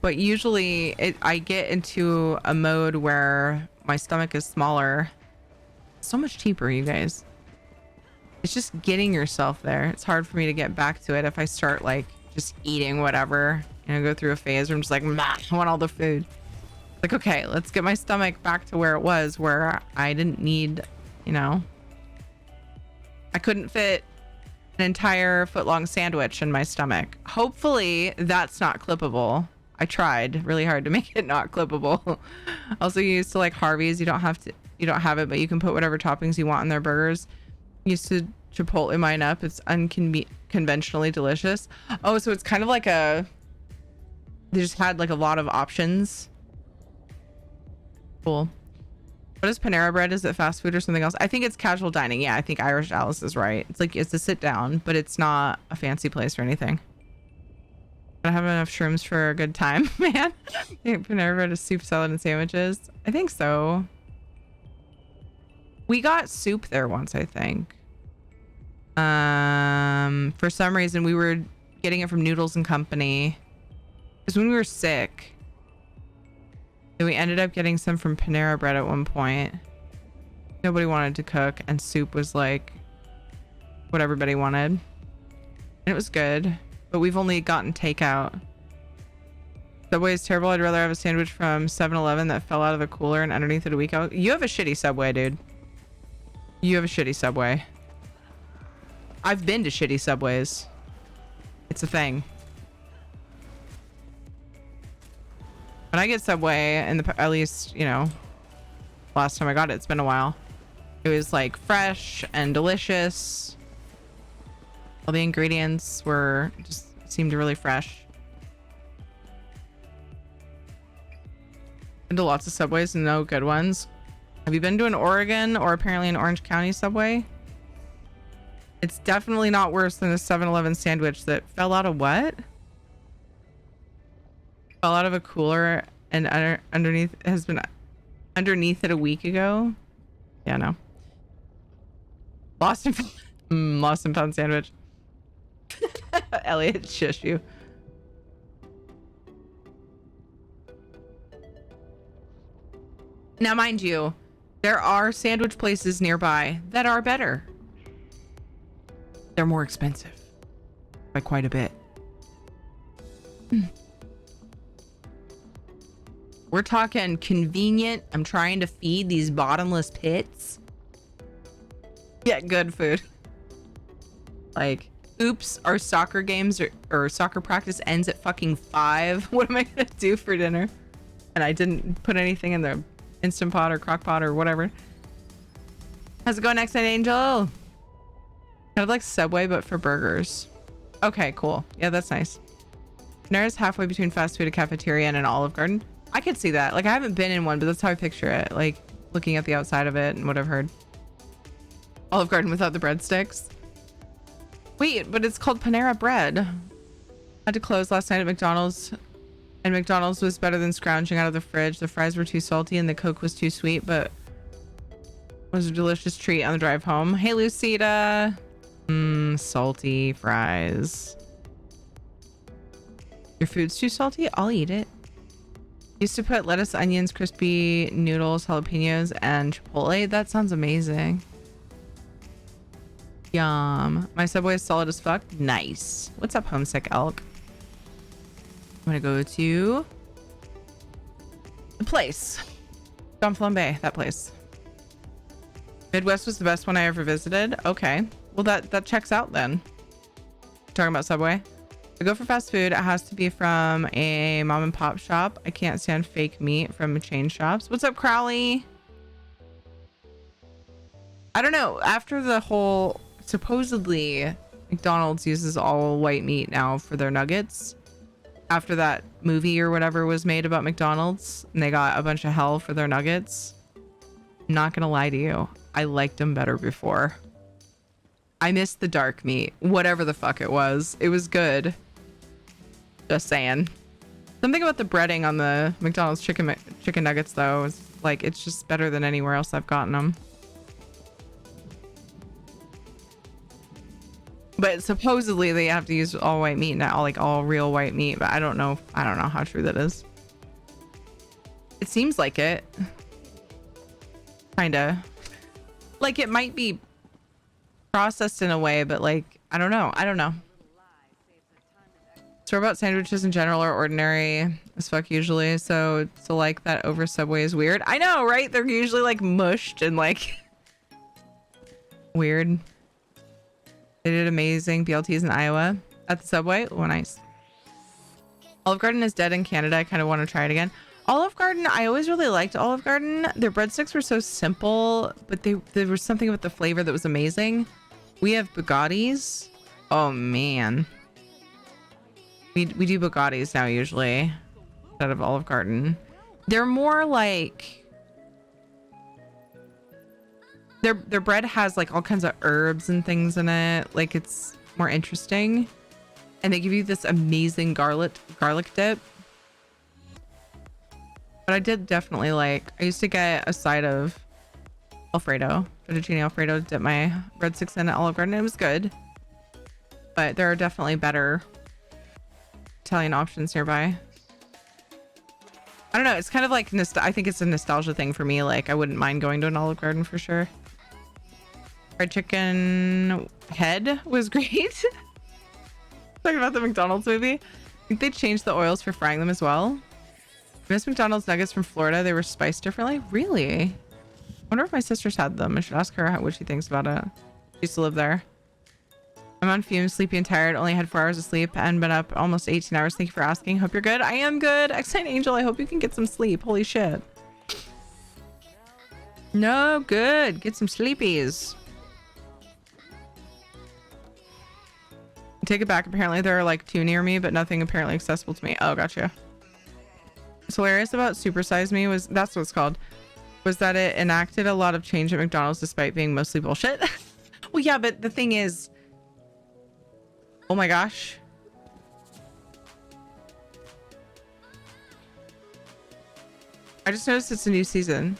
But usually I get into a mode where my stomach is smaller. So much cheaper, you guys. It's just getting yourself there. It's hard for me to get back to it if I start like just eating whatever and I go through a phase where I'm just like, I want all the food. Like, okay, let's get my stomach back to where it was, where I didn't need, you know, I couldn't fit an entire foot-long sandwich in my stomach. Hopefully that's not clippable. I tried really hard to make it not clippable. Also used to like Harvey's, you don't have it, but you can put whatever toppings you want on their burgers. Used to Chipotle mine up. It's unconventionally delicious. Oh, so it's kind of like they just had like a lot of options. Cool. What is Panera Bread? Is it fast food or something else? I think it's casual dining. Yeah, I think Irish Alice is right. It's like, it's a sit down, but it's not a fancy place or anything. I have enough shrooms for a good time, man. Panera Bread is soup, salad, and sandwiches. I think so. We got soup there once, I think. For some reason, we were getting it from Noodles and Company. It was when we were sick. And we ended up getting some from Panera Bread at one point. Nobody wanted to cook, and soup was like what everybody wanted. And it was good, but we've only gotten takeout. Subway is terrible. I'd rather have a sandwich from 7-Eleven that fell out of the cooler and underneath it a week ago. You have a shitty Subway, dude. You have a shitty Subway. I've been to shitty Subways. It's a thing. When I get Subway, at least, you know, last time I got it, it's been a while. It was like fresh and delicious. All the ingredients seemed really fresh. Been to lots of Subways and no good ones. Have you been to an Oregon or apparently an Orange County Subway? It's definitely not worse than a 7-Eleven sandwich that fell out of what? Fell out of a cooler and underneath has been underneath it a week ago. Yeah, no. Lost and found sandwich. Elliot, shush you. Now, mind you, there are sandwich places nearby that are better. They're more expensive by quite a bit. We're talking convenient. I'm trying to feed these bottomless pits. Get good food. Like, oops, our soccer games or soccer practice ends at fucking 5. What am I gonna do for dinner? And I didn't put anything in the Instant Pot or Crock Pot or whatever. How's it going, Next Night Angel? Kind of like Subway, but for burgers. Okay, cool. Yeah, that's nice. Panera's halfway between fast food, a cafeteria, and an Olive Garden. I could see that. Like, I haven't been in one, but that's how I picture it. Like, looking at the outside of it and what I've heard. Olive Garden without the breadsticks. Wait, but it's called Panera Bread. Had to close last night at McDonald's, and McDonald's was better than scrounging out of the fridge. The fries were too salty and the Coke was too sweet, but was a delicious treat on the drive home. Hey, Lucida. Salty fries. Your food's too salty? I'll eat it. Used to put lettuce, onions, crispy noodles, jalapenos, and chipotle. That sounds amazing. Yum. My Subway is solid as fuck. Nice. What's up, Homesick Elk? I'm gonna go to the place. Don Flambe, that place. Midwest was the best one I ever visited. Okay. Well, that checks out then. Talking about Subway. I go for fast food. It has to be from a mom and pop shop. I can't stand fake meat from chain shops. What's up, Crowley? I don't know. After the whole, supposedly McDonald's uses all white meat now for their nuggets. After that movie or whatever was made about McDonald's and they got a bunch of hell for their nuggets. I'm not gonna lie to you. I liked them better before. I missed the dark meat, whatever the fuck it was. It was good. Just saying. Something about the breading on the McDonald's chicken nuggets though is like, it's just better than anywhere else I've gotten them. But supposedly they have to use all white meat now, like all real white meat, but I don't know how true that is. It seems like it. Kinda. Like it might be processed in a way, but like I don't know. Store-bought sandwiches in general are ordinary as fuck usually, so like that over Subway is weird. I know, right? They're usually like mushed and like weird. They did amazing BLTs in Iowa at the Subway. Oh, nice. Olive Garden is dead in Canada. I kind of want to try it again. Olive Garden, I always really liked Olive Garden. Their breadsticks were so simple, but there was something with the flavor that was amazing. We have Bugattis. Oh man. We do Bugattis now usually instead of Olive Garden. They're more like their bread has like all kinds of herbs and things in it. Like it's more interesting. And they give you this amazing garlic dip. But I did definitely I used to get a side of Alfredo, fettuccine Alfredo to dip my breadsticks in at Olive Garden. It was good. But there are definitely better Italian options nearby. I don't know. It's kind of like, I think it's a nostalgia thing for me. Like I wouldn't mind going to an Olive Garden for sure. Fried chicken head was great. Talking about the McDonald's movie. I think they changed the oils for frying them as well. Miss McDonald's nuggets from Florida. They were spiced differently. Really? I wonder if my sister's had them. I should ask her what she thinks about it. She used to live there. I'm on fumes, sleepy and tired. Only had 4 hours of sleep and been up almost 18 hours. Thank you for asking. Hope you're good. I am good. Excellent Angel. I hope you can get some sleep. Holy shit. No, good. Get some sleepies. Take it back. Apparently there are like 2 near me, but nothing apparently accessible to me. Oh, gotcha. What's hilarious about Super Size Me was, that's what it's called, was that it enacted a lot of change at McDonald's despite being mostly bullshit. Well, yeah, but the thing is, oh my gosh. I just noticed it's a new season.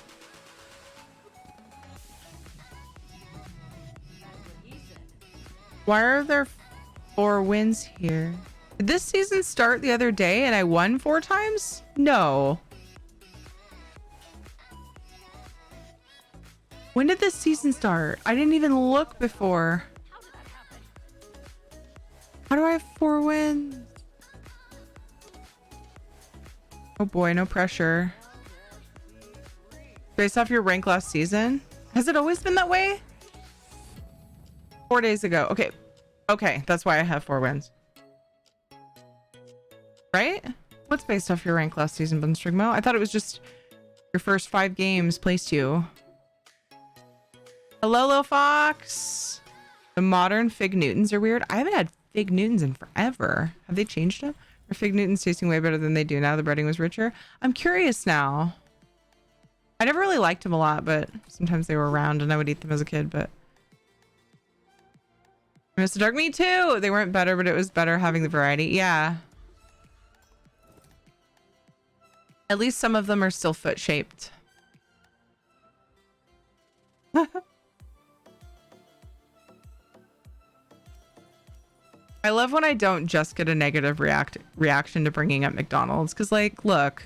Why are there 4 wins here? Did this season start the other day and I won 4 times? No. When did this season start? I didn't even look before. How do I have 4 wins? Oh boy, no pressure. Based off your rank last season? Has it always been that way? 4 days ago. Okay. Okay, that's why I have 4 wins. Right? What's based off your rank last season, Bunstrigmo? I thought it was just your first 5 games placed you. Hello, Fox. The modern Fig Newtons are weird. I haven't had Fig Newtons in forever. Have they changed them? Are Fig Newtons tasting way better than they do now? The breading was richer. I'm curious now. I never really liked them a lot, but sometimes they were around and I would eat them as a kid, but Mr. Dark, me too. They weren't better, but it was better having the variety. Yeah. At least some of them are still foot shaped. I love when I don't just get a negative reaction to bringing up McDonald's. Because, like, look,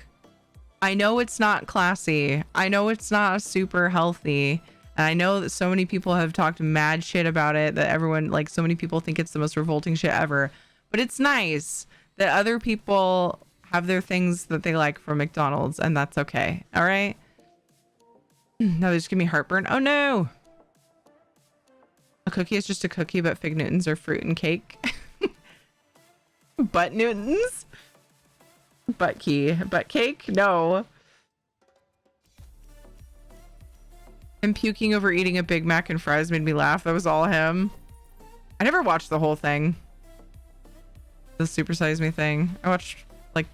I know it's not classy. I know it's not super healthy. And I know that so many people have talked mad shit about it, that everyone, like, so many people think it's the most revolting shit ever. But it's nice that other people have their things that they like from McDonald's, and that's okay. All right? No, they just give me heartburn. Oh, no. A cookie is just a cookie, but Fig Newtons are fruit and cake. Butt Newtons? Butt cake? No. Him puking over eating a Big Mac and fries made me laugh. That was all him. I never watched the whole thing. The Super Size Me thing. I watched like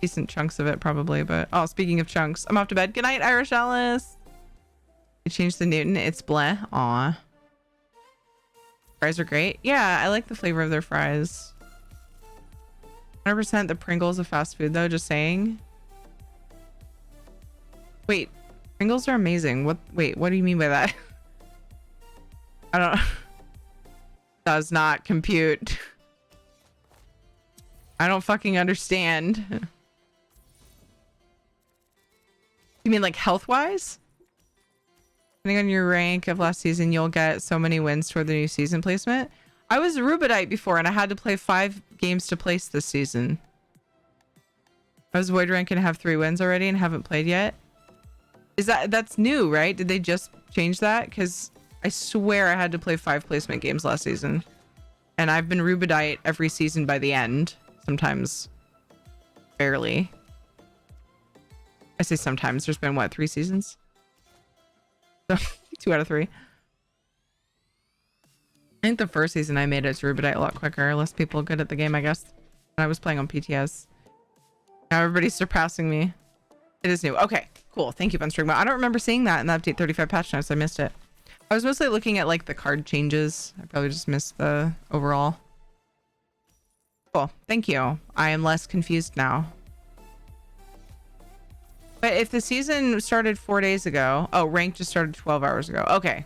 decent chunks of it probably, but oh, speaking of chunks, I'm off to bed. Good night, Irish Alice. You changed the Newton. It's bleh. Aw. Fries are great. Yeah, I like the flavor of their fries. 100% the Pringles of fast food though, just saying. Wait, Pringles are amazing. Wait, what do you mean by that? I don't does not compute. I don't fucking understand. You mean like health-wise? Depending on your rank of last season, you'll get so many wins toward the new season placement. I was Rubidite before and I had to play 5 games to place this season. I was Void rank and have 3 wins already and haven't played yet. That's new, right? Did they just change that? Because I swear I had to play 5 placement games last season. And I've been Rubidite every season by the end. sometimes barely. I say sometimes. There's been what, 3 seasons? So 2 out of 3. I think the first season I made it to Rubidite a lot quicker. Less people good at the game, I guess. And I was playing on PTS. Now everybody's surpassing me. It is new. Okay, cool. Thank you, Bunstring. I don't remember seeing that in the update 35 patch notes. I missed it. I was mostly looking at like the card changes. I probably just missed the overall. Cool. Thank you. I am less confused now. But if the season started 4 days ago, oh, rank just started 12 hours ago. Okay.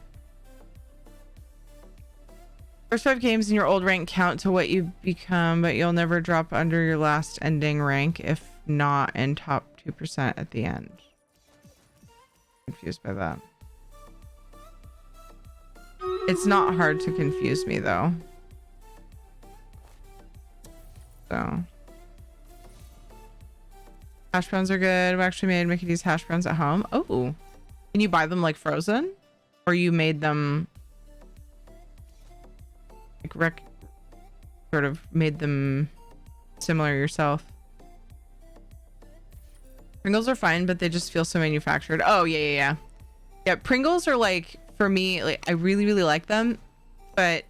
First 5 games in your old rank count to what you become, but you'll never drop under your last ending rank if not in top 2% at the end. Confused by that. It's not hard to confuse me though. So. Hash browns are good. We actually made Mickey D's hash browns at home. Oh, can you buy them like frozen, or you made them like sort of made them similar yourself? Pringles are fine, but they just feel so manufactured. Oh yeah. Pringles are like, for me, like I really like them, but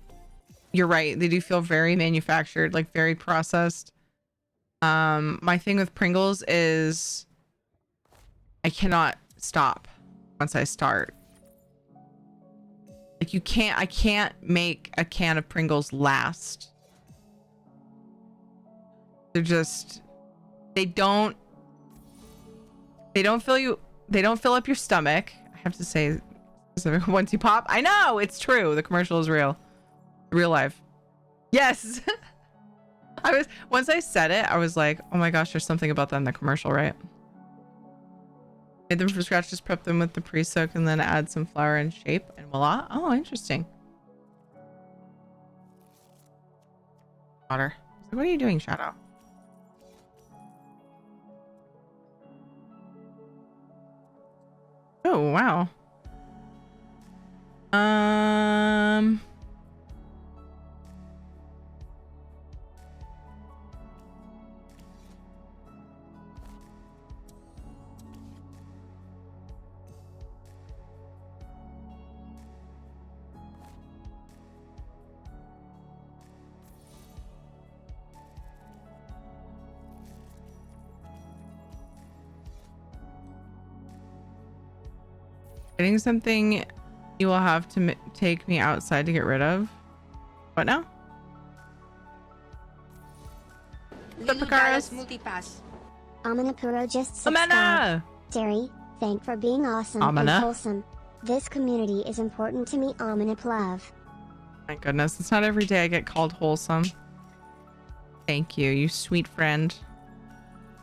you're right, they do feel very manufactured, like very processed. My thing with Pringles is I cannot stop once I start. Like I can't make a can of Pringles last. They're just, they don't fill up your stomach. I have to say, once you pop, I know it's true. The commercial is real life. Yes. Once I said it, I was like, oh my gosh, there's something about that in the commercial, right? Made them from scratch, just prep them with the pre-soak and then add some flour and shape and voila. Oh, interesting. Water. What are you doing, Shadow? Oh, wow. Getting something you will have to take me outside to get rid of. What now? Multipass. Amanapuro just subscribed. Terry, thank for being awesome and wholesome. This community is important to me. Amanap love. My goodness, it's not every day I get called wholesome. Thank you, you sweet friend.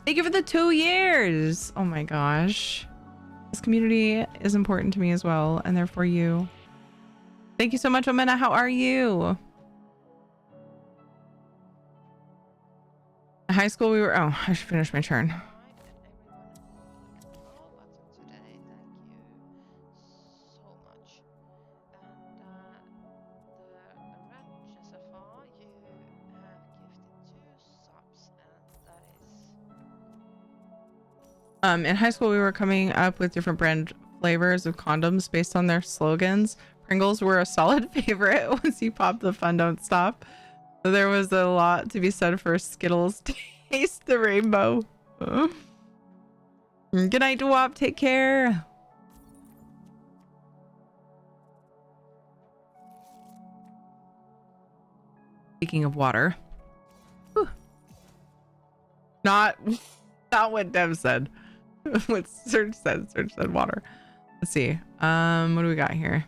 Thank you for the 2 years. Oh my gosh. This community is important to me as well, and therefore you. Thank you so much, Omena. How are you? In high school, we were. Oh, I should finish my turn. In high school, we were coming up with different brand flavors of condoms based on their slogans. Pringles were a solid favorite. Once you pop, the fun don't stop. So there was a lot to be said for Skittles. Taste the rainbow. Good night, Dwop. Take care. Speaking of water. Whew. Not what Dev said. What Serge said. Serge said water. Let's see. What do we got here?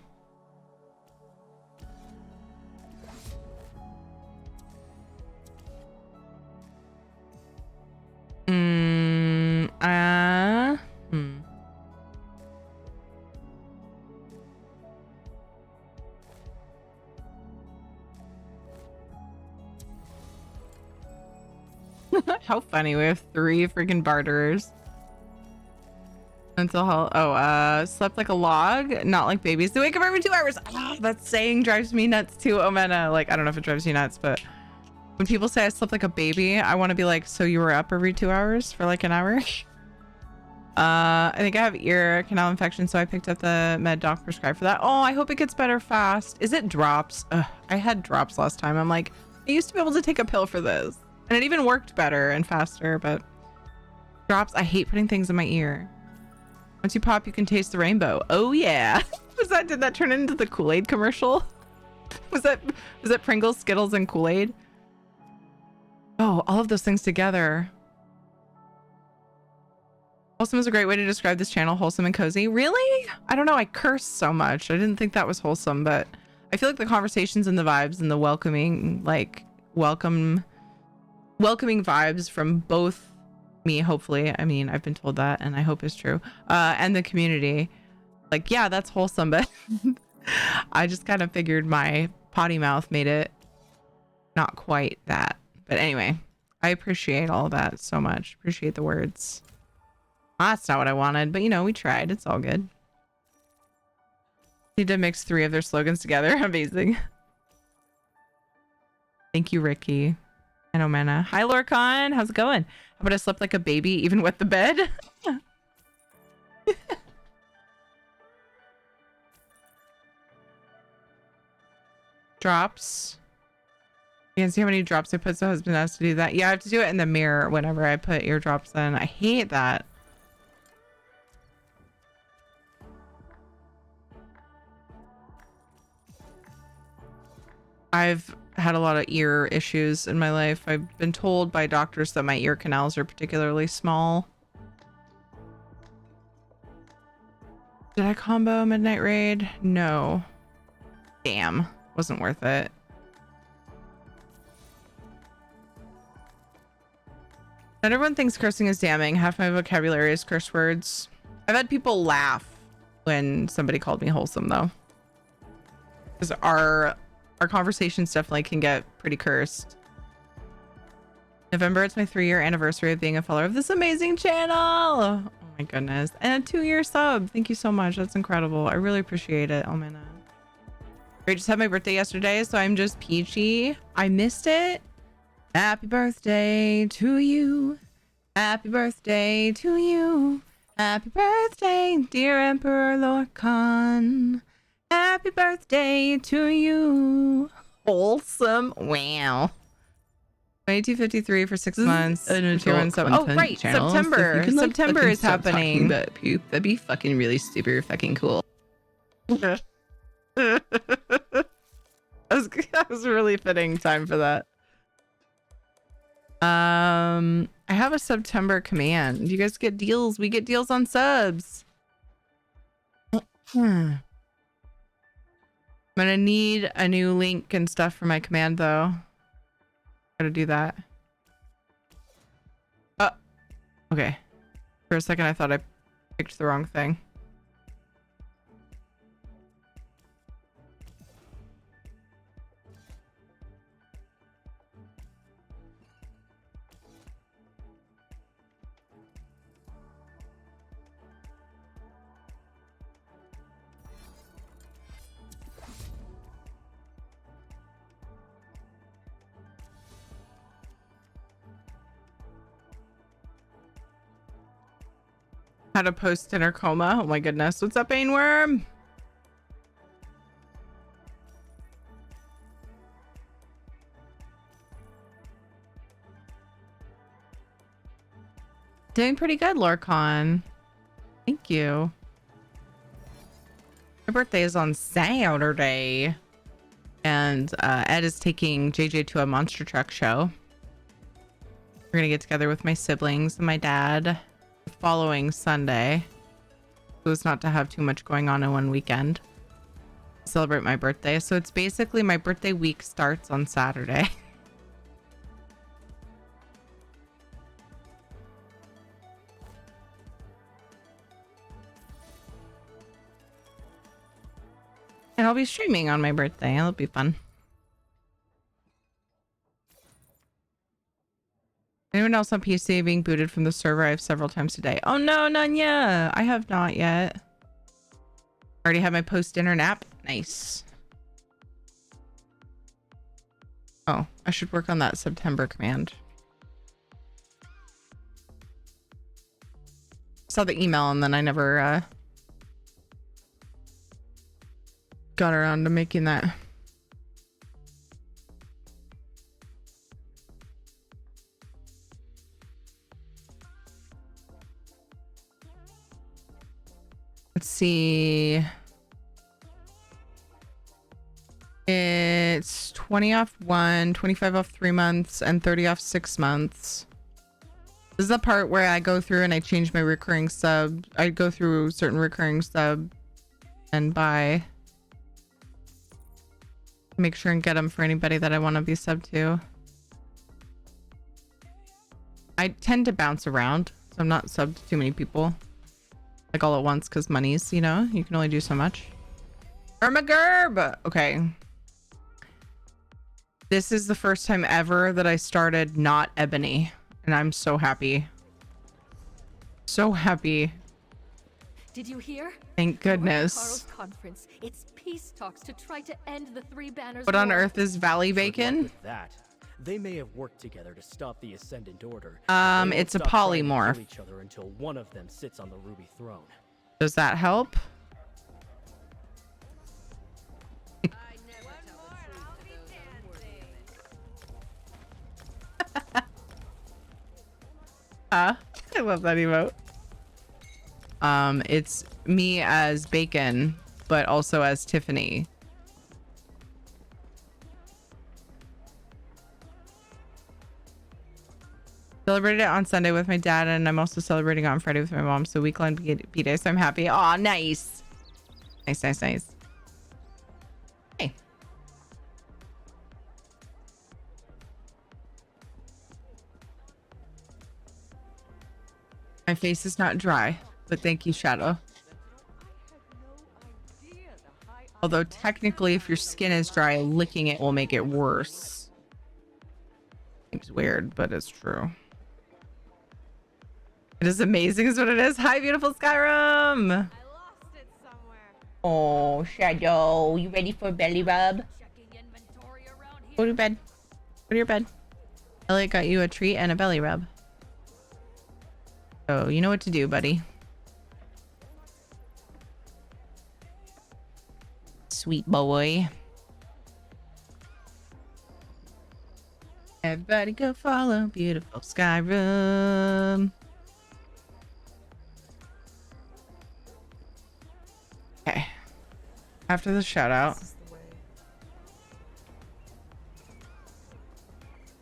How funny. We have 3 freaking barterers. Mental health. Oh, slept like a log, not like babies. They wake up every 2 hours. Ah, that saying drives me nuts too, Omena. Like, I don't know if it drives you nuts, but When people say I slept like a baby, I want to be like, so you were up every 2 hours for like an hour? I think I have ear canal infection, so I picked up the med doc prescribed for that. Oh, I hope it gets better fast. Is it drops? Ugh, I had drops last time. I'm like, I used to be able to take a pill for this, and it even worked better and faster, but drops, I hate putting things in my ear. Once you pop, you can taste the rainbow. Oh yeah. Did that turn into the Kool-Aid commercial? Was that Pringles, Skittles, and Kool-Aid? Oh, all of those things together. Wholesome is a great way to describe this channel. Wholesome and cozy. Really? I don't know. I curse so much. I didn't think that was wholesome, but I feel like the conversations and the vibes and the welcoming, like welcoming vibes from both me, hopefully. I mean, I've been told that and I hope it's true. And the community. Like, yeah, that's wholesome, but I just kind of figured my potty mouth made it not quite that. But anyway, I appreciate all of that so much. Appreciate the words. That's not what I wanted, but you know, we tried. It's all good. Need to mix 3 of their slogans together. Amazing. Thank you, Ricky and Omena. Hi, Lorcon. How's it going? How about I slept like a baby, even with the bed? Drops. You can see how many drops I put, so husband has to do that. Yeah, I have to do it in the mirror whenever I put eardrops in. I hate that. I've had a lot of ear issues in my life. I've been told by doctors that my ear canals are particularly small. Did I combo Midnight Raid? No. Damn. Wasn't worth it. Not everyone thinks cursing is damning. Half my vocabulary is curse words. I've had people laugh when somebody called me wholesome, though. Because our conversations definitely can get pretty cursed. November, it's my 3-year anniversary of being a follower of this amazing channel. Oh my goodness. And a 2-year sub. Thank you so much. That's incredible. I really appreciate it. Oh man. I just had my birthday yesterday, so I'm just peachy. I missed it. Happy birthday to you. Happy birthday to you. Happy birthday, dear Emperor Lorcan. Happy birthday to you. Wholesome. Wow. 2253 for 6 months. Oh, right. Channel, September. So September is happening. That'd be fucking really super fucking cool. That was really fitting time for that. I have a September command. You guys get deals. We get deals on subs. I'm gonna need a new link and stuff for my command though. Gotta do that. Okay. For a second I thought I picked the wrong thing. How to post dinner coma. Oh my goodness. What's up, Baneworm? Doing pretty good, Lorcon. Thank you. My birthday is on Saturday. And Ed is taking JJ to a monster truck show. We're gonna get together with my siblings and my dad the following Sunday, so as not to have too much going on in one weekend. Celebrate my birthday. So it's basically my birthday week starts on Saturday. And I'll be streaming on my birthday. It'll be fun. Anyone else on PC being booted from the server? I have several times today. Oh no, none yet. I have not yet. Already have my post-dinner nap. Nice. Oh, I should work on that September command. Saw the email and then I never got around to making that. Let's see. It's 20 off 1, 25 off 3 months, and 30 off 6 months. This is the part where I go through and I change my recurring sub. I go through certain recurring sub and buy. Make sure and get them for anybody that I want to be sub to. I tend to bounce around, so I'm not subbed to too many people. Like all at once, because money's, you know, you can only do so much. Ermagerb! Okay. This is the first time ever that I started not ebony. And I'm so happy. So happy. Did you hear? Thank goodness. Carl's conference. It's peace talks to try to end the Three Banners. What on War. earth is Valley Bacon? With that, they may have worked together to stop the Ascendant Order. It's a polymorph. Each other until one of them sits on the Ruby Throne. Does that help? I love that emote. It's me as Bacon, but also as Tiffany. Celebrated it on Sunday with my dad, and I'm also celebrating it on Friday with my mom. So week-long P-Day, so I'm happy. Aw, nice. Nice, nice, nice. Hey. My face is not dry, but thank you, Shadow. Although technically, if your skin is dry, licking it will make it worse. Seems weird, but it's true. It is amazing is what it is. Hi, beautiful Skyrim. I lost it somewhere. Oh, Shadow, you ready for a belly rub? Go to bed. Go to your bed. Elliot got you a treat and a belly rub. So you know what to do, buddy. Sweet boy. Everybody go follow beautiful Skyrim. Okay. After the shout out.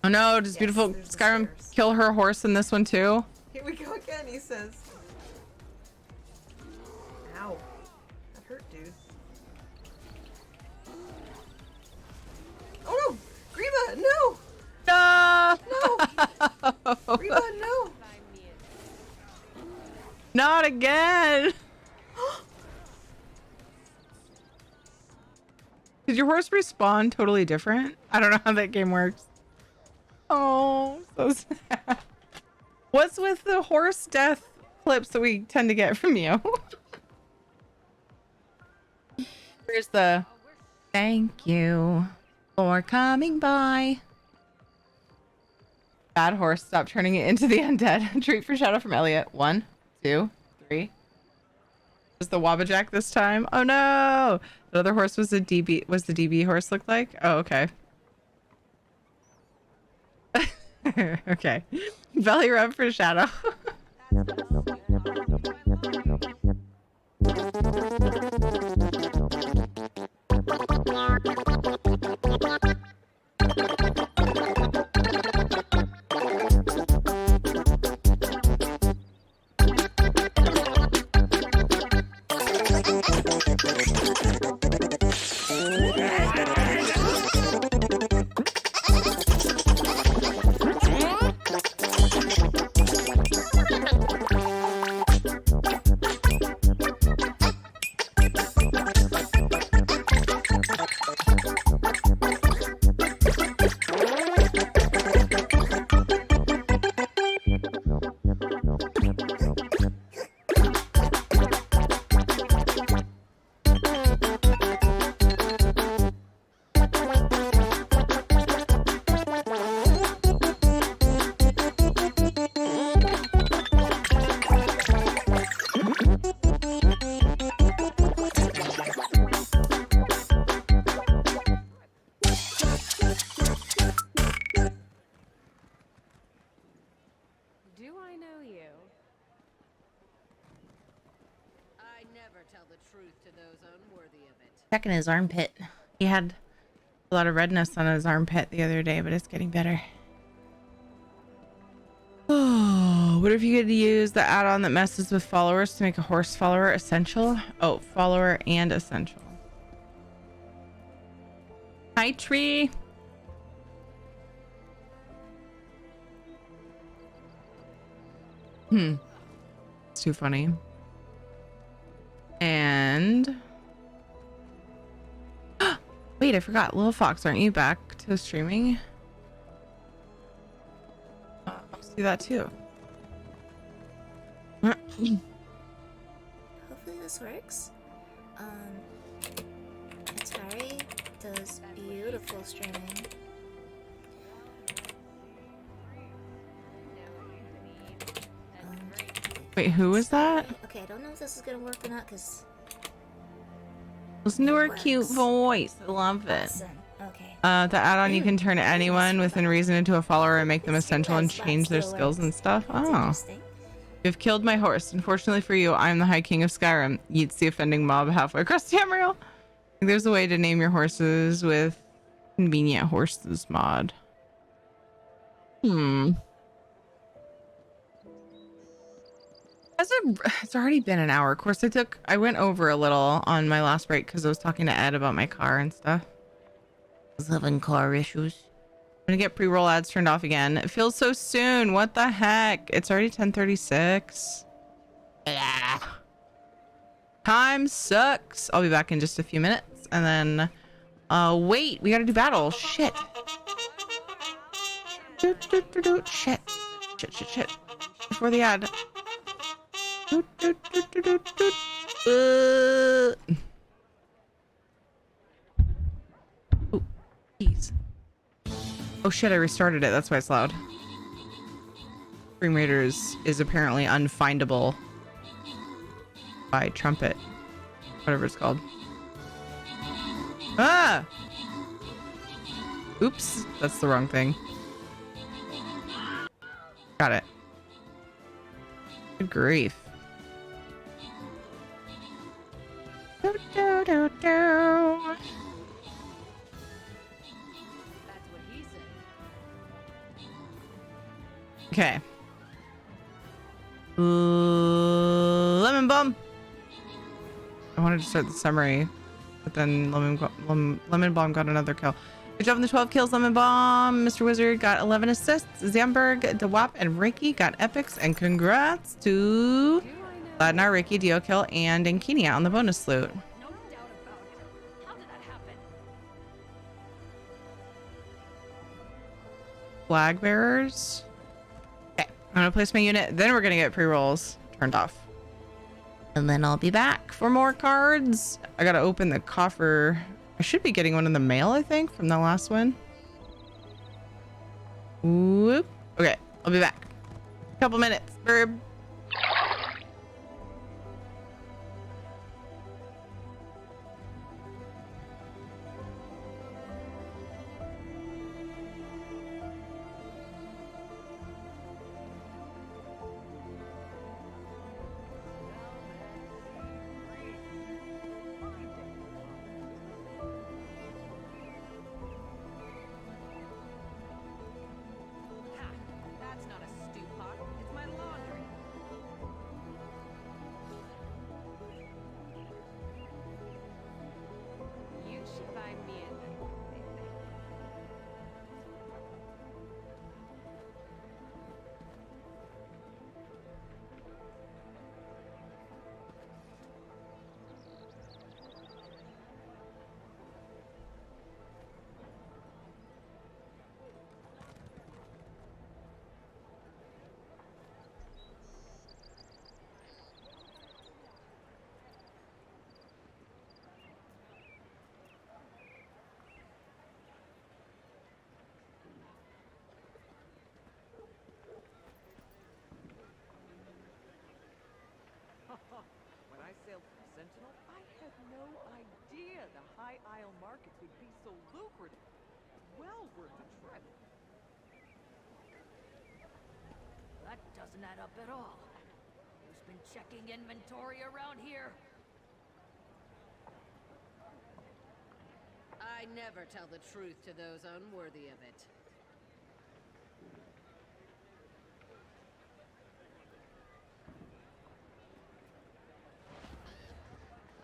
Oh no, does beautiful Skyrim kill her horse in this one too? Here we go again, he says. Ow. That hurt, dude. Oh no! Greba, no! No! No! Greba, no! Not again! Did your horse respawn totally different? I don't know how that game works. Oh, so sad. What's with the horse death clips that we tend to get from you? Here's the thank you for coming by. Bad horse, stop turning it into the undead. Treat for Shadow from Elliot. 1, 2, 3. Was the Wabajack this time? Oh no! The other horse was the DB. Was the DB horse look like? Oh, okay. Okay. Belly rub for Shadow. Do I know you? I never tell the truth to those unworthy of it. Checking his armpit. He had a lot of redness on his armpit the other day, but it's getting better. Oh, what if you could use the add-on that messes with followers to make a horse follower essential? Oh, follower and essential. Hi, tree. It's too funny. And wait, I forgot. Little Fox, aren't you back to streaming? Let's do that too. Hopefully this works. Atari does beautiful streaming. Wait, who was that? Okay, I don't know if this is gonna work or not, because Listen to her cute voice. I love it. awesome. Okay. The add-on, you can turn anyone within reason into a follower and make them essential and change their skills and stuff. Oh. You've killed my horse. Unfortunately for you, I'm the High King of Skyrim. Yeets the offending mob halfway across Tamriel. There's a way to name your horses with convenient horses mod. It's already been an hour. Of course, I went over a little on my last break because I was talking to Ed about my car and stuff. I was having car issues. I'm gonna get pre-roll ads turned off again. It feels so soon. What the heck? It's already 10:36. Yeah. Time sucks. I'll be back in just a few minutes. And then, wait, we gotta do battle. Shit. Shit. Shit. Before the ad. Oh, jeez. Oh shit, I restarted it. That's why it's loud. Stream Raiders is apparently unfindable by Trumpet. Whatever it's called. Ah! Oops, that's the wrong thing. Got it. Good grief. Okay. Lemon Bomb. I wanted to start the summary, but then Lemon Bomb got another kill. Good job on the 12 kills, Lemon Bomb. Mr. Wizard got 11 assists. Zamberg, DeWap, and Ricky got epics. And congrats to Ladnar, Ricky, Dio kill, and Enkinia on the bonus loot. Flag bearers. Okay, I'm gonna place my unit. Then we're gonna get pre-rolls turned off. And then I'll be back for more cards. I gotta open the coffer. I should be getting one in the mail, I think, from the last one. Whoop. Okay, I'll be back. Couple minutes, Burb. When I sailed from Sentinel, I had no idea the High Isle markets would be so lucrative. Well worth the trip. That doesn't doesn't add up at all. Who's been checking inventory around here? I never tell the truth to those unworthy of it.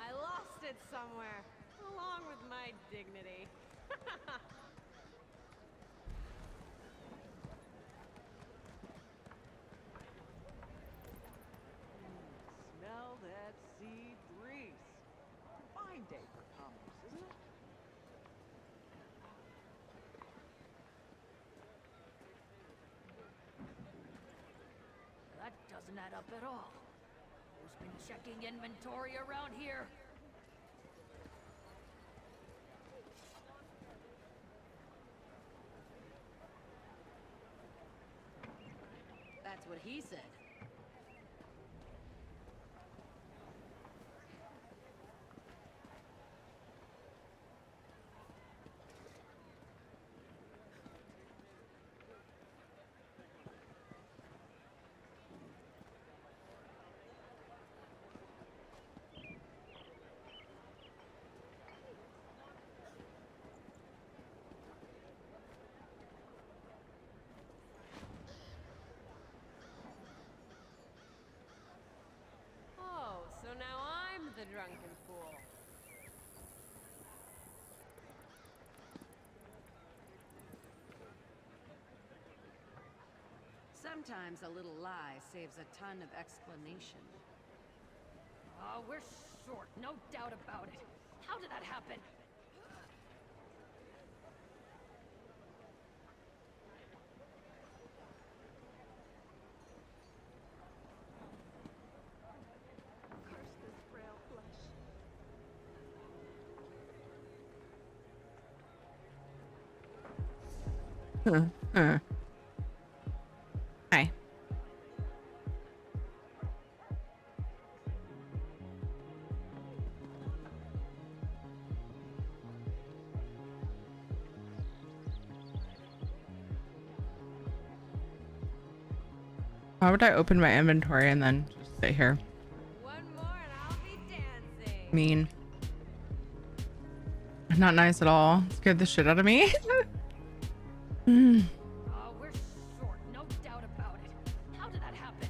I lost it somewhere, along with my dignity. Smell that sea breeze. Fine day for commerce, isn't it? That doesn't add up at all. Who's been checking inventory around here? That's what he said. Oh, so now I'm the drunken fool. Sometimes a little lie saves a ton of explanation. Oh, we're short, no doubt about it. How did that happen? Curse this frail flesh. Hi. Why would I open my inventory and then just sit here? One more and I'll be dancing. Mean. Not nice at all. Scared the shit out of me. Oh, we're short, no doubt about it. How did that happen?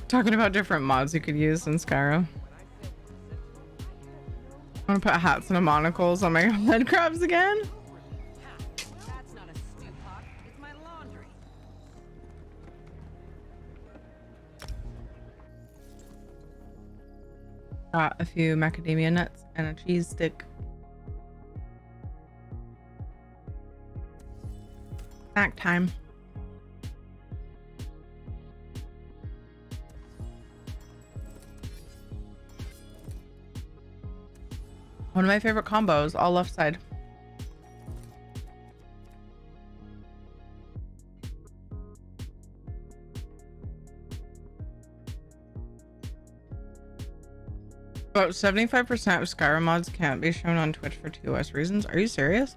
Talking about different mods you could use in Skyrim. I'm gonna put hats and monocles on my head crabs again. That's not a stew pot, it's my laundry. Got a few macadamia nuts and a cheese stick. Snack time. One of my favorite combos, all left side. About 75% of Skyrim mods can't be shown on Twitch for TOS reasons. Are you serious?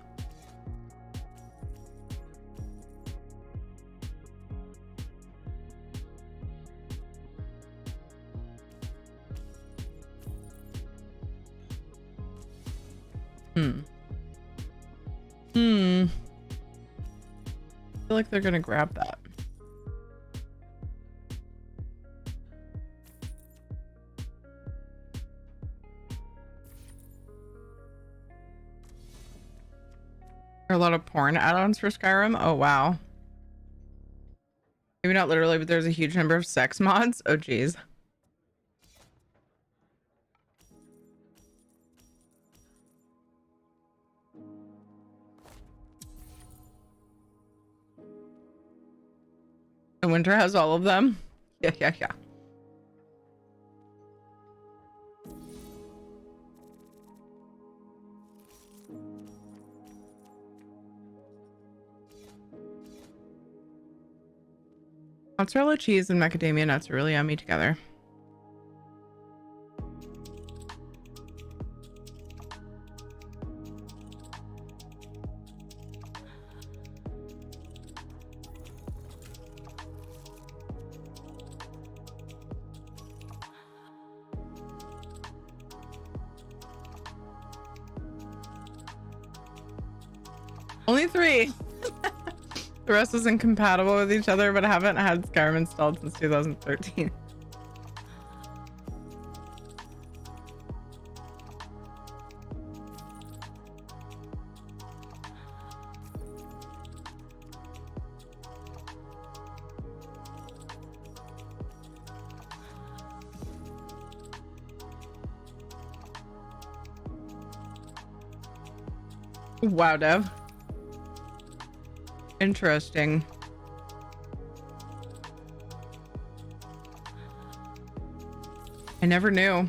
I feel like they're gonna grab that. There are a lot of porn add-ons for Skyrim. Oh wow. Maybe not literally, but there's a huge number of sex mods. Oh geez. The winter has all of them. Yeah. Mozzarella cheese and macadamia nuts are really yummy together. Only 3. The rest is incompatible with each other, but I haven't had Skyrim installed since 2013. Wow, Dev. Interesting. I never knew.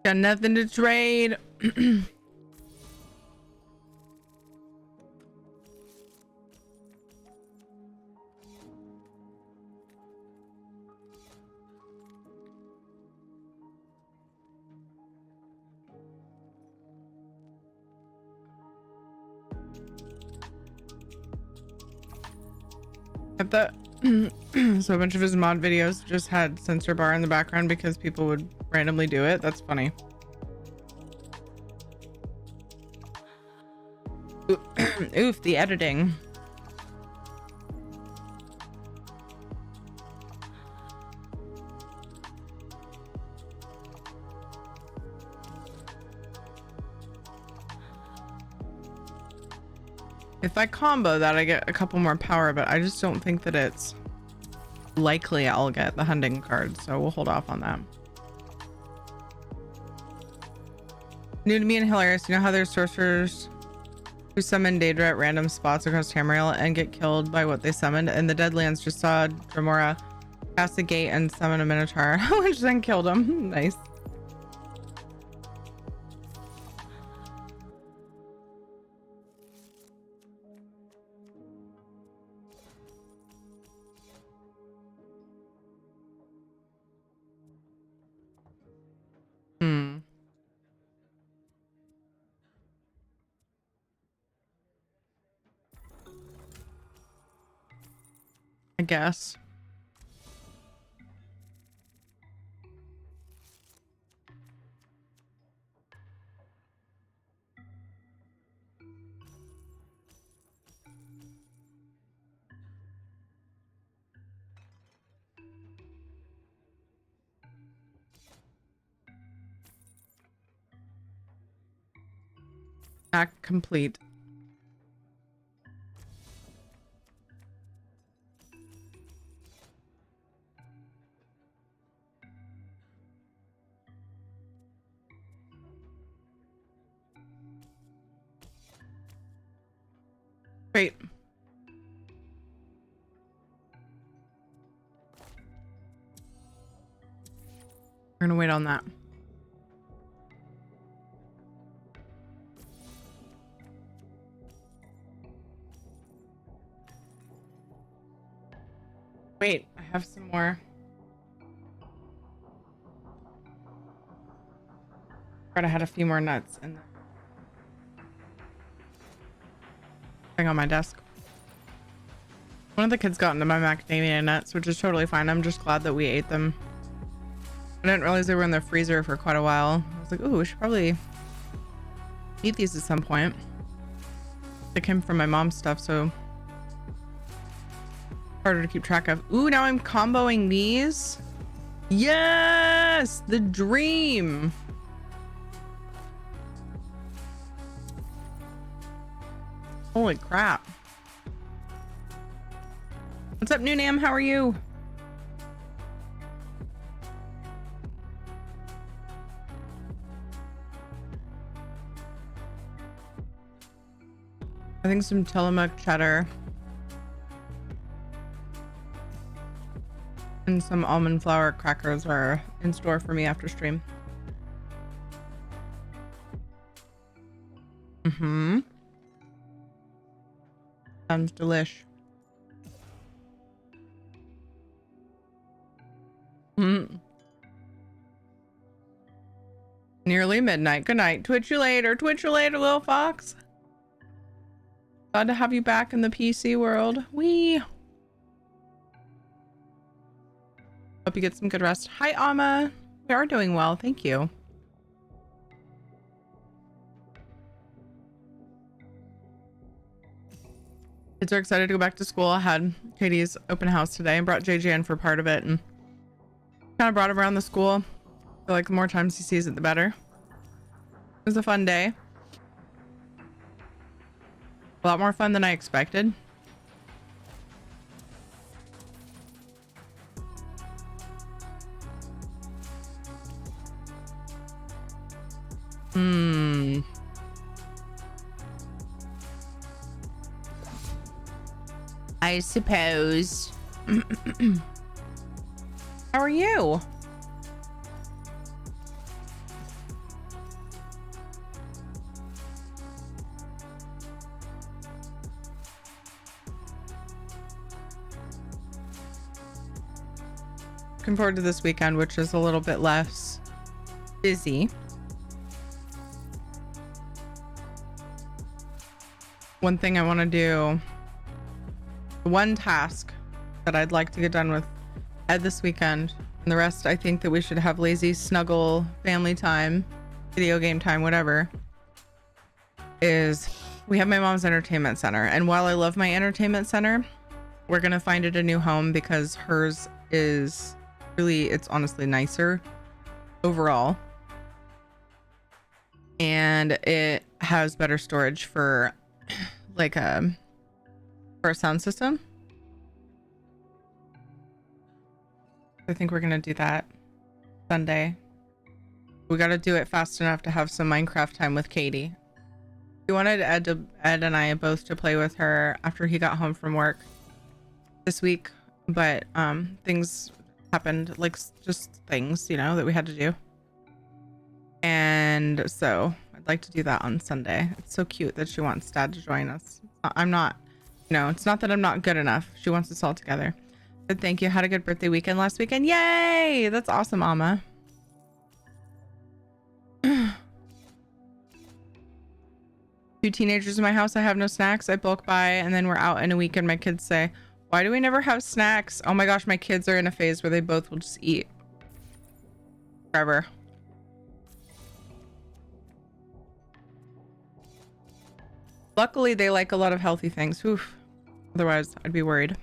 Got nothing to trade. At the so a bunch of his mod videos just had censor bar in the background because people would randomly do it. That's funny. Oof, the editing. If I combo that, I get a couple more power, but I just don't think that it's likely I'll get the hunting card, so we'll hold off on that. New to me and hilarious. You know how there's sorcerers who summon Daedra at random spots across Tamriel and get killed by what they summoned? And the Deadlands just saw Dremora pass the gate and summon a Minotaur, which then killed him. Nice. I guess. Act complete. Great. We're gonna wait on that. Wait, I have some more. But I had a few more nuts in the thing on my desk. One of the kids got into my macadamia nuts, which is totally fine. I'm just glad that we ate them. I didn't realize they were in the freezer for quite a while. I was like, ooh, we should probably eat these at some point. They came from my mom's stuff, so harder to keep track of. Ooh, now I'm comboing these. Yes, the dream. Holy crap. What's up, Noonam? How are you? I think some Tillamook cheddar and some almond flour crackers are in store for me after stream. Sounds delish. Nearly midnight. Good night. Twitch you later. Twitch you later, little fox. Glad to have you back in the PC world. Wee. Hope you get some good rest. Hi, Amma. We are doing well. Thank you. Kids are excited to go back to school. I had Katie's open house today and brought JJ in for part of it and kind of brought him around the school. I feel like the more times he sees it, the better. It was a fun day. A lot more fun than I expected. I suppose. How are you? Looking forward to this weekend, which is a little bit less busy. One thing I want to do, one task that I'd like to get done with Ed this weekend, and the rest I think that we should have lazy snuggle family time, video game time, whatever, is we have my mom's entertainment center. And while I love my entertainment center, we're going to find it a new home because hers is really, it's honestly nicer overall. And it has better storage for like for a sound system. I think we're gonna do that Sunday. We got to do it fast enough to have some Minecraft time with Katie. We wanted Ed and I both to play with her after he got home from work this week, but things happened, like just things, you know, that we had to do. And so I'd like to do that on Sunday. It's so cute that she wants Dad to join us. I'm not, no, it's not that I'm not good enough. She wants us all together. But thank you. Had a good birthday weekend last weekend. Yay! That's awesome, Amma. Two teenagers in my house. I have no snacks. I bulk buy, and then we're out in a weekend. My kids say, why do we never have snacks? Oh my gosh, my kids are in a phase where they both will just eat forever. Luckily, they like a lot of healthy things. Oof. Otherwise, I'd be worried.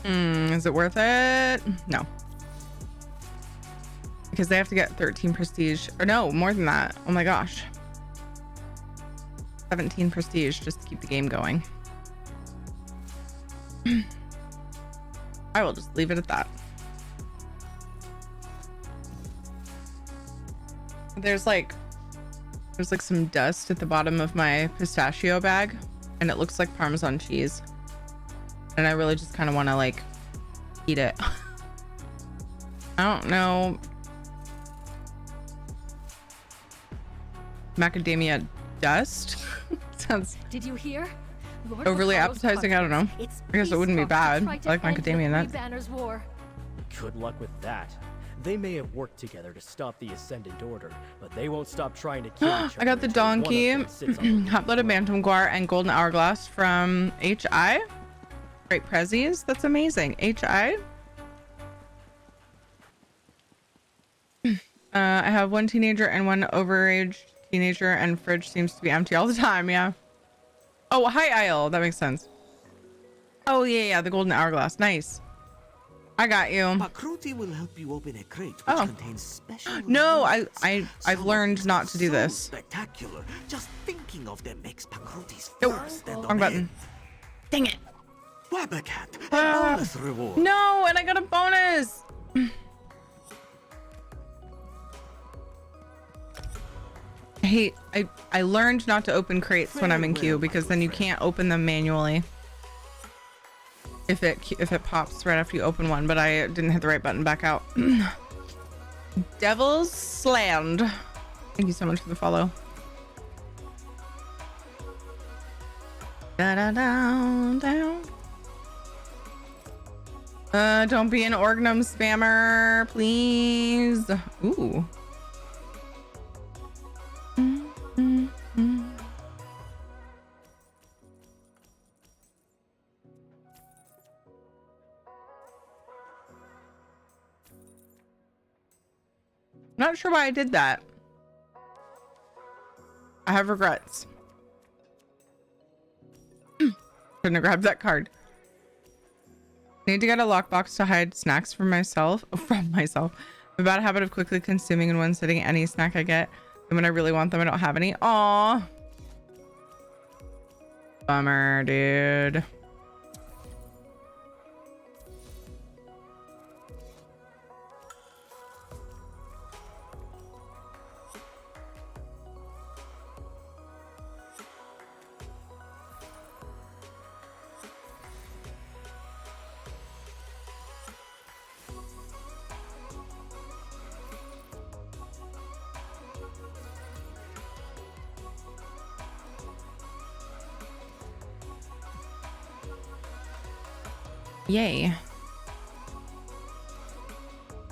Is it worth it? No. Because they have to get 13 prestige. Or no, more than that. Oh my gosh. 17 prestige just to keep the game going. I will just leave it at that. There's like some dust at the bottom of my pistachio bag, and it looks like Parmesan cheese. And I really just kind of want to like eat it. I don't know. Macadamia dust sounds Did you hear? Lord overly Vacaro's appetizing. I don't know. It's I guess it wouldn't be bad. peace I like talks to macadamia end the nuts. Three Banners War. Good luck with that. They may have worked together to stop the Ascendant Order, but they won't stop trying to kill each other. I got the until one of donkey, them sits on the hot-blooded bantam guar, and golden hourglass from HI. Great prezzies. That's amazing. HI. I have one teenager and one overaged teenager, and fridge seems to be empty all the time. Yeah. Oh, hi, Isle. That makes sense. Oh, yeah, the golden hourglass. Nice. I got you. Pakruti will help you open a crate which contains special. No, I've learned not to do this. Spectacular. Just thinking of them makes Pakrutis Nope. first and Wrong button. Dang it. Wabbercat, a bonus reward. No, and I got a bonus. I learned not to open crates when I'm in queue because then you can't open them manually if it pops right after you open one, but I didn't hit the right button. Back out. Devil's Land. Thank you so much for the follow. Da da down down. Don't be an Orgnum spammer, please. Ooh. Not sure why I did that. I have regrets. Shouldn't have grabbed that card. Need to get a lockbox to hide snacks from myself. I'm a bad habit of quickly consuming in one sitting any snack I get. And when I really want them, I don't have any. Aw. Bummer, dude. Yay.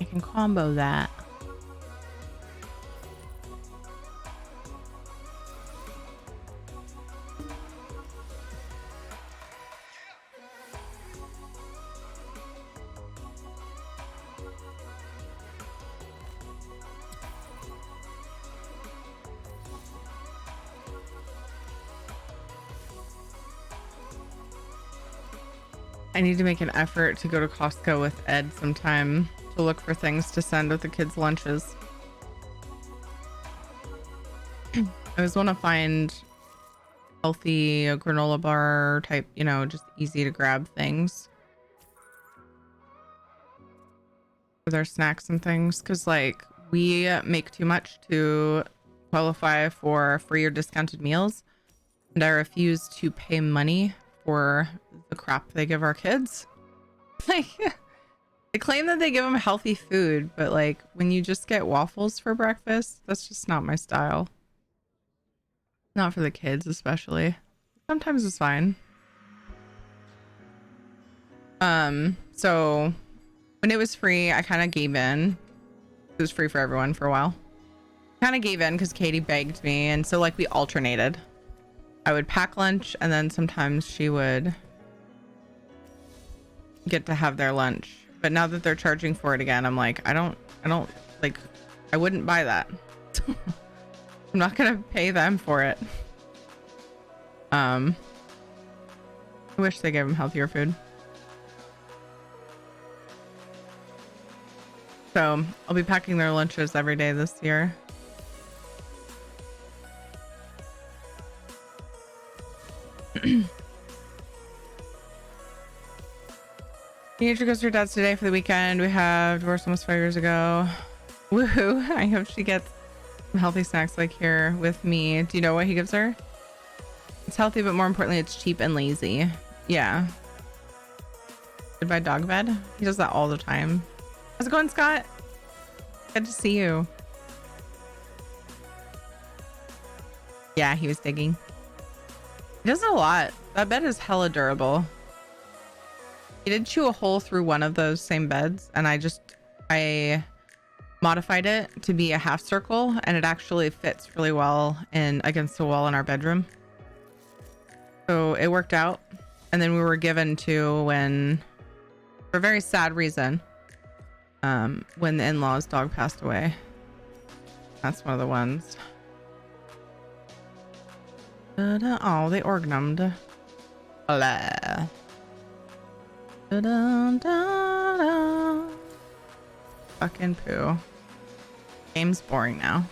I can combo that. I need to make an effort to go to Costco with Ed sometime to look for things to send with the kids' lunches. I always want to find healthy granola bar type, you know, just easy to grab things for their snacks and things. Because, like, we make too much to qualify for free or discounted meals. And I refuse to pay money for the crap they give our kids. Like, they claim that they give them healthy food, but like when you just get waffles for breakfast, that's just not my style. Not for the kids, especially. Sometimes it's fine. So when it was free, I kind of gave in. It was free for everyone for a while. Kind of gave in because Katie begged me, and so like we alternated. I would pack lunch, and then sometimes she would get to have their lunch. But now that they're charging for it again, I'm like, I don't like, I wouldn't buy that. I'm not gonna pay them for it. I wish they gave them healthier food. So I'll be packing their lunches every day this year. Teenager goes to her dad's today for the weekend. We have divorced almost 5 years ago. Woohoo! I hope she gets some healthy snacks like here with me. Do you know what he gives her? It's healthy, but more importantly, it's cheap and lazy. Yeah. Goodbye dog bed. He does that all the time. How's it going, Scott? Good to see you. Yeah, he was digging. He does it a lot. That bed is hella durable. He did chew a hole through one of those same beds, and I modified it to be a half circle, and it actually fits really well in against the wall in our bedroom. So it worked out. And then we were given to when, for a very sad reason, when the in-laws dog passed away. That's one of the ones. Oh, they orgnumed. Blah. Fucking poo. Game's boring now.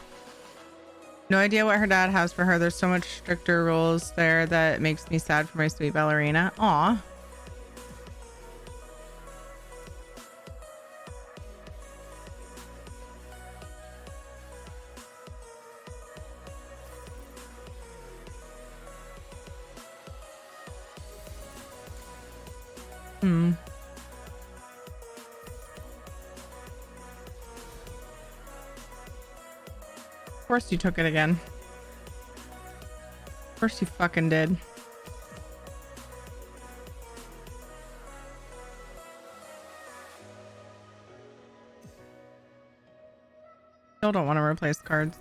No idea what her dad has for her. There's so much stricter rules there that it makes me sad for my sweet ballerina. Aw. Of course you took it again. Of course you fucking did. Still don't want to replace cards.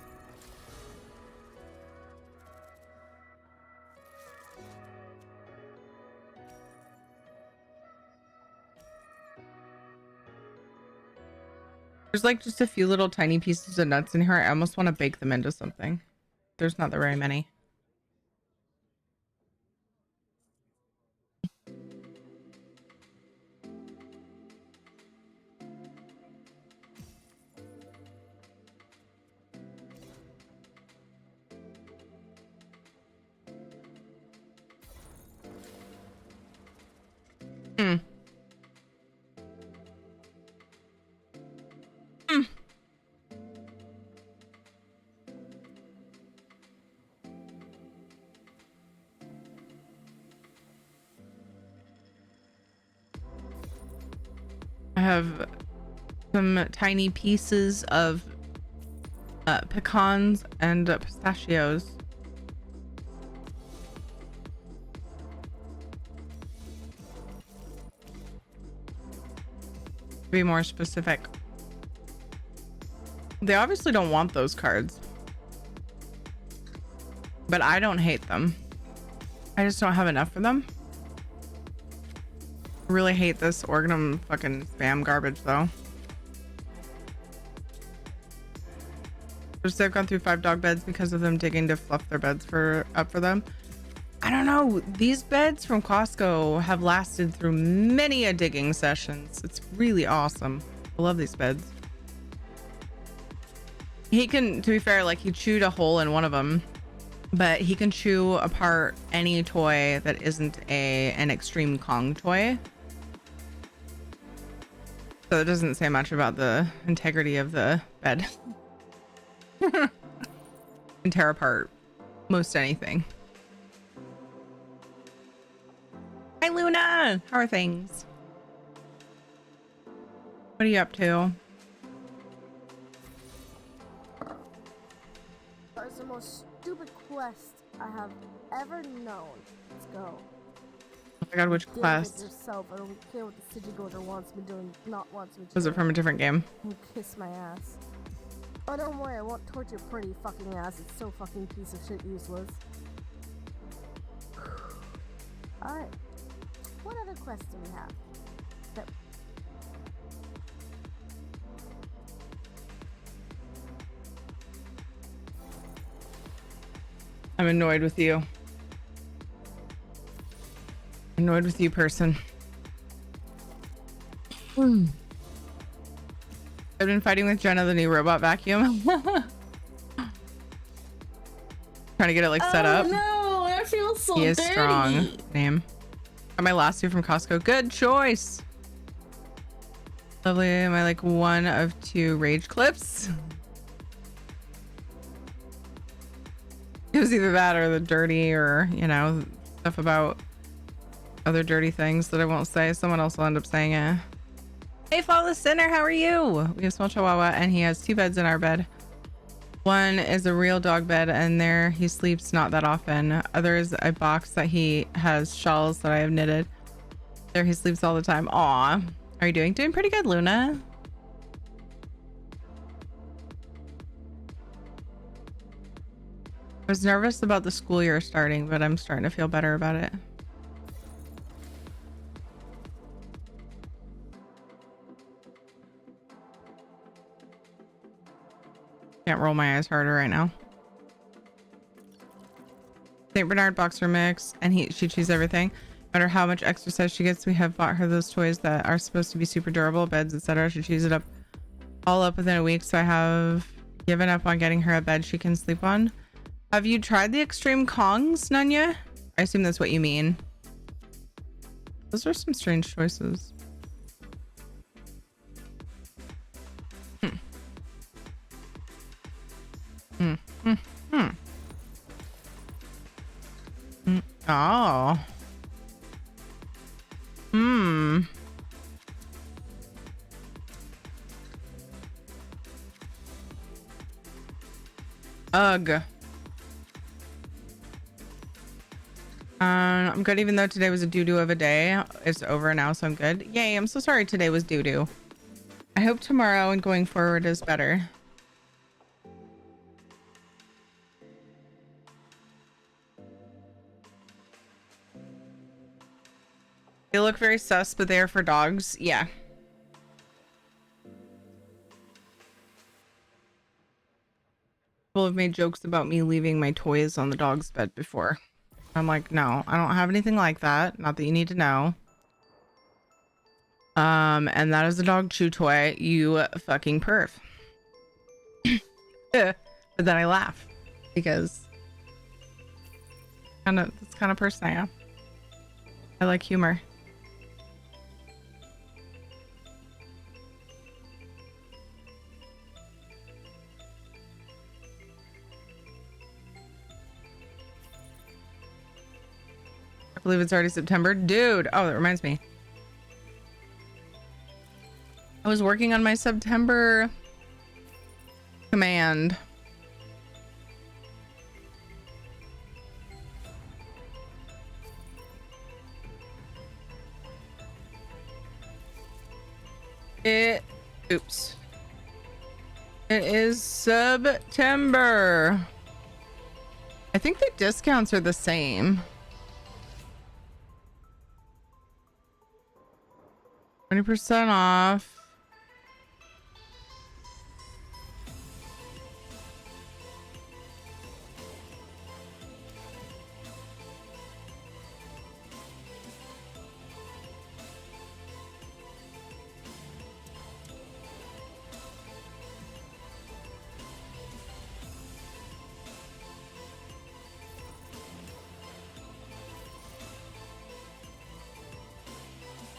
There's like just a few little tiny pieces of nuts in here. I almost want to bake them into something. There's not that very many. Hmm. Hmm. I have some tiny pieces of pecans and pistachios. To be more specific. They obviously don't want those cards. But I don't hate them. I just don't have enough for them. I really hate this Organum fucking spam garbage though. First, they've gone through 5 dog beds because of them digging to fluff their beds up for them. I don't know. These beds from Costco have lasted through many a digging sessions. It's really awesome. I love these beds. He can, to be fair, like he chewed a hole in one of them, but he can chew apart any toy that isn't an Extreme Kong toy. So it doesn't say much about the integrity of the bed. Can tear apart most anything. Hi Luna, how are things? What are you up to? That's the most stupid quest I have ever known. Let's go. Oh my god, which quest? Yourself. I don't care what the city goater wants me doing, not wants me to. Was it from a different game? You kiss my ass. Oh, don't worry, I won't torture your pretty fucking ass. It's so fucking piece of shit useless. Alright. What other quests do we have? Yep. I'm annoyed with you. Annoyed with you, person. I've been fighting with Jenna, the new robot vacuum. Trying to get it like set up. No, I feel so He is dirty. strong. Name. Got my last 2 from Costco. Good choice. Lovely. Am I like one of 2 rage clips? It was either that or the dirty or, you know, stuff about other dirty things that I won't say. Someone else will end up saying it. Hey, Flawless Sinner, how are you? We have small chihuahua and he has 2 beds in our bed. One is a real dog bed and there he sleeps not that often. Other is a box that he has shawls that I have knitted. There he sleeps all the time. Aw. Are you doing? Doing pretty good, Luna. I was nervous about the school year starting, but I'm starting to feel better about it. Can't roll my eyes harder right now. St. Bernard boxer mix, and she chews everything. No matter how much exercise she gets, we have bought her those toys that are supposed to be super durable, beds, etc. She chews it up all up within a week, so I have given up on getting her a bed she can sleep on. Have you tried the Extreme Kongs, Nunya? I assume that's what you mean. Those are some strange choices. Oh. Ugh. I'm good, even though today was a doo-doo of a day. It's over now, so I'm good. Yay, I'm so sorry today was doo-doo. I hope tomorrow and going forward is better. They look very sus, but they are for dogs. Yeah. People have made jokes about me leaving my toys on the dog's bed before. I'm like, no, I don't have anything like that. Not that you need to know. And that is a dog chew toy. You fucking perv. But then I laugh because that's kind of person I am. I like humor. I believe it's already September. Dude. Oh, that reminds me. I was working on my September command. Oops. It is September. I think the discounts are the same. 20% off.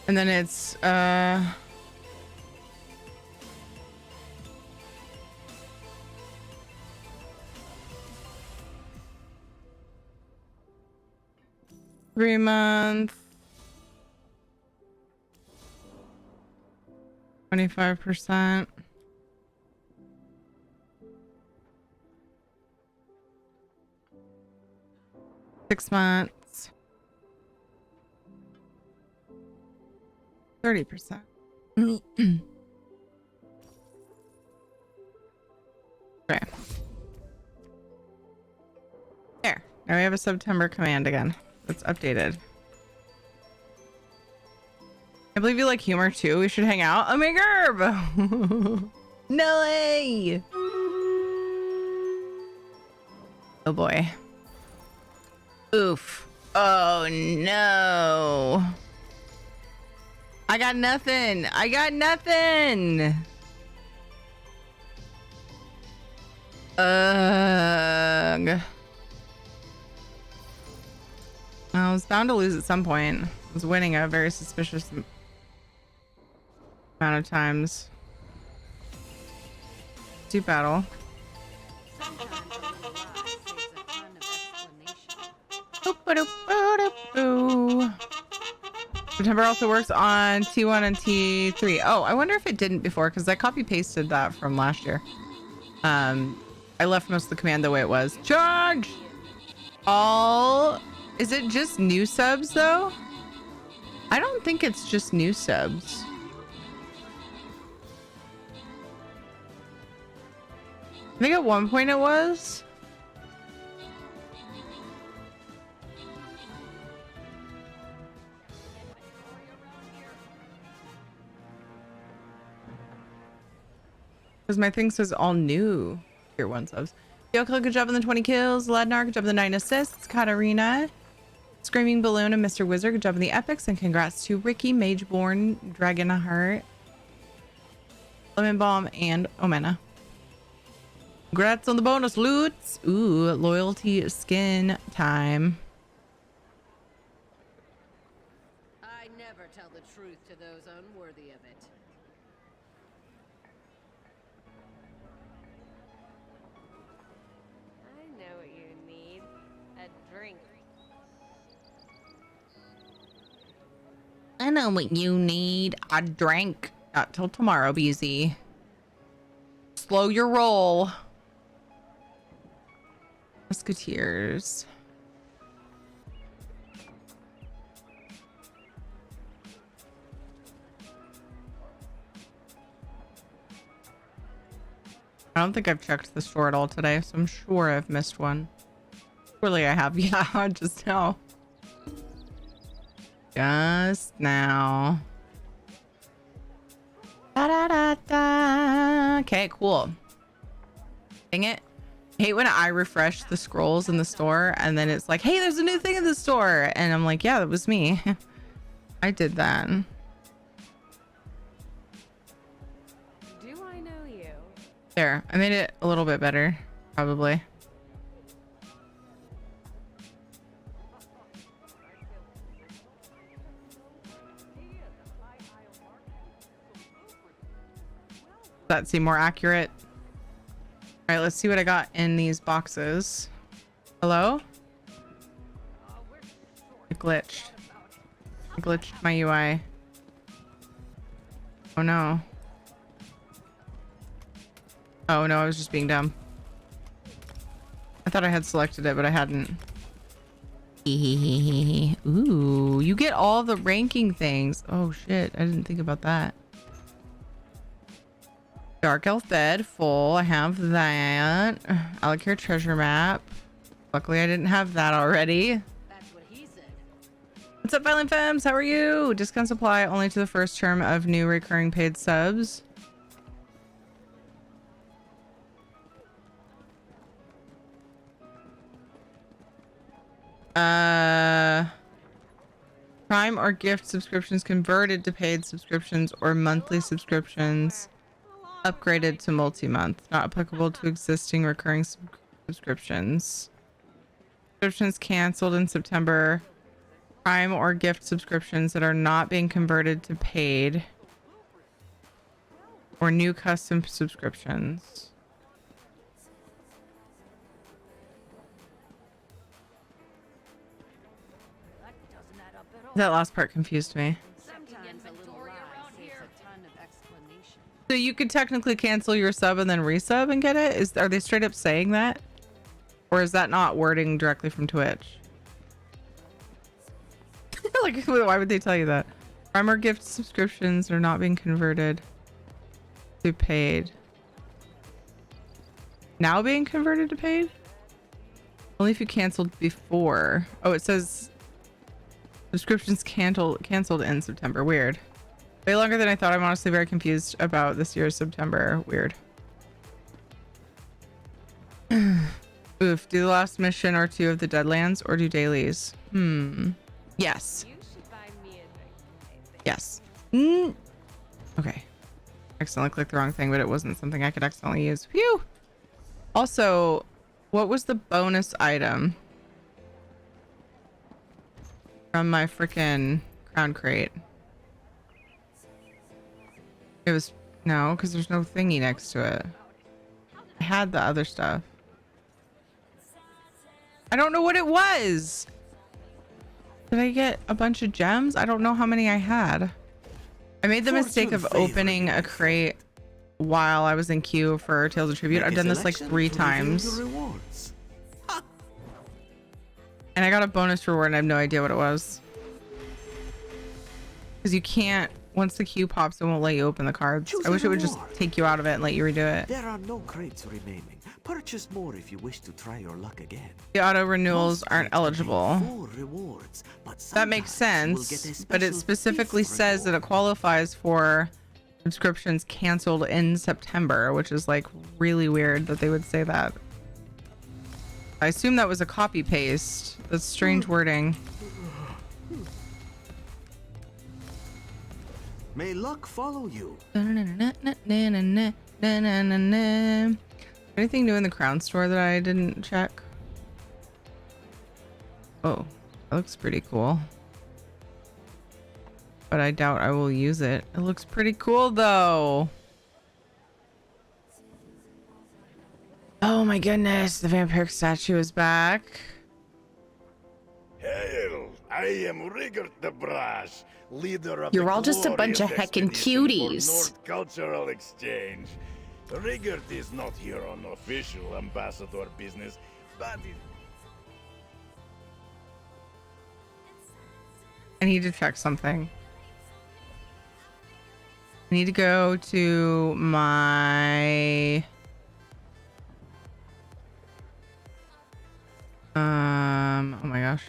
And then it's 3 month, 25%. Six months, 30%. Okay. There. Now we have a September command again. It's updated. I believe you like humor too. We should hang out. Oh my Gerb! No way! Oh boy. Oof. Oh no. I got nothing. I got nothing. Ugh. I was bound to lose at some point. I was winning a very suspicious amount of times. Do battle. September also works on T1 and T3. Oh, I wonder if it didn't before, because I copy pasted that from last year. I left most of the command the way it was. Charge! All... Is it just new subs, though? I don't think it's just new subs. I think at one point it was. Because my thing says all new tier 1 subs. Yoko, good job on the 20 kills. Ladnar, good job on the 9 assists. Katarina, Screaming Balloon, and Mr. Wizard, good job on the epics. And congrats to Ricky, Mageborn, Dragonheart, Lemon Bomb, and Omena. Congrats on the bonus loots. Ooh, loyalty skin time. I never tell the truth to those unworthy of it. I know what you need. A drink. I know what you need. A drink. Not till tomorrow, BZ. Slow your roll. Musketeers. I don't think I've checked the store at all today, so I'm sure I've missed one. Surely I have. Yeah, just now. Just now. Da, da, da, da. Okay, cool. Dang it. I hate when I refresh the scrolls in the store and then it's like, hey, there's a new thing in the store. And I'm like, yeah, that was me. I did that. Do I know you? There. I made it a little bit better, probably. Does that seem more accurate? All right, let's see what I got in these boxes. Hello? It glitched. I glitched my UI. Oh no. Oh no, I was just being dumb. I thought I had selected it, but I hadn't. Ooh, you get all the ranking things. Oh shit, I didn't think about that. Dark Elf Bed, full. I have that. Alacare treasure map. Luckily, I didn't have that already. That's what he said. What's up, Violent Femmes? How are you? Discount supply only to the first term of new recurring paid subs. Prime or gift subscriptions converted to paid subscriptions or monthly subscriptions upgraded to multi-month, not applicable to existing recurring subscriptions. Subscriptions canceled in September. Prime or gift subscriptions that are not being converted to paid or new custom subscriptions. That last part confused me. Sometimes a little lie saves a ton of explanation. So you could technically cancel your sub and then resub and get it? Are they straight up saying that? Or is that not wording directly from Twitch? Like, why would they tell you that? Prime or gift subscriptions are not being converted to paid. Now being converted to paid? Only if you canceled before. Oh, it says subscriptions canceled in September. Weird. Way longer than I thought. I'm honestly very confused about this year's September. Weird. Oof. Do the last mission or two of the Deadlands or do dailies? Yes. You should buy me a drink. Yes. Okay. Accidentally clicked the wrong thing, but it wasn't something I could accidentally use. Phew. Also, what was the bonus item from my freaking crown crate? It was no, because there's no thingy next to it. I had the other stuff. I don't know what it was. Did I get a bunch of gems? I don't know how many I had. I made the mistake of opening a crate while I was in queue for Tales of Tribute. I've done this like 3 times. And I got a bonus reward and I have no idea what it was. Because you can't, once the queue pops, it won't let you open the cards. I wish it would just take you out of it and let you redo it. There are no crates remaining. Purchase more if you wish to try your luck again. The auto renewals aren't eligible. Rewards, but that makes sense, but it specifically says that it qualifies for subscriptions canceled in September, which is like really weird that they would say that. I assume that was a copy paste. That's strange wording. May luck follow you. Anything new in the crown store that I didn't check? Oh, that looks pretty cool. But I doubt I will use it. It looks pretty cool though. Oh my goodness, the vampiric statue is back. Hail! I am Rigert the Brash, leader of You're all just a bunch of heckin' cuties. North Cultural Exchange. Rigert is not here on official ambassador business, but I need to check something. I need to go to my oh my gosh.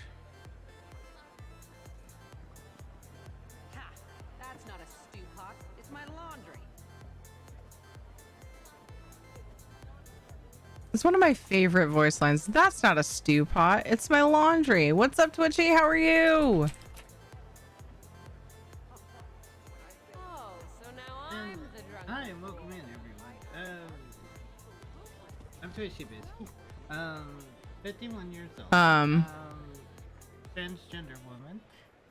It's one of my favorite voice lines. That's not a stew pot. It's my laundry. What's up, Twitchy? How are you? Oh, so now I'm the drunk. Hi, and welcome in, everyone. I'm Twitchy Bitch. 51 years old. Transgender woman.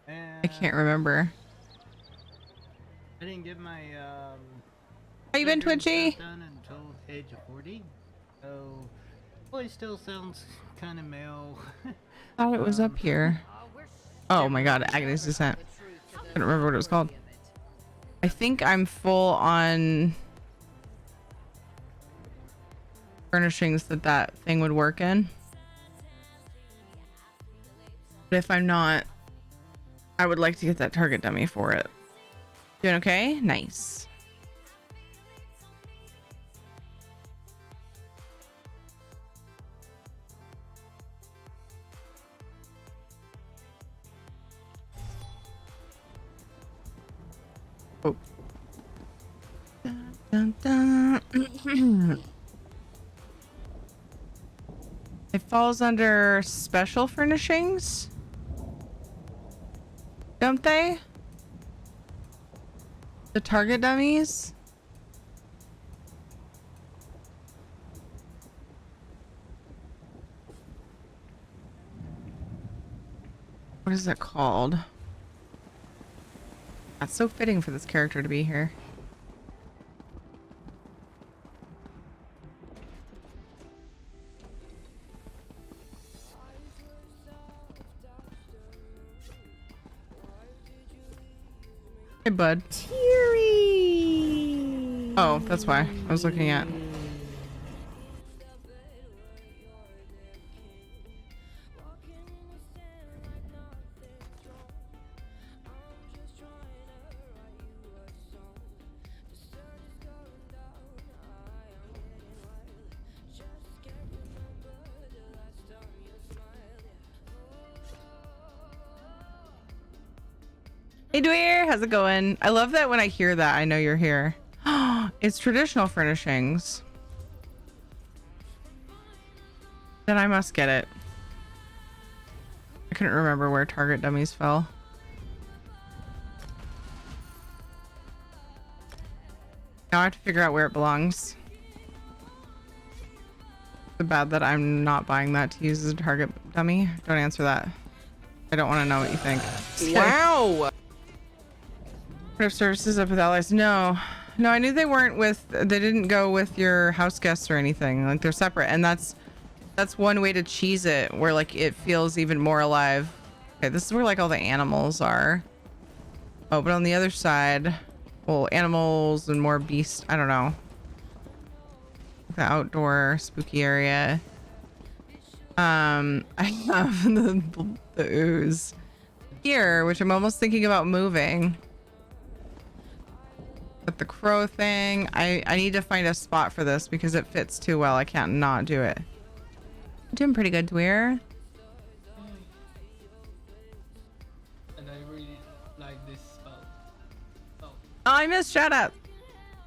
And I can't remember. I didn't get my How you been, Twitchy? done until age of 40. So voice still sounds kind of male. Thought it was up here. Oh my god, Agony's Descent. I don't remember what it was called. I think I'm full on furnishings that thing would work in. But if I'm not, I would like to get that target dummy for it. Doing okay? Nice. Oh. Dun, dun, dun. It falls under special furnishings, don't they? The target dummies? What is that called? That's so fitting for this character to be here. Hey, bud. Teary. Oh, that's why I was looking at. Hey Dweer, how's it going? I love that when I hear that, I know you're here. It's traditional furnishings. Then I must get it. I couldn't remember where target dummies fell. Now I have to figure out where it belongs. It's bad that I'm not buying that to use as a target dummy. Don't answer that. I don't want to know what you think. Wow. Of services up with allies. No, I knew they weren't with, they didn't go with your house guests or anything. Like they're separate, and that's one way to cheese it, where like it feels even more alive. Okay, this is where like all the animals are. Oh, but on the other side, well, animals and more beasts. I don't know. The outdoor spooky area. I have the ooze here, which I'm almost thinking about moving. But the crow thing, I need to find a spot for this because it fits too well. I can't not do it. Doing pretty good, Dweer. And I really like this spell. Oh, I missed shout out.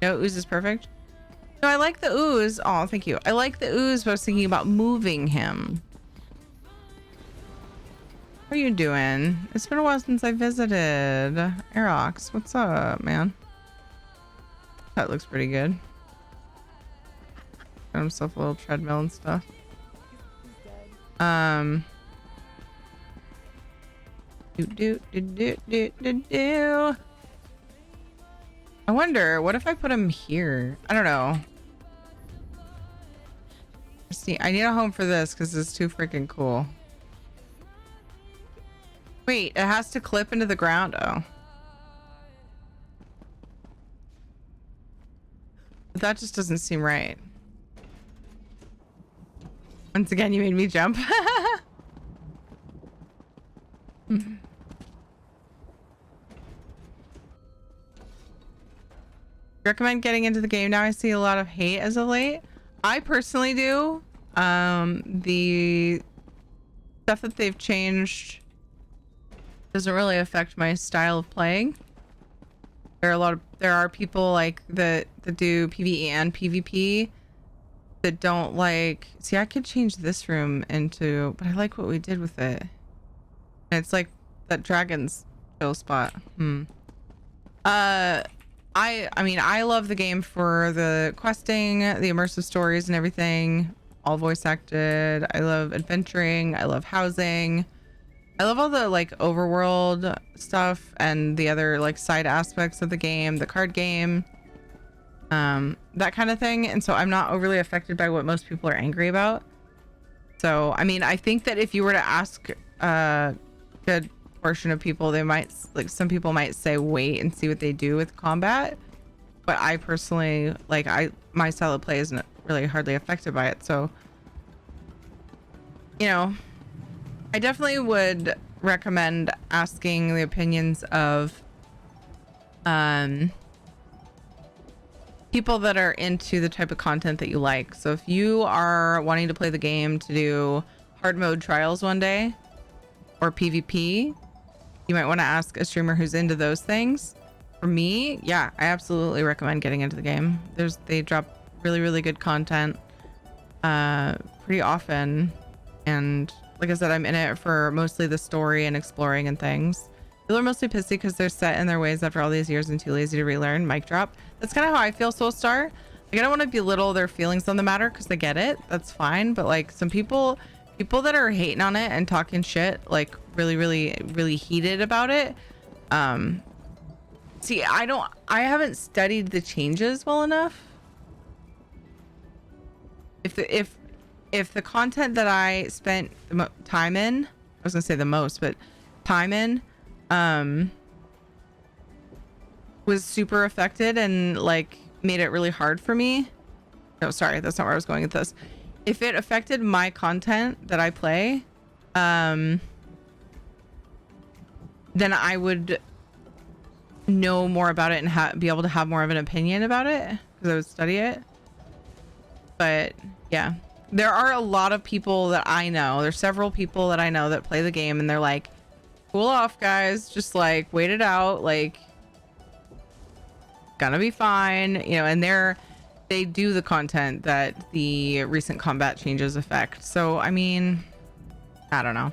No, ooze is perfect. No, I like the ooze. Oh, thank you. I like the ooze, but I was thinking about moving him. How are you doing? It's been a while since I visited. Aerox, what's up, man? That looks pretty good. Got himself a little treadmill and stuff. Do. I wonder, what if I put him here? I don't know. See, I need a home for this because it's too freaking cool. Wait, it has to clip into the ground. Oh. But that just doesn't seem right. Once again, you made me jump. Recommend getting into the game now. I see a lot of hate as of late. I personally do. The stuff that they've changed doesn't really affect my style of playing. There are people like that do PvE and PvP, that don't like, see, I could change this room into, but I like what we did with it. And it's like that dragon's chill spot. I mean, I love the game for the questing, the immersive stories and everything, all voice acted. I love adventuring. I love housing. I love all the like overworld stuff and the other like side aspects of the game, the card game, that kind of thing. And so I'm not overly affected by what most people are angry about. So, I mean, I think that if you were to ask a good portion of people, they might, like, some people might say wait and see what they do with combat. But I personally, like, my style of play isn't really hardly affected by it. So, you know, I definitely would recommend asking the opinions of people that are into the type of content that you like. So if you are wanting to play the game to do hard mode trials one day or PvP, you might want to ask a streamer who's into those things. For me, yeah, I absolutely recommend getting into the game. They drop really, really good content pretty often. And like I said, I'm in it for mostly the story and exploring and things. People are mostly pissy because they're set in their ways after all these years and too lazy to relearn. Mic drop. That's kind of how I feel, Soulstar. Like, I don't want to belittle their feelings on the matter because they get it. That's fine. But like some people that are hating on it and talking shit, like really, really, really heated about it. See, I haven't studied the changes well enough. If the content that I spent time in, I was gonna say the most, but time in, was super affected and like made it really hard for me. No, sorry, that's not where I was going with this. If it affected my content that I play, then I would know more about it and be able to have more of an opinion about it because I would study it. But yeah, there are a lot of people that I know. There's several people that I know that play the game and they're like, cool off, guys. Just like wait it out. Like, gonna be fine, you know. And they do the content that the recent combat changes affect. So I mean, I don't know.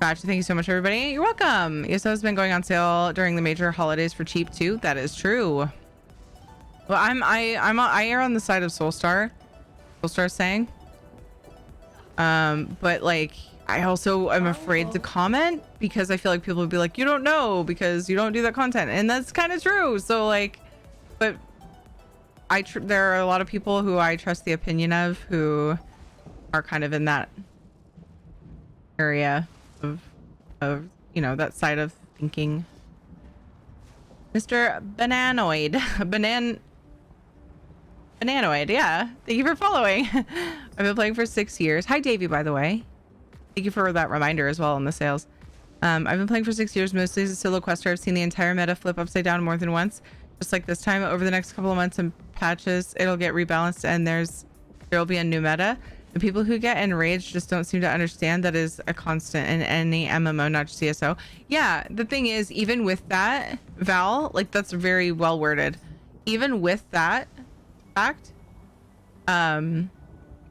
Gotcha. Thank you so much, everybody. You're welcome. ESO has been going on sale during the major holidays for cheap too. That is true. Well, I err on the side of Soulstar. Soulstar saying. But like, I also am afraid to comment because I feel like people would be like, you don't know because you don't do that content, and that's kind of true. So like, but there are a lot of people who I trust the opinion of who are kind of in that area of you know, that side of thinking. Mr. Bananoid, Bananoid, yeah. Thank you for following. I've been playing for 6 years. Hi, Davey, by the way. Thank you for that reminder as well on the sales. I've been playing for 6 years, mostly as a solo quester. I've seen the entire meta flip upside down more than once. Just like this time, over the next couple of months and patches, it'll get rebalanced and there'll be a new meta. The people who get enraged just don't seem to understand that is a constant in any MMO, not just CSO. Yeah, the thing is, even with that, Val, like that's very well worded. Even with that fact,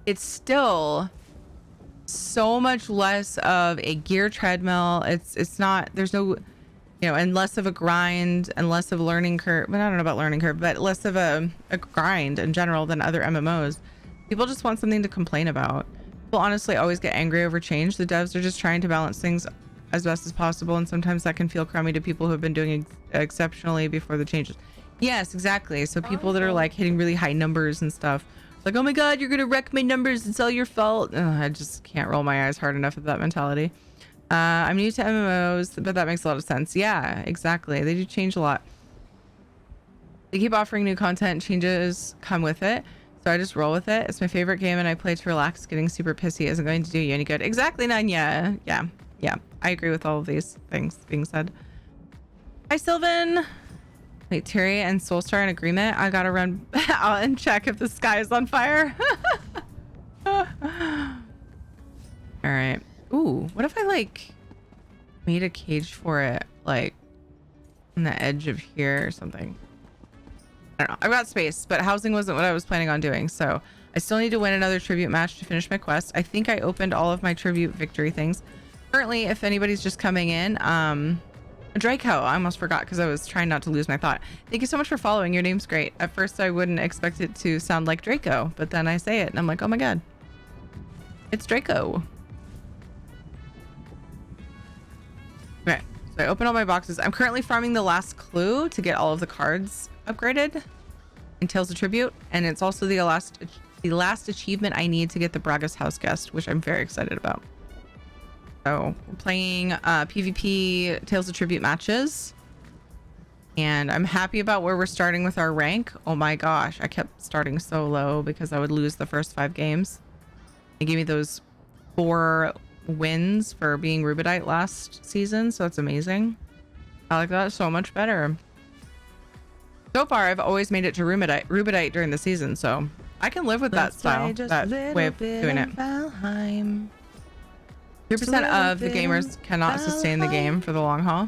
it's still so much less of a gear treadmill. It's not, there's no, you know, and less of a grind and less of a learning curve. But I don't know about learning curve, but less of a grind in general than other MMOs. People just want something to complain about. People honestly always get angry over change. The devs are just trying to balance things as best as possible, and sometimes that can feel crummy to people who have been doing exceptionally before the changes. Yes, exactly. So people that are like hitting really high numbers and stuff, like, oh my god, you're gonna wreck my numbers, it's all your fault. I just can't roll my eyes hard enough at that mentality. I'm new to MMOs, but that makes a lot of sense. Yeah, exactly. They do change a lot. They keep offering new content, changes come with it. So I just roll with it. It's my favorite game and I play to relax. Getting super pissy isn't going to do you any good. Exactly, Nanya. Yeah. I agree with all of these things being said. Hi, Sylvan. Wait, Terry and Soulstar in agreement? I gotta run out and check if the sky is on fire. All right. Ooh, what if I like made a cage for it, like on the edge of here or something? I don't know. I've got space, but housing wasn't what I was planning on doing. So I still need to win another tribute match to finish my quest. I think I opened all of my tribute victory things. Currently, if anybody's just coming in, Draco, I almost forgot because I was trying not to lose my thought. Thank you so much for following. Your name's great. At first, I wouldn't expect it to sound like Draco, but then I say it and I'm like, oh my God, it's Draco. Okay, so I open all my boxes. I'm currently farming the last clue to get all of the cards upgraded in Tales of Tribute, and it's also the last achievement I need to get the Braga's House Guest, which I'm very excited about. So we're playing PvP Tales of Tribute matches, and I'm happy about where we're starting with our rank. Oh my gosh, I kept starting so low because I would lose the first 5 games. They gave me those 4 wins for being Rubidite last season, so that's amazing. I like that so much better. So far, I've always made it to Rubidite during the season, so I can live with that style, that way of doing it. 3% of the gamers cannot sustain the game for the long haul.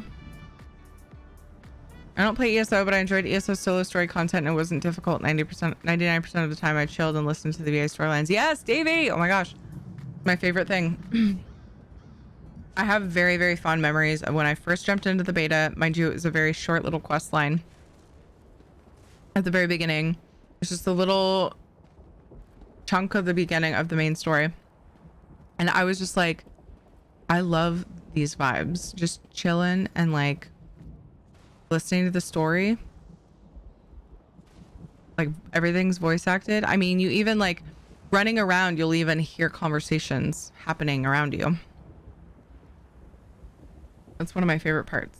I don't play ESO, but I enjoyed ESO solo story content and it wasn't difficult. 99% of the time I chilled and listened to the VA storylines. Yes, Davey! Oh my gosh. My favorite thing. I have very, very fond memories of when I first jumped into the beta. Mind you, it was a very short little quest line. At the very beginning, it's just a little chunk of the beginning of the main story. And I was just like, I love these vibes. Just chilling and like listening to the story. Like everything's voice acted. I mean, you even like running around, you'll even hear conversations happening around you. That's one of my favorite parts.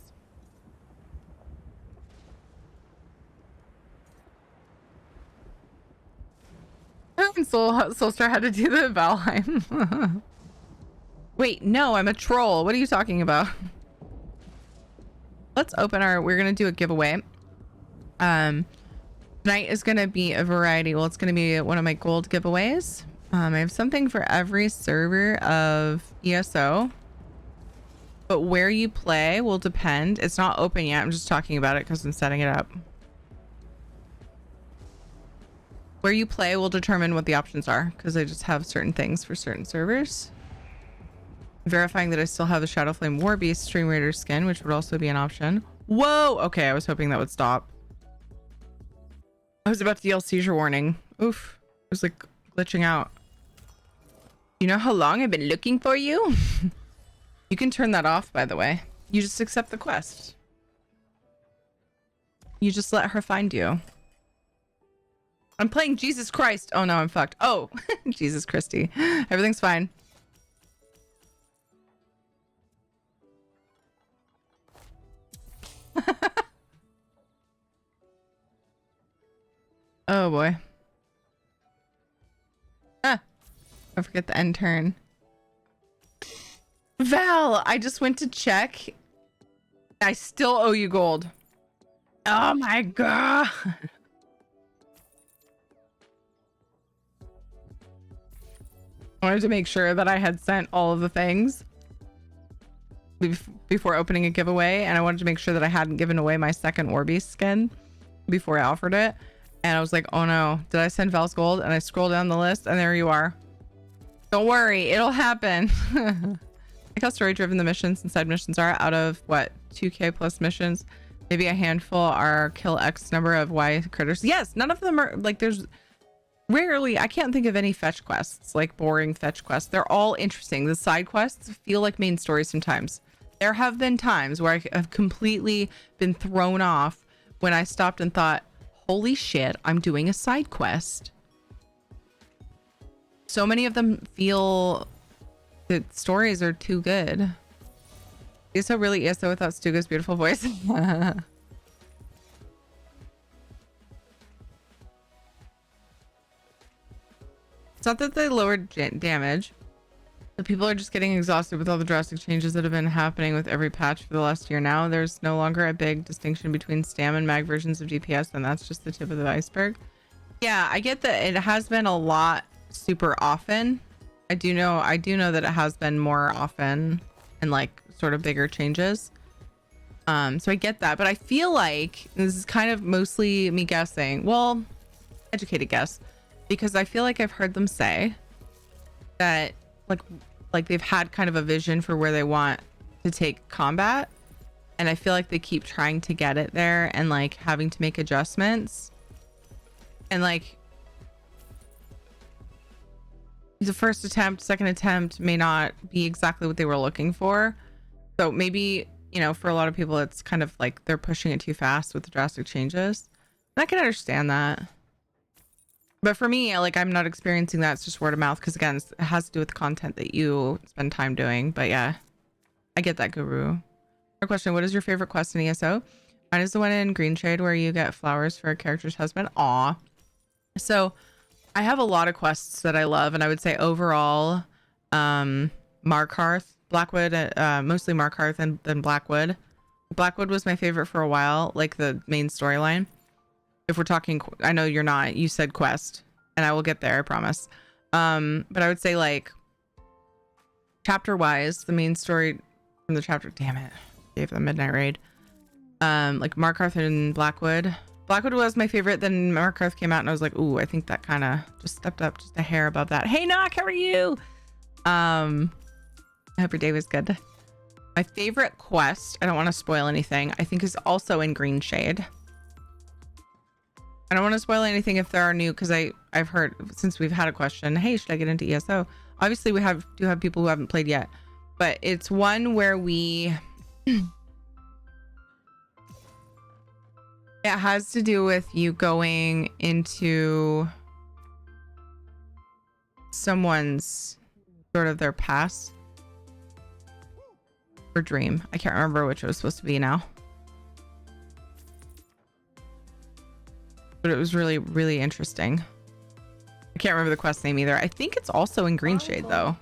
Soulstar had to do the Valheim. Wait, no, I'm a troll. What are you talking about? Let's open we're gonna do a giveaway. Tonight is gonna be a variety. Well, it's gonna be one of my gold giveaways. I have something for every server of ESO, but where you play will depend. It's not open yet. I'm just talking about it because I'm setting it up. Where you play will determine what the options are, because I just have certain things for certain servers. Verifying that I still have the Shadowflame Warbeast Stream Raider skin, which would also be an option. Whoa! Okay, I was hoping that would stop. I was about to yell seizure warning. Oof. I was like glitching out. You know how long I've been looking for you? You can turn that off, by the way. You just accept the quest. You just let her find you. I'm playing Jesus Christ. Oh no, I'm fucked. Oh, Jesus Christy. Everything's fine. Oh boy. Ah, I forget the end turn. Val, I just went to check. I still owe you gold. Oh my god. I wanted to make sure that I had sent all of the things before opening a giveaway, and I wanted to make sure that I hadn't given away my second Warbeast skin before I offered it. And I was like, oh no, did I send Val's gold? And I scroll down the list and there you are. Don't worry, it'll happen. Like how story driven the missions and side missions are. Out of what, 2k plus missions, maybe a handful are kill X number of Y critters. Yes, none of them are like, there's rarely, I can't think of any fetch quests, like boring fetch quests. They're all interesting. The side quests feel like main stories sometimes. There have been times where I have completely been thrown off when I stopped and thought, holy shit, I'm doing a side quest. So many of them feel the stories are too good. ESO really ESO without Stuga's beautiful voice. It's not that they lowered damage. The people are just getting exhausted with all the drastic changes that have been happening with every patch for the last year now. There's no longer a big distinction between stam and mag versions of DPS, and that's just the tip of the iceberg. Yeah, I get that it has been a lot super often. I do know that it has been more often and like sort of bigger changes. So I get that, but I feel like this is kind of mostly me guessing. Well, educated guess, because I feel like I've heard them say that like they've had kind of a vision for where they want to take combat, and I feel like they keep trying to get it there and like having to make adjustments, and like the first attempt, second attempt may not be exactly what they were looking for. So maybe, you know, for a lot of people, it's kind of like they're pushing it too fast with the drastic changes. And I can understand that. But for me, like, I'm not experiencing that. It's just word of mouth. Because again, it has to do with the content that you spend time doing. But yeah, I get that, Guru. Our question, what is your favorite quest in ESO? Mine is the one in Green Shade where you get flowers for a character's husband. Aw. So I have a lot of quests that I love. And I would say overall, Markarth, Blackwood, mostly Markarth and then Blackwood. Blackwood was my favorite for a while, like the main storyline. If we're talking, I know you're not, you said quest, and I will get there, I promise. But I would say like chapter wise, the main story from the chapter, damn it, gave the Midnight Raid. Like Markarth and Blackwood. Blackwood was my favorite, then Markarth came out and I was like, ooh, I think that kind of just stepped up just a hair above that. Hey Knock, how are you? I hope your day was good. My favorite quest, I don't want to spoil anything, I think is also in Green Shade. I don't want to spoil anything if there are new, because I've heard, since we've had a question, hey, should I get into ESO? Obviously, we do have people who haven't played yet, but it's one where we... it has to do with you going into someone's sort of their past or dream. I can't remember which it was supposed to be now, but it was really, really interesting. I can't remember the quest name either. I think it's also in Green Shade though.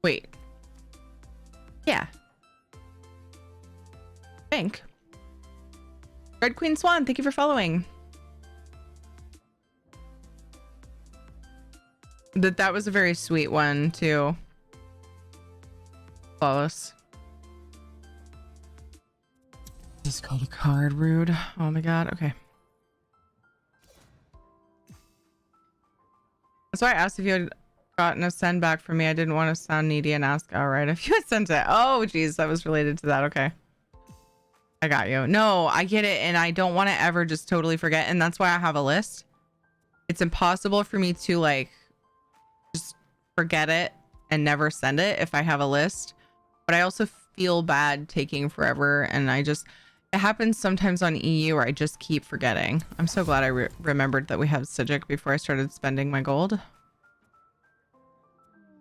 Wait. Yeah. I think. Red Queen Swan, thank you for following. That was a very sweet one too. Flawless. Just called a card rude. Oh my god. Okay. That's why I asked if you had gotten a send back from me. I didn't want to sound needy and ask outright if you had sent it. Oh geez, that was related to that. Okay. I got you. No, I get it, and I don't want to ever just totally forget, and that's why I have a list. It's impossible for me to like just forget it and never send it if I have a list. But I also feel bad taking forever, and it happens sometimes on EU where I just keep forgetting. I'm so glad I remembered that we have Sijic before I started spending my gold.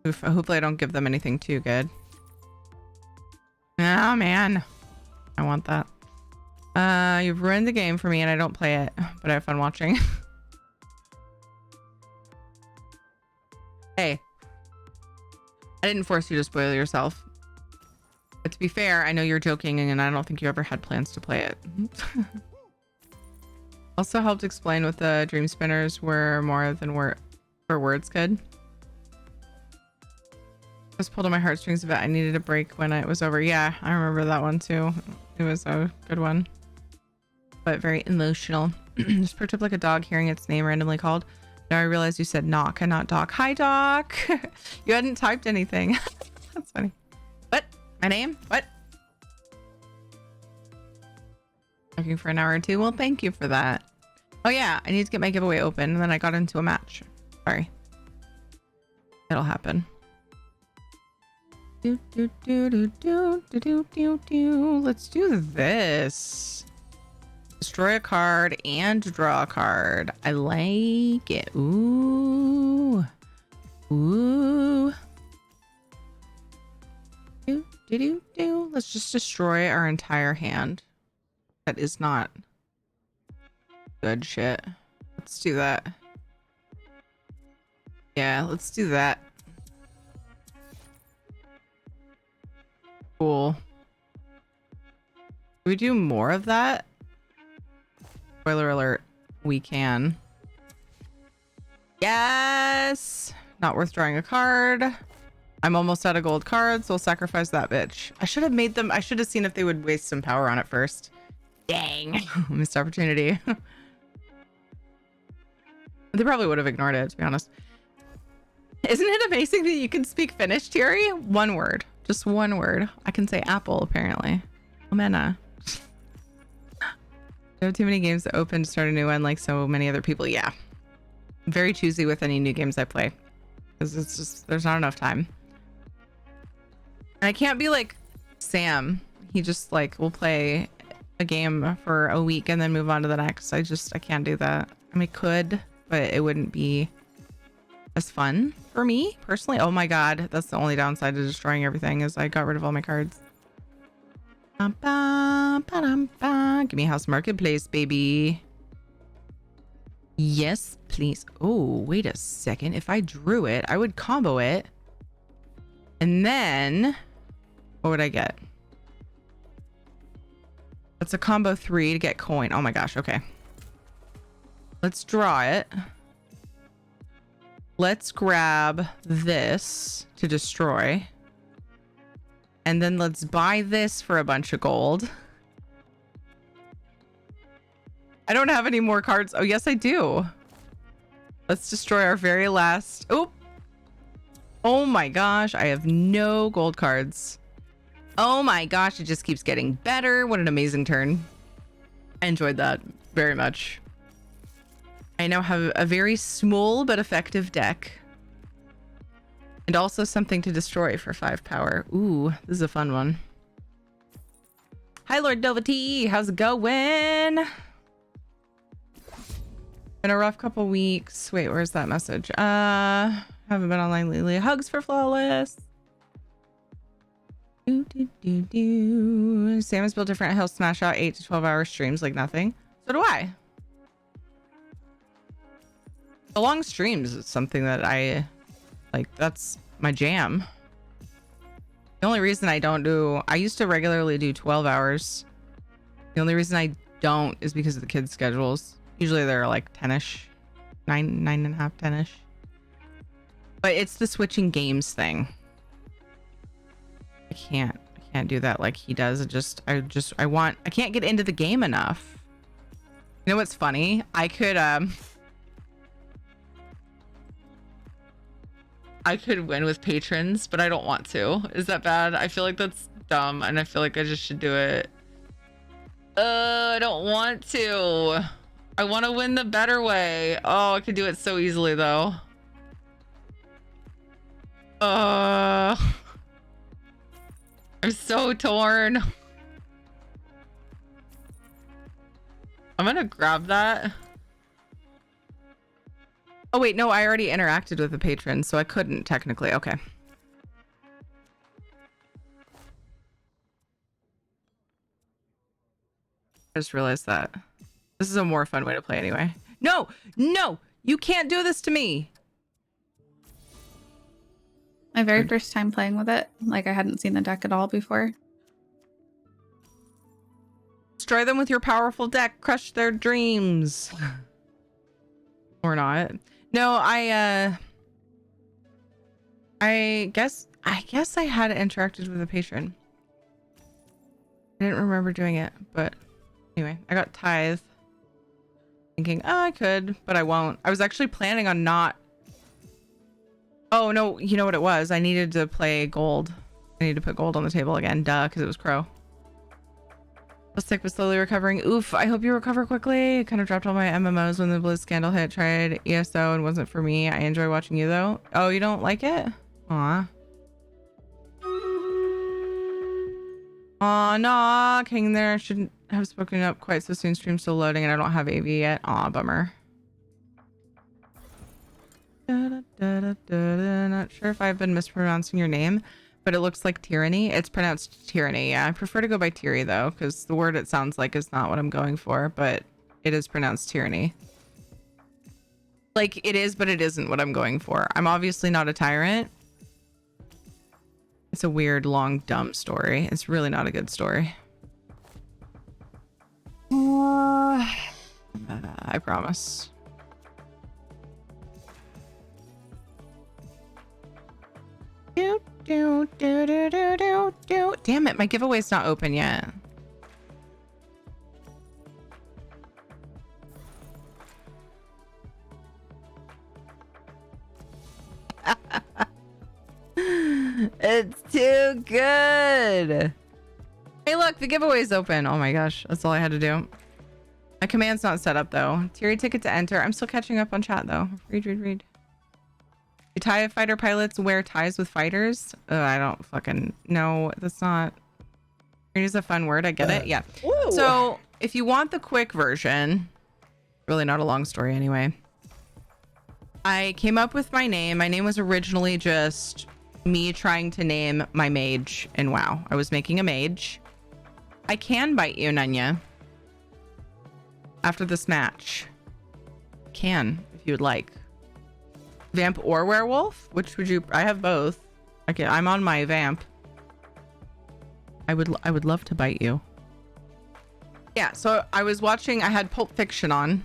Hopefully I don't give them anything too good. Oh man, I want that. You've ruined the game for me and I don't play it, but I have fun watching. Hey, I didn't force you to spoil yourself. But to be fair, I know you're joking and I don't think you ever had plans to play it. Also helped explain what the dream spinners were more than words could. Just pulled on my heartstrings a bit. I needed a break when it was over. Yeah, I remember that one too. It was a good one, but very emotional. Just perked up like a dog hearing its name randomly called. Now I realized you said knock and not Doc. Hi Doc. You hadn't typed anything. That's funny. What? My name? What? Looking for an hour or two. Well, thank you for that. Oh yeah, I need to get my giveaway open, and then I got into a match. Sorry. It'll happen. Let's do this. Destroy a card and draw a card. I like it. Ooh. Ooh. Let's just destroy our entire hand. That is not good shit. Let's do that. Yeah, let's do that. Cool. Do we do more of that? Spoiler alert, we can. Yes! Not worth drawing a card. I'm almost out of gold cards, so I'll sacrifice that bitch. I should have made them. I should have seen if they would waste some power on it first. Dang. Missed opportunity. They probably would have ignored it, to be honest. Isn't it amazing that you can speak Finnish, Thierry? One word. Just one word. I can say apple, apparently. Omena. There are too many games to open to start a new one like so many other people. Yeah. I'm very choosy with any new games I play. Because it's just, there's not enough time. And I can't be like Sam. He just like will play a game for a week and then move on to the next. I can't do that. I mean, could, but it wouldn't be as fun for me personally. Oh my god, that's the only downside to destroying everything is I got rid of all my cards. Give me House Marketplace, baby. Yes, please. Oh, wait a second. If I drew it, I would combo it. And then what would I get? That's a combo 3 to get coin. Oh my gosh. Okay. Let's draw it. Let's grab this to destroy. And then let's buy this for a bunch of gold. I don't have any more cards. Oh, yes, I do. Let's destroy our very last. Oh. Oh my gosh. I have no gold cards. Oh my gosh. It just keeps getting better. What an amazing turn. I enjoyed that very much. I now have a very small but effective deck. And also something to destroy for 5 power. Ooh, this is a fun one. Hi, Lord Nova T. How's it going? Been a rough couple weeks. Wait, where's that message? Haven't been online lately. Hugs for Flawless. Sam has built different. He'll smash out 8 to 12 hour streams like nothing. So do I. The long streams is something that I like. That's my jam. The only reason I don't do, I used to regularly do 12 hours. The only reason I don't is because of the kids' schedules. Usually they're like 10ish, 9.5, 10ish. But it's the switching games thing. I can't do that like he does. I can't get into the game enough. You know what's funny? I could win with patrons, but I don't want to. Is that bad? I feel like that's dumb, and I feel like I just should do it. I don't want to. I want to win the better way. Oh, I could do it so easily, though. I'm so torn. I'm gonna grab that. Oh wait, no, I already interacted with the patron, so I couldn't technically. Okay. I just realized that. This is a more fun way to play anyway. No! No! You can't do this to me! My very first time playing with it. Like, I hadn't seen the deck at all before. Destroy them with your powerful deck. Crush their dreams. Or not. No, I guess I had interacted with a patron. I didn't remember doing it, but anyway, I got tithe. Thinking, oh, I could, but I won't. I was actually planning on not. Oh no, you know what it was? I needed to play gold. I needed to put gold on the table again, duh, because it was Crow. I was sick but slowly recovering. Oof, I hope you recover quickly. Kind of dropped all my MMOs when the Blizz scandal hit. Tried ESO and wasn't for me. I enjoy watching you though. Oh, you don't like it? Aw. Aw, nah, hang there. Shouldn't have spoken up quite so soon. Stream still loading and I don't have AV yet. Aw, bummer. Not sure if I've been mispronouncing your name, but it looks like tyranny. It's pronounced tyranny. Yeah, I prefer to go by Tyri though, because the word it sounds like is not what I'm going for, but it is pronounced tyranny. Like it is, but it isn't what I'm going for. I'm obviously not a tyrant. It's a weird, long, dumb story. It's really not a good story. I promise. Cute. Damn it, my giveaway's not open yet. It's too good. Hey, look, the giveaway's open. Oh my gosh, that's all I had to do. My command's not set up though. Tier ticket to enter. I'm still catching up on chat though. Read. Do TIE fighter pilots wear ties with fighters? I don't fucking know. That's not. It is a fun word. I get it. Yeah. Woo. So if you want the quick version, really not a long story anyway. I came up with my name. My name was originally just me trying to name my mage in WoW. I was making a mage. I can bite you, Nunya. After this match. Can, if you would like. Vamp or werewolf? Which would you... I have both. Okay, I'm on my vamp. I would love to bite you. Yeah, so I was watching... I had Pulp Fiction on.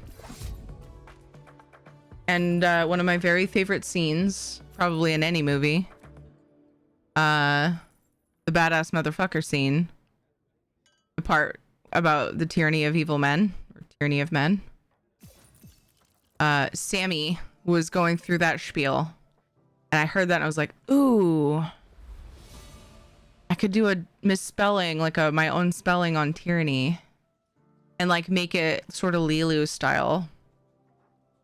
And one of my very favorite scenes, probably in any movie, the badass motherfucker scene, the part about the tyranny of evil men, or tyranny of men. Sammy was going through that spiel, and I heard that and I was like, ooh, I could do a misspelling, like my own spelling on tyranny, and like make it sort of Lilu style.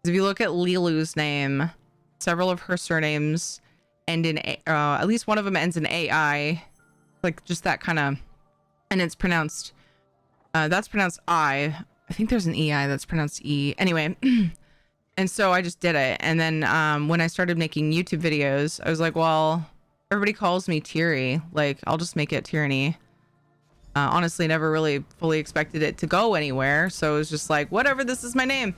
If you look at Lilu's name, several of her surnames end in at least one of them ends in AI, like just that kind of, and it's pronounced that's pronounced I think there's an EI that's pronounced E anyway. And so I just did it, and then when I started making YouTube videos, I was like, well, everybody calls me Tyri, like I'll just make it Tyranny. Honestly, never really fully expected it to go anywhere, so it was just like, whatever, this is my name.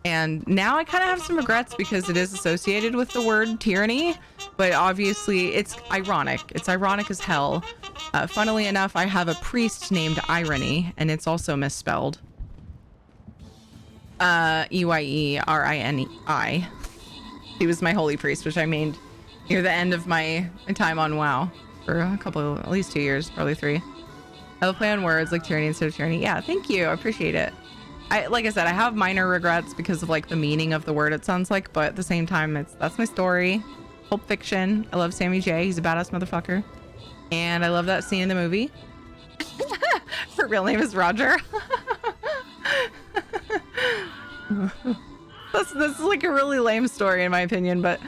And now I kind of have some regrets because it is associated with the word tyranny, but obviously it's ironic. It's ironic as hell. Funnily enough, I have a priest named Irony, and it's also misspelled. Eyerini. He was my holy priest, which I made near the end of my time on WoW for a couple, at least 2 years, probably 3. I'll play on words like tyranny instead of tyranny. Yeah, thank you. I appreciate it. Like I said, I have minor regrets because of like the meaning of the word it sounds like, but at the same time, that's my story. Pulp Fiction. I love Sammy J. He's a badass motherfucker. And I love that scene in the movie. Her real name is Roger. This is like a really lame story in my opinion, but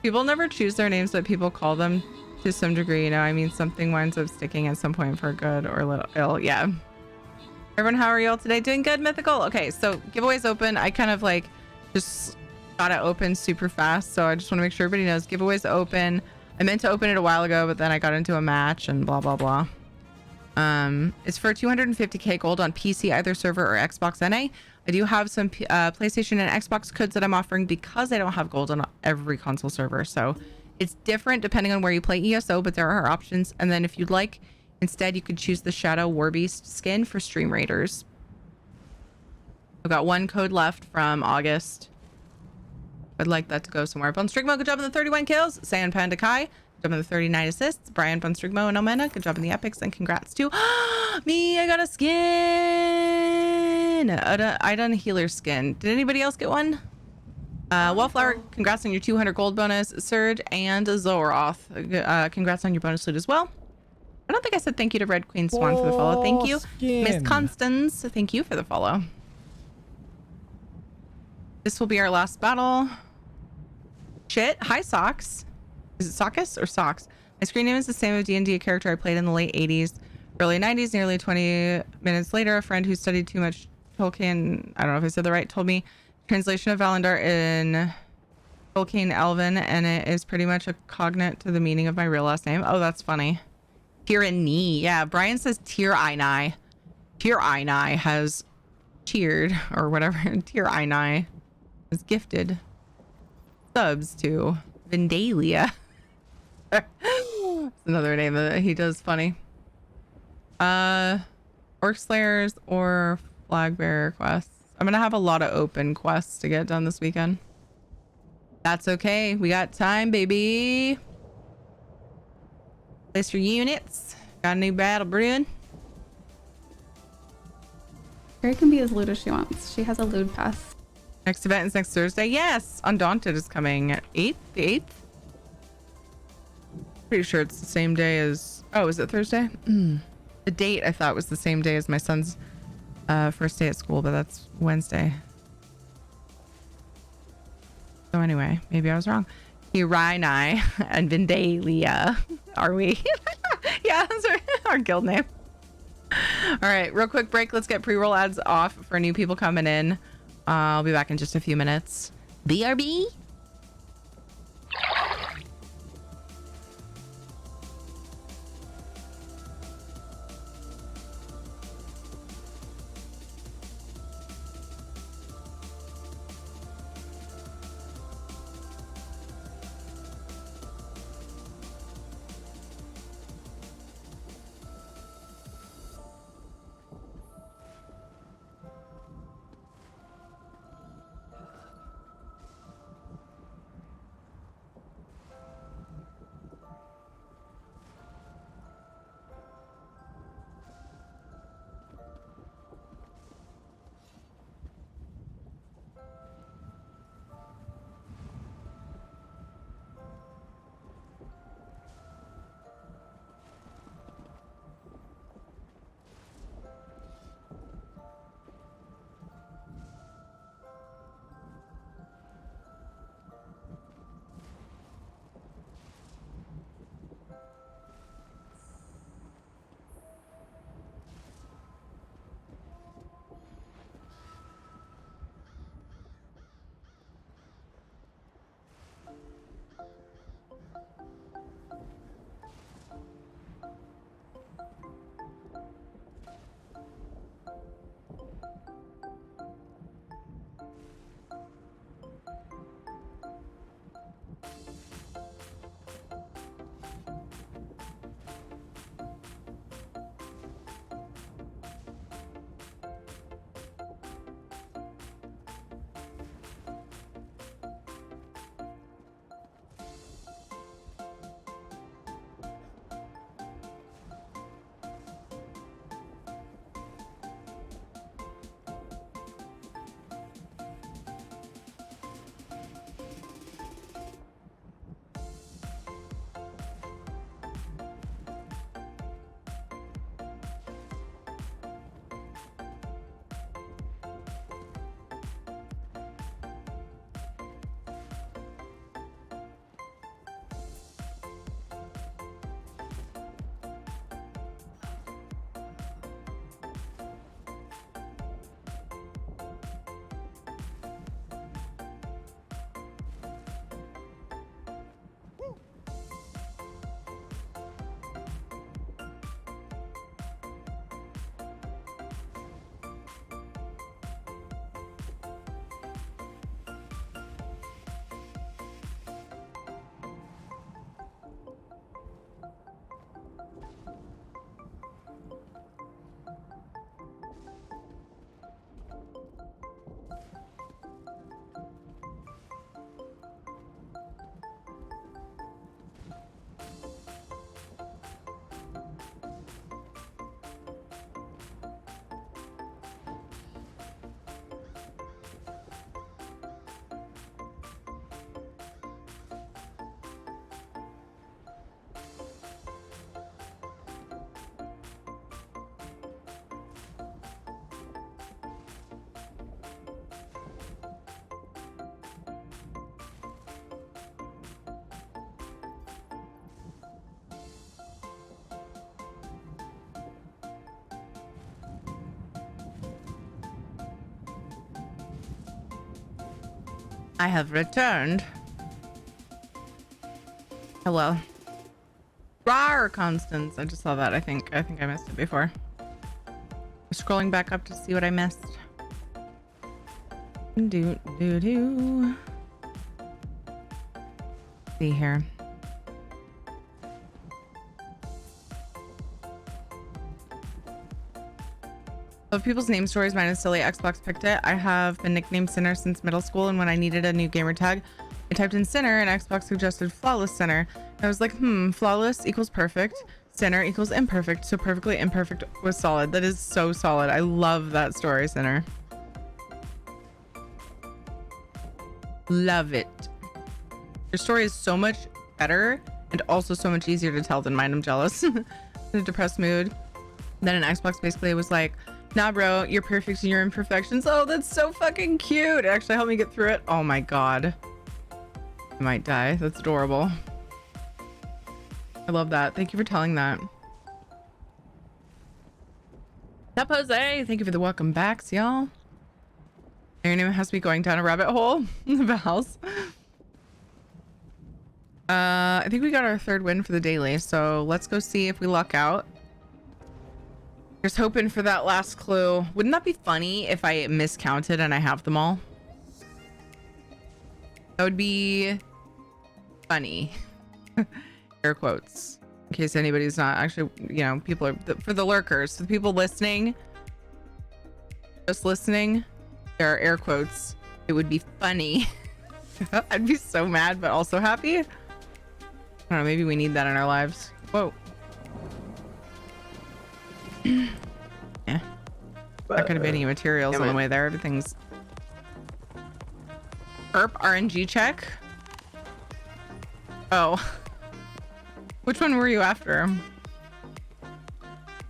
people never choose their names, but people call them to some degree. You know, I mean, something winds up sticking at some point for good or a little ill. Yeah. Everyone, how are y'all today? Doing good, Mythical? Okay, so giveaways open. I kind of like just got it open super fast, so I just want to make sure everybody knows giveaways open. I meant to open it a while ago, but then I got into a match and blah blah blah. It's for 250k gold on PC, either server or Xbox NA. I do have some PlayStation and Xbox codes that I'm offering because I don't have gold on every console server, so it's different depending on where you play ESO, but there are options. And then if you'd like, instead, you could choose the Shadow Warbeast skin for Stream Raiders. I've got one code left from August. I'd like that to go somewhere. Bunstrigmo, good job on the 31 kills. Saiyan Panda Kai, good job on the 39 assists. Brian Bunstrigmo and Omena, good job on the epics, and congrats to me. I got a skin. I done a healer skin. Did anybody else get one? Wallflower, congrats on your 200 gold bonus. Surge and Zoroth, congrats on your bonus loot as well. I don't think I said thank you to Red Queen Swan for the follow. Thank you. Miss Constance, thank you for the follow. This will be our last battle. Shit. Hi, Socks. Is it Sockus or Socks? My screen name is the same as D&D character I played in the late 80s, early 90s. Nearly 20 minutes later, a friend who studied too much Tolkien, I don't know if I said the right, told me translation of Valandar in Tolkien Elven, and it is pretty much a cognate to the meaning of my real last name. Oh, that's funny. Tyranny. Yeah, Brian says Tyranny. Tyranny has cheered or whatever. Tyranny is gifted subs to Vindalia. It's another name that he does funny. Orc Slayers or Flag Bearer quests. I'm gonna have a lot of open quests to get done this weekend. That's okay. We got time, baby. Place your units. Got a new battle brewing. Carrie can be as lewd as she wants. She has a lewd pass. Next event is next Thursday. Yes, Undaunted is coming at 8th. The 8th. Pretty sure it's the same day as. Oh, is it Thursday? The date I thought was the same day as my son's first day at school, but that's Wednesday. So anyway, maybe I was wrong. Irai and Vindalia. Are we? Yeah, that's our guild name. All right, real quick break. Let's get pre-roll ads off for new people coming in. I'll be back in just a few minutes. BRB. I have returned. Hello. Rar, Constance. I just saw that. I think I missed it before. Scrolling back up to see what I missed. See here. Of people's name stories, mine is silly. Xbox picked it. I have been nicknamed Sinner since middle school, and when I needed a new gamer tag, I I typed in sinner and Xbox suggested flawless sinner. I was like, flawless equals perfect. Sinner equals imperfect. So perfectly imperfect was solid. That is so solid. I love that story, Sinner. Love it. Your story is so much better and also so much easier to tell than mine. I'm jealous. In a depressed mood. Then an Xbox basically was like, nah, bro, you're perfect in your imperfections. Oh, that's so fucking cute. It actually helped me get through it. Oh my God. I might die. That's adorable. I love that. Thank you for telling that. Sup, Jose? Thank you for the welcome backs, y'all. Your name has to be going down a rabbit hole in the house. I think we got our third win for the daily, so let's go see if we luck out. Just hoping for that last clue. Wouldn't that be funny if I miscounted and I have them all? That would be funny. Air quotes, in case anybody's not actually, you know, people are for the lurkers, for the people listening, just listening, there are air quotes. It would be funny. I'd be so mad but also happy. I don't know, maybe we need that in our lives. Whoa. Yeah, not gonna be any materials on the way there. Everything's RNG check. Oh, which one were you after?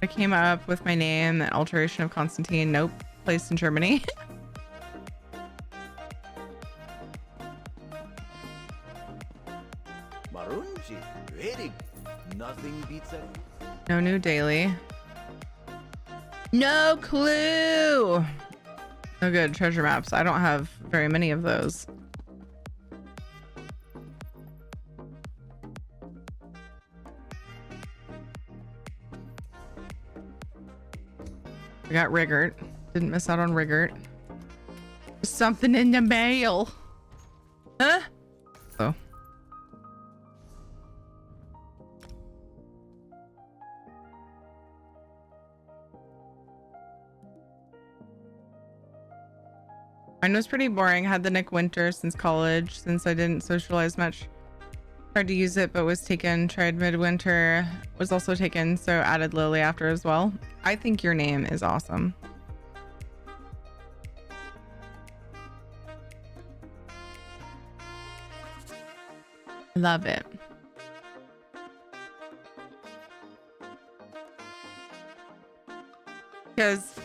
I came up with my name, the alteration of Constantine. Nope, placed in Germany. Marunji, very nothing beats a... No new daily. No clue. Oh good, treasure maps. I don't have very many of those. I got Riggert. Didn't miss out on Riggert. Something in the mail. Huh? Oh. Mine was pretty boring. Had the Nick Winter since college, since I didn't socialize much. Tried to use it, but was taken. Tried Midwinter, was also taken, so added Lily after as well. I think your name is awesome. Love it. Because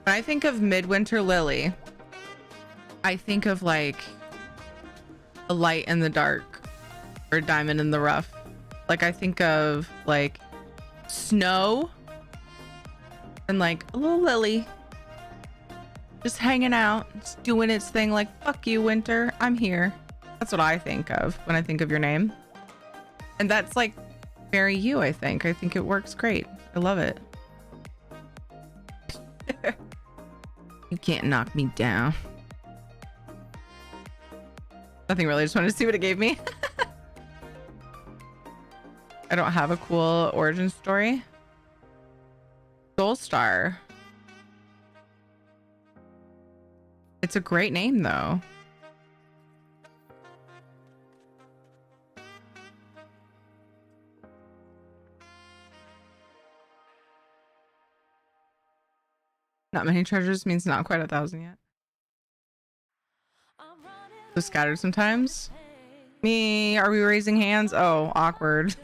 when I think of Midwinter Lily, I think of like a light in the dark or diamond in the rough. Like I think of like snow and like a little lily just hanging out, just doing its thing, like fuck you winter, I'm here. That's what I think of when I think of your name. And that's like very you. I think it works great. I love it. You can't knock me down. Nothing really, just wanted to see what it gave me. I don't have a cool origin story. Soul Star. It's a great name though. Not many treasures means not quite 1,000 yet. So scattered sometimes. Me, are we raising hands? Oh, awkward.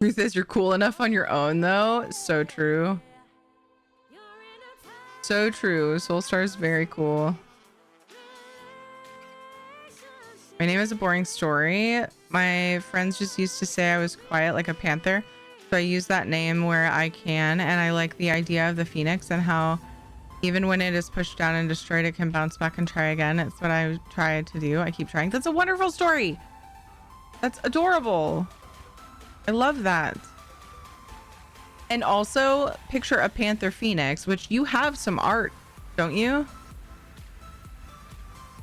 Truth is, you're cool enough on your own though. So true. So true. Soulstar is very cool. My name is a boring story. My friends just used to say I was quiet like a panther. So I use that name where I can, and I like the idea of the phoenix and how even when it is pushed down and destroyed, it can bounce back and try again. It's what I try to do. I keep trying. That's a wonderful story. That's adorable. I love that. And also picture a panther phoenix, which you have some art, don't you?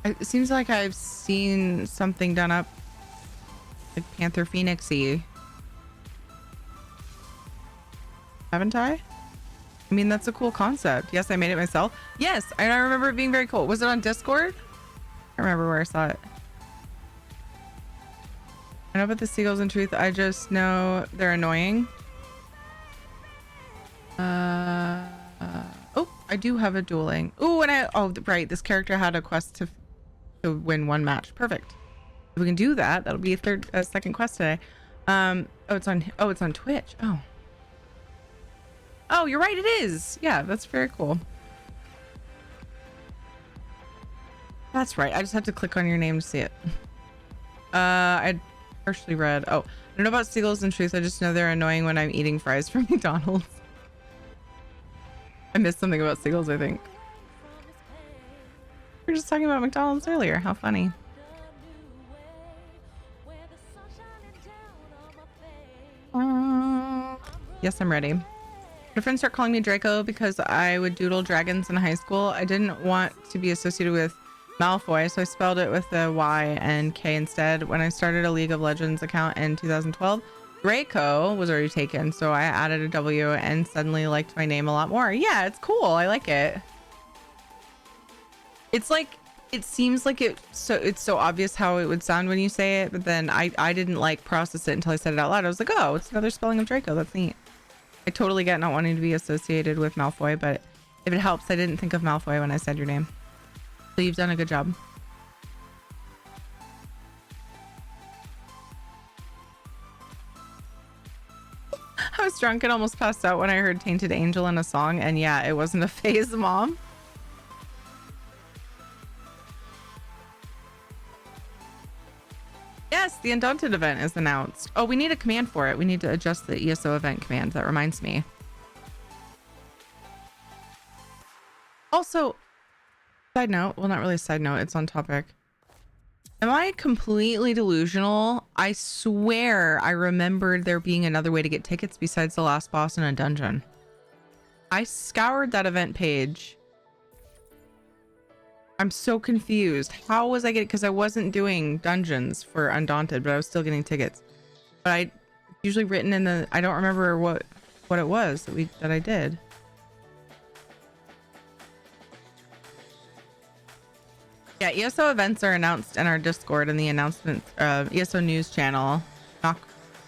It seems like I've seen something done up like panther phoenix-y. Haven't I? I mean, that's a cool concept. Yes, I made it myself. Yes, and I remember it being very cool. Was it on Discord? I remember where I saw it. I know about the seagulls in truth. I just know they're annoying. Oh, I do have a dueling. Oh, and right, this character had a quest to win one match. Perfect. If we can do that, that'll be a second quest today. It's on Twitch. Oh, you're right, it is. Yeah, that's very cool. That's right. I just have to click on your name to see it. I partially read. Oh, I don't know about seagulls in truth. I just know they're annoying when I'm eating fries from McDonald's. I missed something about seagulls, I think. We were just talking about McDonald's earlier. How funny. Yes, I'm ready. My friends start calling me Draco because I would doodle dragons in high school. I didn't want to be associated with Malfoy, so I spelled it with a Y and K instead. When I started a League of Legends account in 2012, Draco was already taken, so I added a W and suddenly liked my name a lot more. Yeah, it's cool. I like it. It's like, it seems like it's so obvious how it would sound when you say it, but then I didn't like process it until I said it out loud. I was like, oh, it's another spelling of Draco. That's neat. I totally get not wanting to be associated with Malfoy, but if it helps, I didn't think of Malfoy when I said your name. So you've done a good job. I was drunk and almost passed out when I heard Tainted Angel in a song, and yeah, it wasn't a phase, Mom. Yes, the Undaunted event is announced. Oh, we need a command for it. We need to adjust the ESO event command. That reminds me. Also, side note, well, not really a side note, it's on topic. Am I completely delusional? I swear I remembered there being another way to get tickets besides the last boss in a dungeon. I scoured that event page. I'm so confused. How was I getting, because I wasn't doing dungeons for Undaunted, but I was still getting tickets. But I usually written in the, I don't remember what it was that I did. Yeah, ESO events are announced in our Discord and the announcement ESO news channel. Knock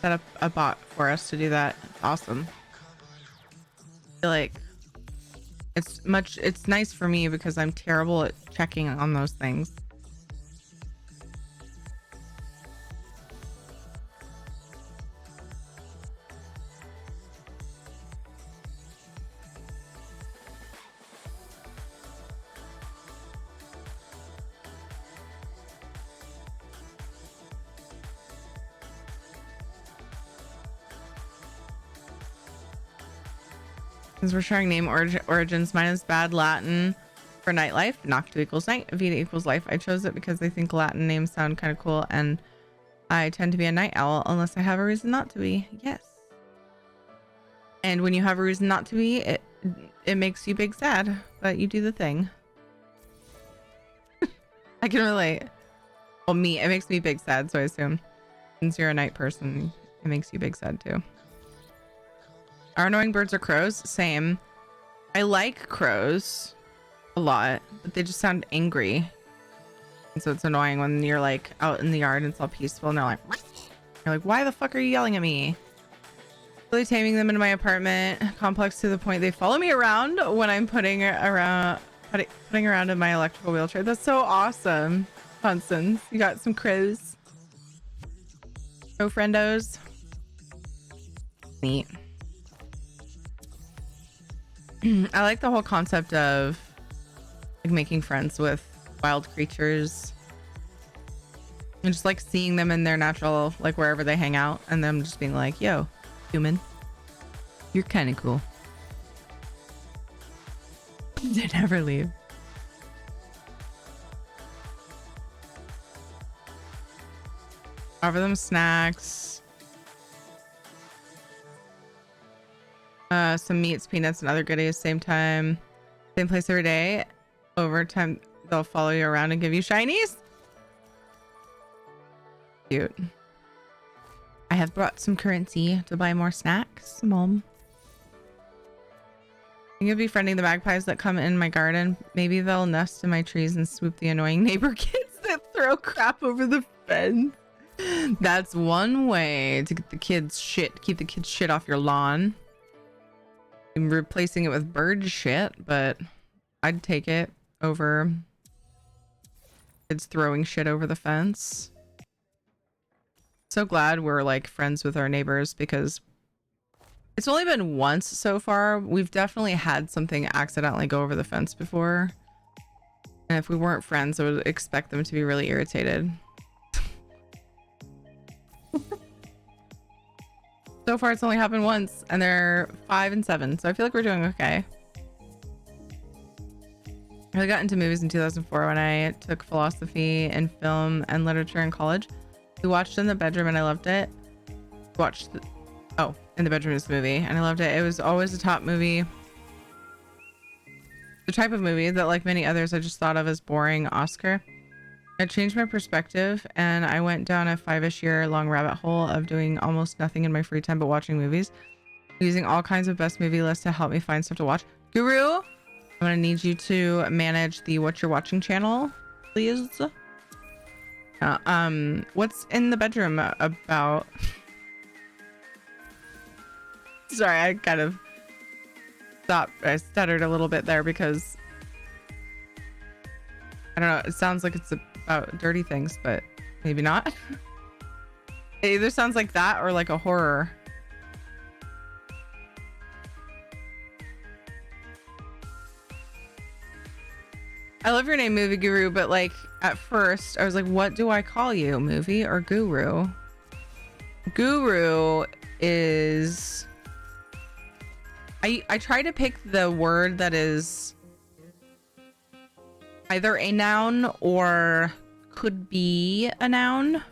set up a bot for us to do that. It's awesome. I feel like it's nice for me because I'm terrible at checking on those things. Since we're sharing name origins, mine is bad Latin for nightlife. Noctu equals night, Vita equals life. I chose it because I think Latin names sound kind of cool, and I tend to be a night owl unless I have a reason not to be. Yes. And when you have a reason not to be, it makes you big sad, but you do the thing. I can relate. Well, it makes me big sad, so I assume since you're a night person, it makes you big sad too. Our annoying birds are crows. Same. I like crows a lot, but they just sound angry. And so it's annoying when you're like out in the yard and it's all peaceful and they're like, you're like, why the fuck are you yelling at me? Really taming them into my apartment complex to the point they follow me around when I'm putting around in my electrical wheelchair. That's so awesome. Constance, you got some crows. Crow friendos. Neat. I like the whole concept of like making friends with wild creatures and just like seeing them in their natural, like wherever they hang out, and them just being like, yo, human, you're kind of cool. They never leave. Offer them snacks. Some meats, peanuts, and other goodies. Same time, same place every day. Over time, they'll follow you around and give you shinies. Cute. I have brought some currency to buy more snacks, Mom. I'm gonna be befriending the magpies that come in my garden. Maybe they'll nest in my trees and swoop the annoying neighbor kids that throw crap over the fence. That's one way to get the kids shit. Keep the kids shit off your lawn. I'm replacing it with bird shit, but I'd take it over kids throwing shit over the fence. So glad we're like friends with our neighbors because it's only been once so far. We've definitely had something accidentally go over the fence before. And if we weren't friends, I would expect them to be really irritated. So far, it's only happened once, and they're 5 and 7, so I feel like we're doing okay. I got into movies in 2004 when I took philosophy and film and literature in college. We watched in the bedroom, and I loved it. In the bedroom is the movie, and I loved it. It was always a top movie. The type of movie that, like many others, I just thought of as boring Oscar. It changed my perspective, and I went down a 5-ish year long rabbit hole of doing almost nothing in my free time but watching movies, using all kinds of best movie lists to help me find stuff to watch. Guru, I'm gonna need you to manage the What You're Watching channel, please. What's in the bedroom about? Sorry, I kind of stopped. I stuttered a little bit there because I don't know. It sounds like it's about dirty things, but maybe not. It either sounds like that or like a horror. I love your name, Movie Guru, but like at first I was like, what do I call you, movie or guru? Guru is... I try to pick the word that is either a noun or could be a noun.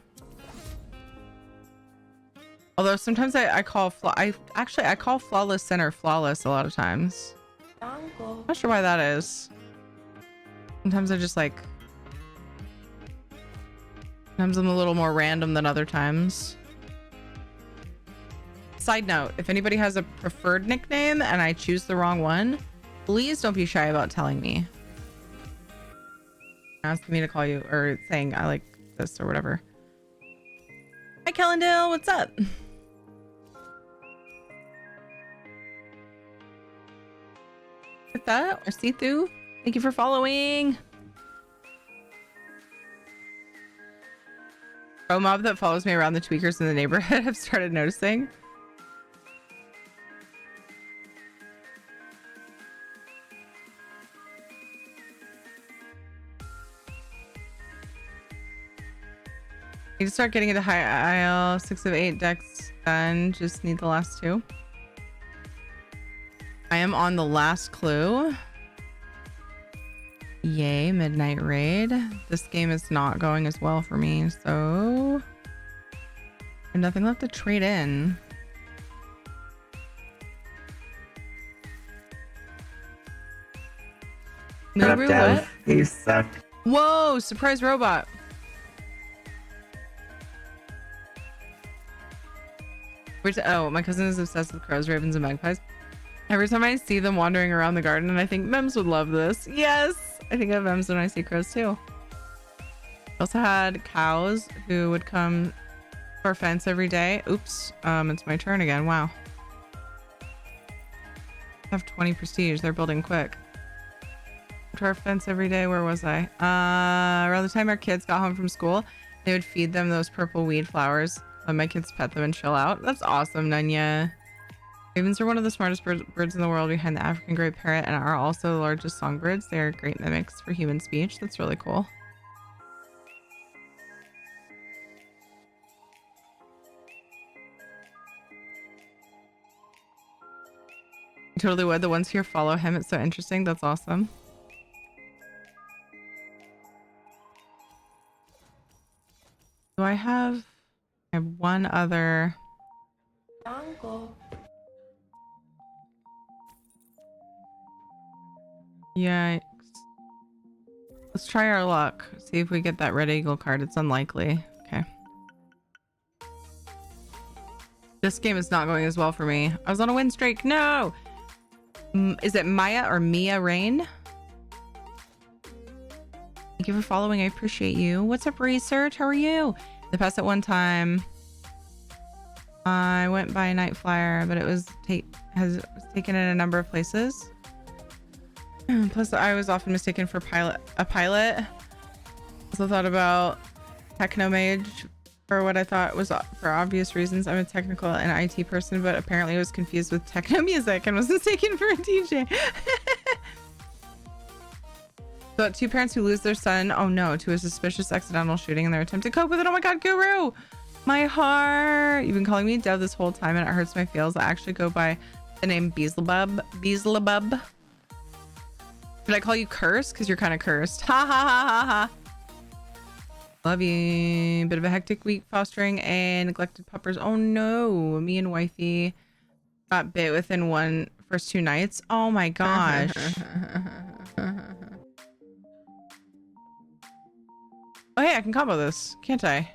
Although sometimes I call flawless center flawless a lot of times. I'm not sure why that is. Sometimes I just like... Sometimes I'm a little more random than other times. Side note, if anybody has a preferred nickname and I choose the wrong one, please don't be shy about telling me. Asking me to call you or saying I like this or whatever. Hi Kellendale, what's up? With that, or Sithu, thank you for following. Pro mob that follows me around the tweakers in the neighborhood have started noticing. Need to start getting into high aisle. 6 of 8 decks done. Just need the last 2. I am on the last clue. Yay, midnight raid. This game is not going as well for me, so I have nothing left to trade in. Muru, what? You suck. Whoa, surprise robot. Oh, my cousin is obsessed with crows, ravens, and magpies. Every time I see them wandering around the garden, and I think Mems would love this. Yes! I think of Mems when I see crows too. I also had cows who would come to our fence every day. Oops, it's my turn again. Wow. I have 20 prestige. They're building quick. To our fence every day. Where was I? Around the time our kids got home from school, they would feed them those purple weed flowers. Let my kids pet them and chill out. That's awesome, Nunya. Ravens are one of the smartest birds in the world behind the African gray parrot and are also the largest songbirds. They are great mimics for human speech. That's really cool. I totally would. The ones here follow him. It's so interesting. That's awesome. Do I have one other? Yikes. Let's try our luck. See if we get that red eagle card. It's unlikely. Okay. This game is not going as well for me. I was on a win streak. No! Is it Maya or Mia Rain? Thank you for following. I appreciate you. What's up, Research? How are you? In the past, at one time, I went by a night flyer, but it was was taken in a number of places. Plus, I was often mistaken for a pilot. Also thought about Technomage for what I thought was for obvious reasons. I'm a technical and IT person, but apparently I was confused with techno music and was mistaken for a DJ. So 2 parents who lose their son, oh no, to a suspicious accidental shooting in their attempt to cope with it. Oh my god, Guru! My heart! You've been calling me Dev this whole time and it hurts my feels. I actually go by the name Beelzebub. Beelzebub. Should I call you Curse? Because you're kind of cursed. Ha ha ha ha ha. Love you. Bit of a hectic week fostering a neglected puppers. Oh no. Me and wifey got bit within first 2 nights. Oh my gosh. Oh hey, I can combo this, can't I?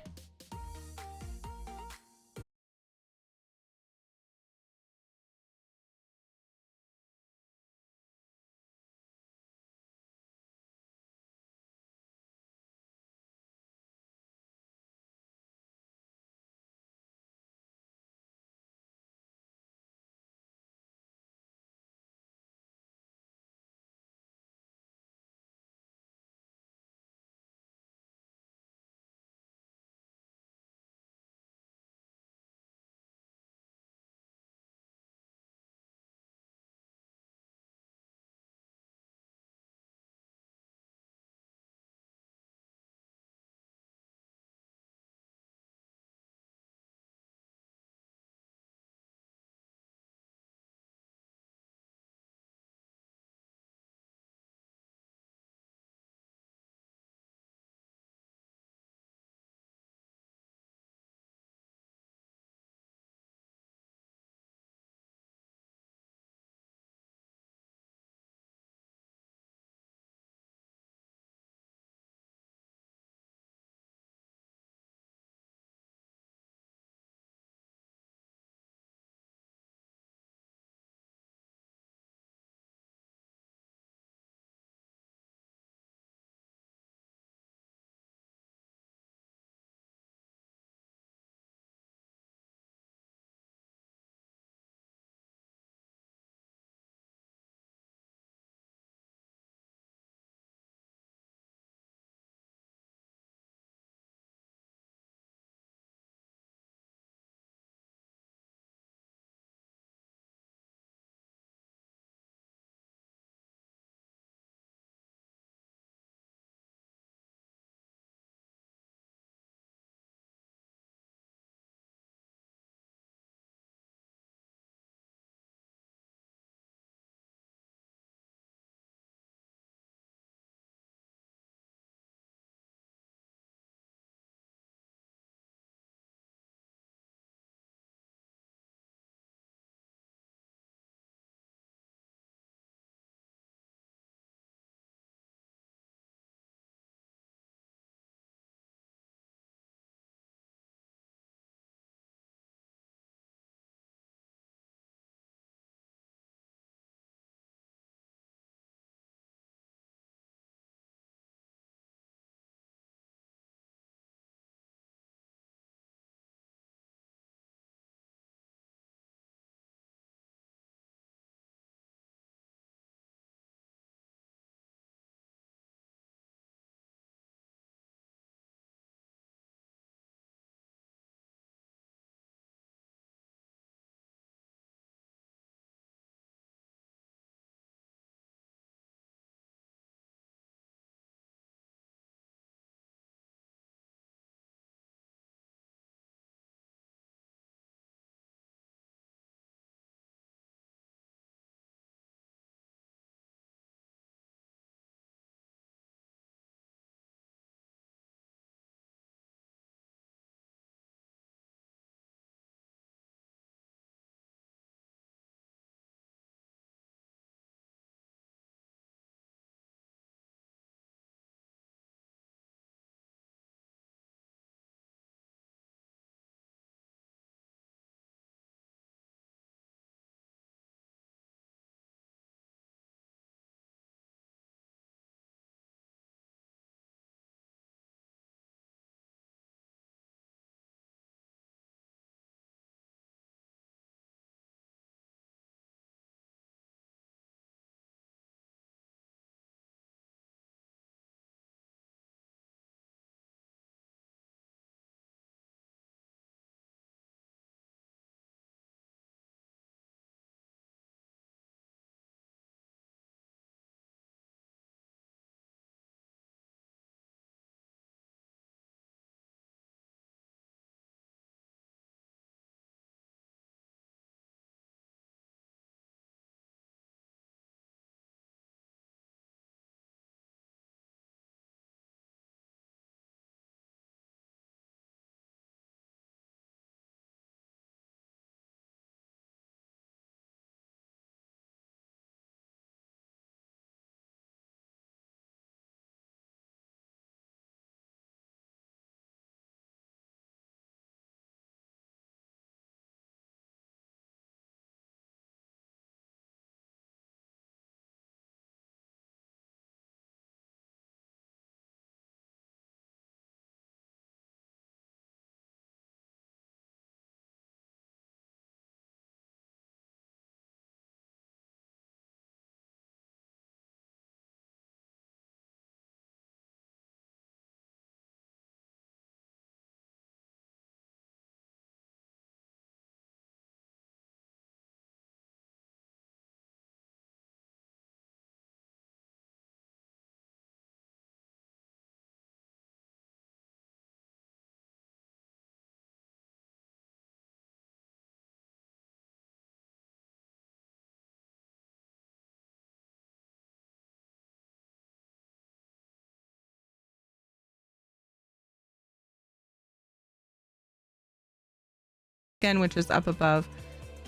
Again, which is up above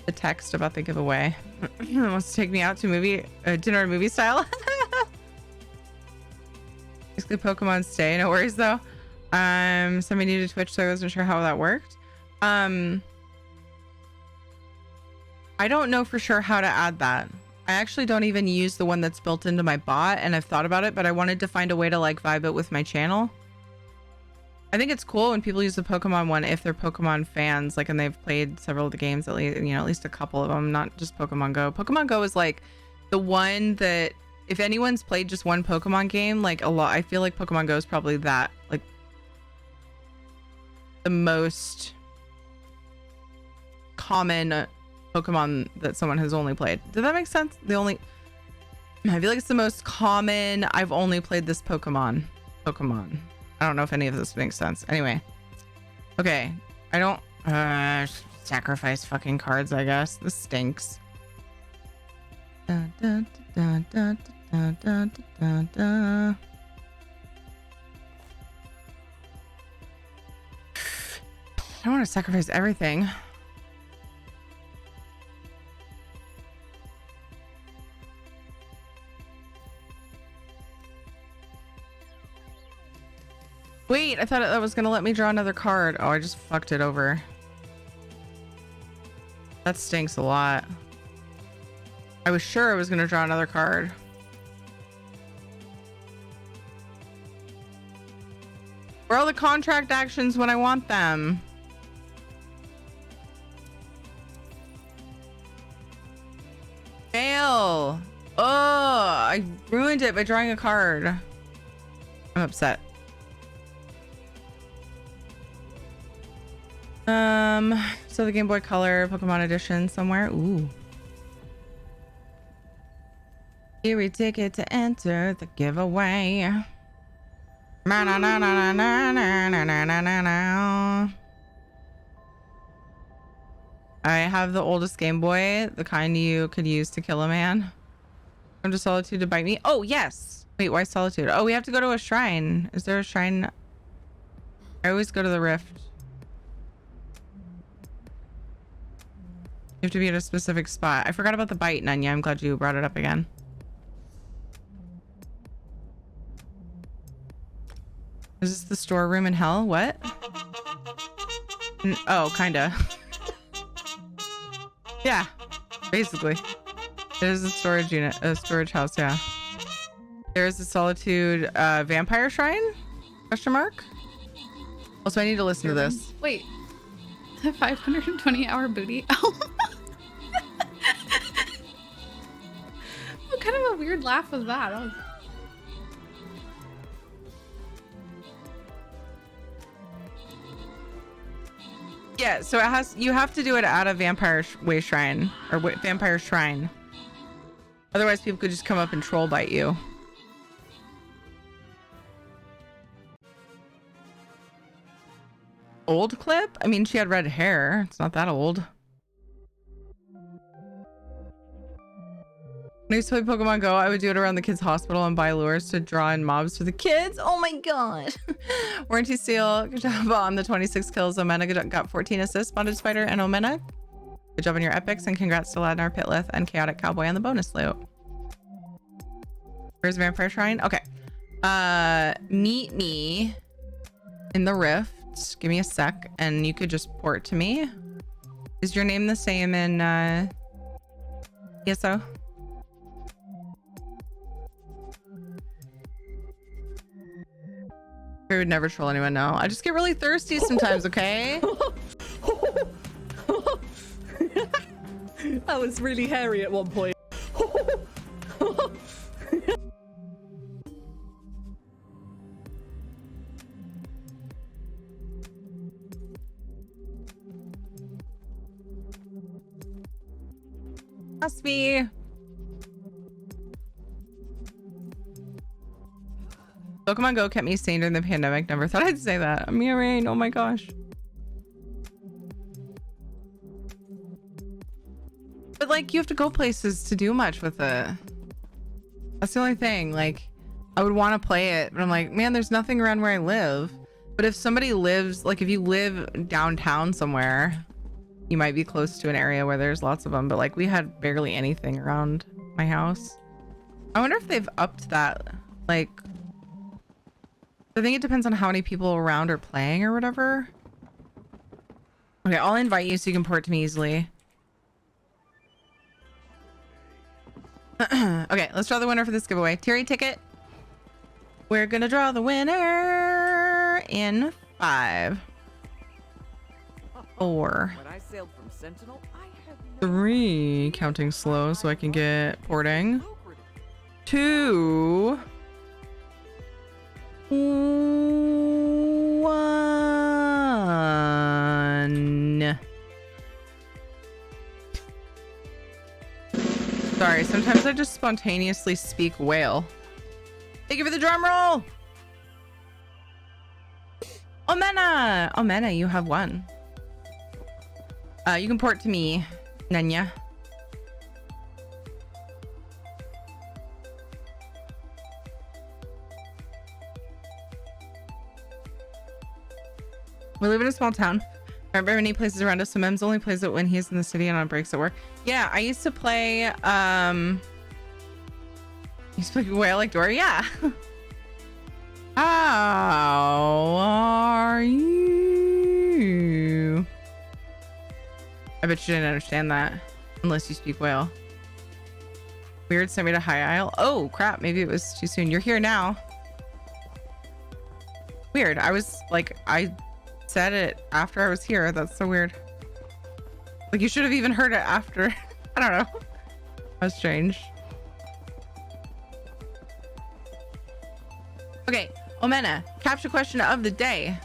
the text about the giveaway. Wants to take me out to dinner and movie style. Basically, Pokemon stay. No worries though. Somebody new to Twitch, so I wasn't sure how that worked. I don't know for sure how to add that. I actually don't even use the one that's built into my bot, and I've thought about it, but I wanted to find a way to like vibe it with my channel. I think it's cool when people use the Pokemon one if they're Pokemon fans, like, and they've played several of the games, at least, at least a couple of them, not just Pokemon Go. Pokemon Go is like the one that if anyone's played just one Pokemon game, like a lot, I feel like Pokemon Go is probably that, like, the most common Pokemon that someone has only played. Did that make sense? I feel like it's the most common. I've only played this Pokemon. I don't know if any of this makes sense. Anyway. Okay. I don't sacrifice fucking cards, I guess. This stinks. I don't want to sacrifice everything. Wait, I thought that was gonna let me draw another card. Oh, I just fucked it over. That stinks a lot. I was sure I was gonna draw another card. Where are all the contract actions when I want them? Fail. Oh, I ruined it by drawing a card. I'm upset. So the Game Boy Color Pokemon Edition somewhere. Ooh. Here we ticket to enter the giveaway. Na na na na na na na na na na na. I have the oldest Game Boy, the kind you could use to kill a man. Come to Solitude to bite me. Oh yes. Wait, why Solitude? Oh, we have to go to a shrine. Is there a shrine? I always go to the Rift. You have to be at a specific spot. I forgot about the bite, Nanya. I'm glad you brought it up again. Is this the storeroom in hell? What? Oh, kinda. Yeah, basically. It is a storage unit, a storage house, yeah. There's the Solitude vampire shrine? Question mark? Also, I need to listen to this. Wait. The 520-hour booty? Oh. What kind of a weird laugh was that? Yeah, so it has. You have to do it at a vampire way shrine or vampire shrine. Otherwise, people could just come up and troll bite you. Old clip? I mean, she had red hair. It's not that old. When I used to play Pokemon Go, I would do it around the kids' hospital and buy lures to draw in mobs for the kids. Oh my god. Warranty seal. Good job on the 26 kills. Omena got 14 assists. Bonded Spider and Omena. Good job on your epics, and congrats to Ladnar, Pitlith, and Chaotic Cowboy on the bonus loot. Where's Vampire Shrine? Okay. Meet me in the Rift. Give me a sec, and you could just port to me. Is your name the same in ESO? I would never troll anyone, no. I just get really thirsty sometimes, okay? I was really hairy at one point. Must be. Pokemon Go kept me sane during the pandemic. Never thought I'd say that. I'm Rain. Oh my gosh. But like, you have to go places to do much with it. That's the only thing. Like, I would want to play it, but I'm like, man, there's nothing around where I live. But if somebody lives, like if you live downtown somewhere, you might be close to an area where there's lots of them, but like we had barely anything around my house. I wonder if they've upped that. Like, I think it depends on how many people around are playing or whatever. Okay, I'll invite you so you can port to me easily. Okay, let's draw the winner for this giveaway. Terry ticket. We're gonna draw the winner in 5, 4, When I sailed from Sentinel, I had no 3, counting slow so I can get porting. 2, 1. Sorry, sometimes I just spontaneously speak whale. Thank you for the drum roll. Omena! Omena, you have won. You can port to me, Nanya. We live in a small town. There aren't very many places around us, so Mems only plays it when he's in the city and on breaks at work. Yeah, I used to play, you speak whale like Dory? Yeah. How are you? I bet you didn't understand that unless you speak whale. Weird sent me to High Isle. Oh crap, maybe it was too soon. You're here now. Weird. I was like, I said it after I was here. That's so weird. Like you should have even heard it after. I don't know. That's strange. Okay, Omena, capture question of the day.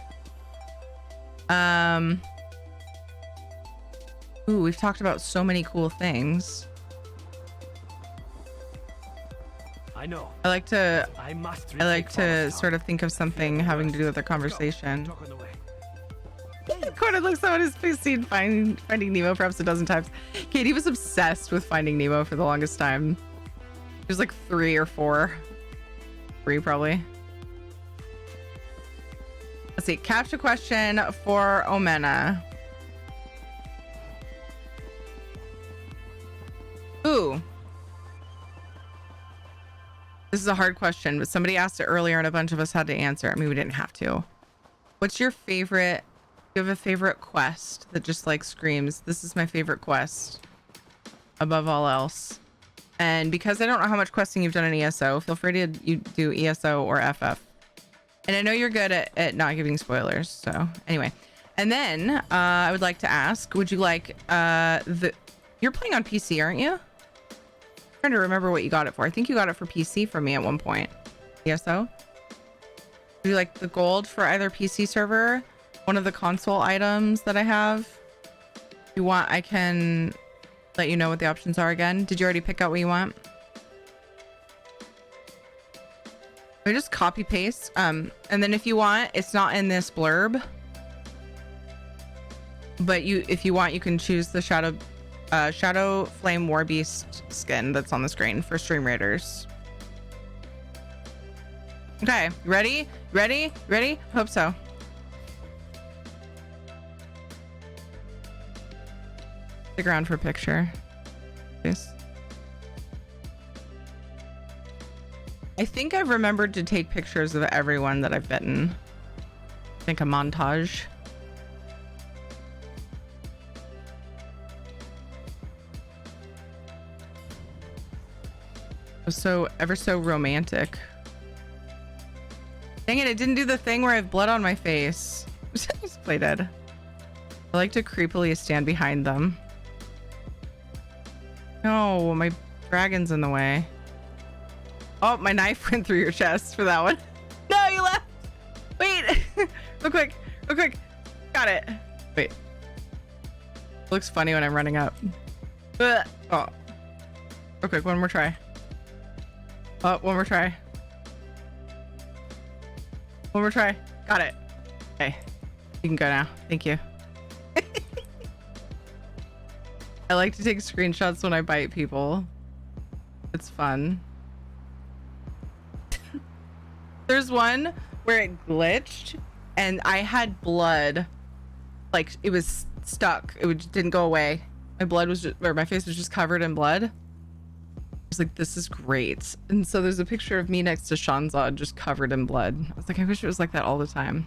Ooh, we've talked about so many cool things. I know. I like to sort of think of something having to do with the conversation. Conan looks at his face, seen Finding Nemo perhaps a dozen times. Katie was obsessed with Finding Nemo for the longest time. It was like 3 or 4. 3 probably. Let's see. Capture question for Omena. Ooh. This is a hard question, but somebody asked it earlier and a bunch of us had to answer. I mean, we didn't have to. What's your favorite? Do you have a favorite quest that just like screams, this is my favorite quest above all else? And because I don't know how much questing you've done in ESO, feel free to do ESO or FF. And I know you're good at not giving spoilers. So anyway, and then I would like to ask, would you like you're playing on PC, aren't you? I'm trying to remember what you got it for. I think you got it for PC from me at one point. ESO? Would you like the gold for either PC server? One of the console items that I have? If you want, I can let you know what the options are again. Did you already pick out what you want? I just copy paste. And then if you want, it's not in this blurb. But if you want, you can choose the Shadow Flame Warbeast skin that's on the screen for Stream Raiders. Okay, ready? Ready? Ready? Hope so. Stick around for a picture, please. I think I've remembered to take pictures of everyone that I've bitten. I think a montage. It was so ever so romantic. Dang it, it didn't do the thing where I have blood on my face. Just play dead. I like to creepily stand behind them. No, my dragon's in the way. Oh, my knife went through your chest for that one. No, you left. Wait. Real quick. Real quick. Got it. Wait. Looks funny when I'm running up. Oh. Real quick. One more try. Oh, one more try. One more try. Got it. Okay. You can go now. Thank you. I like to take screenshots when I bite people. It's fun. There's one where it glitched and I had blood. Like it was stuck. It didn't go away. My blood was just, or my face was just covered in blood. I was like, this is great. And so there's a picture of me next to Shanzad just covered in blood. I was like, I wish it was like that all the time.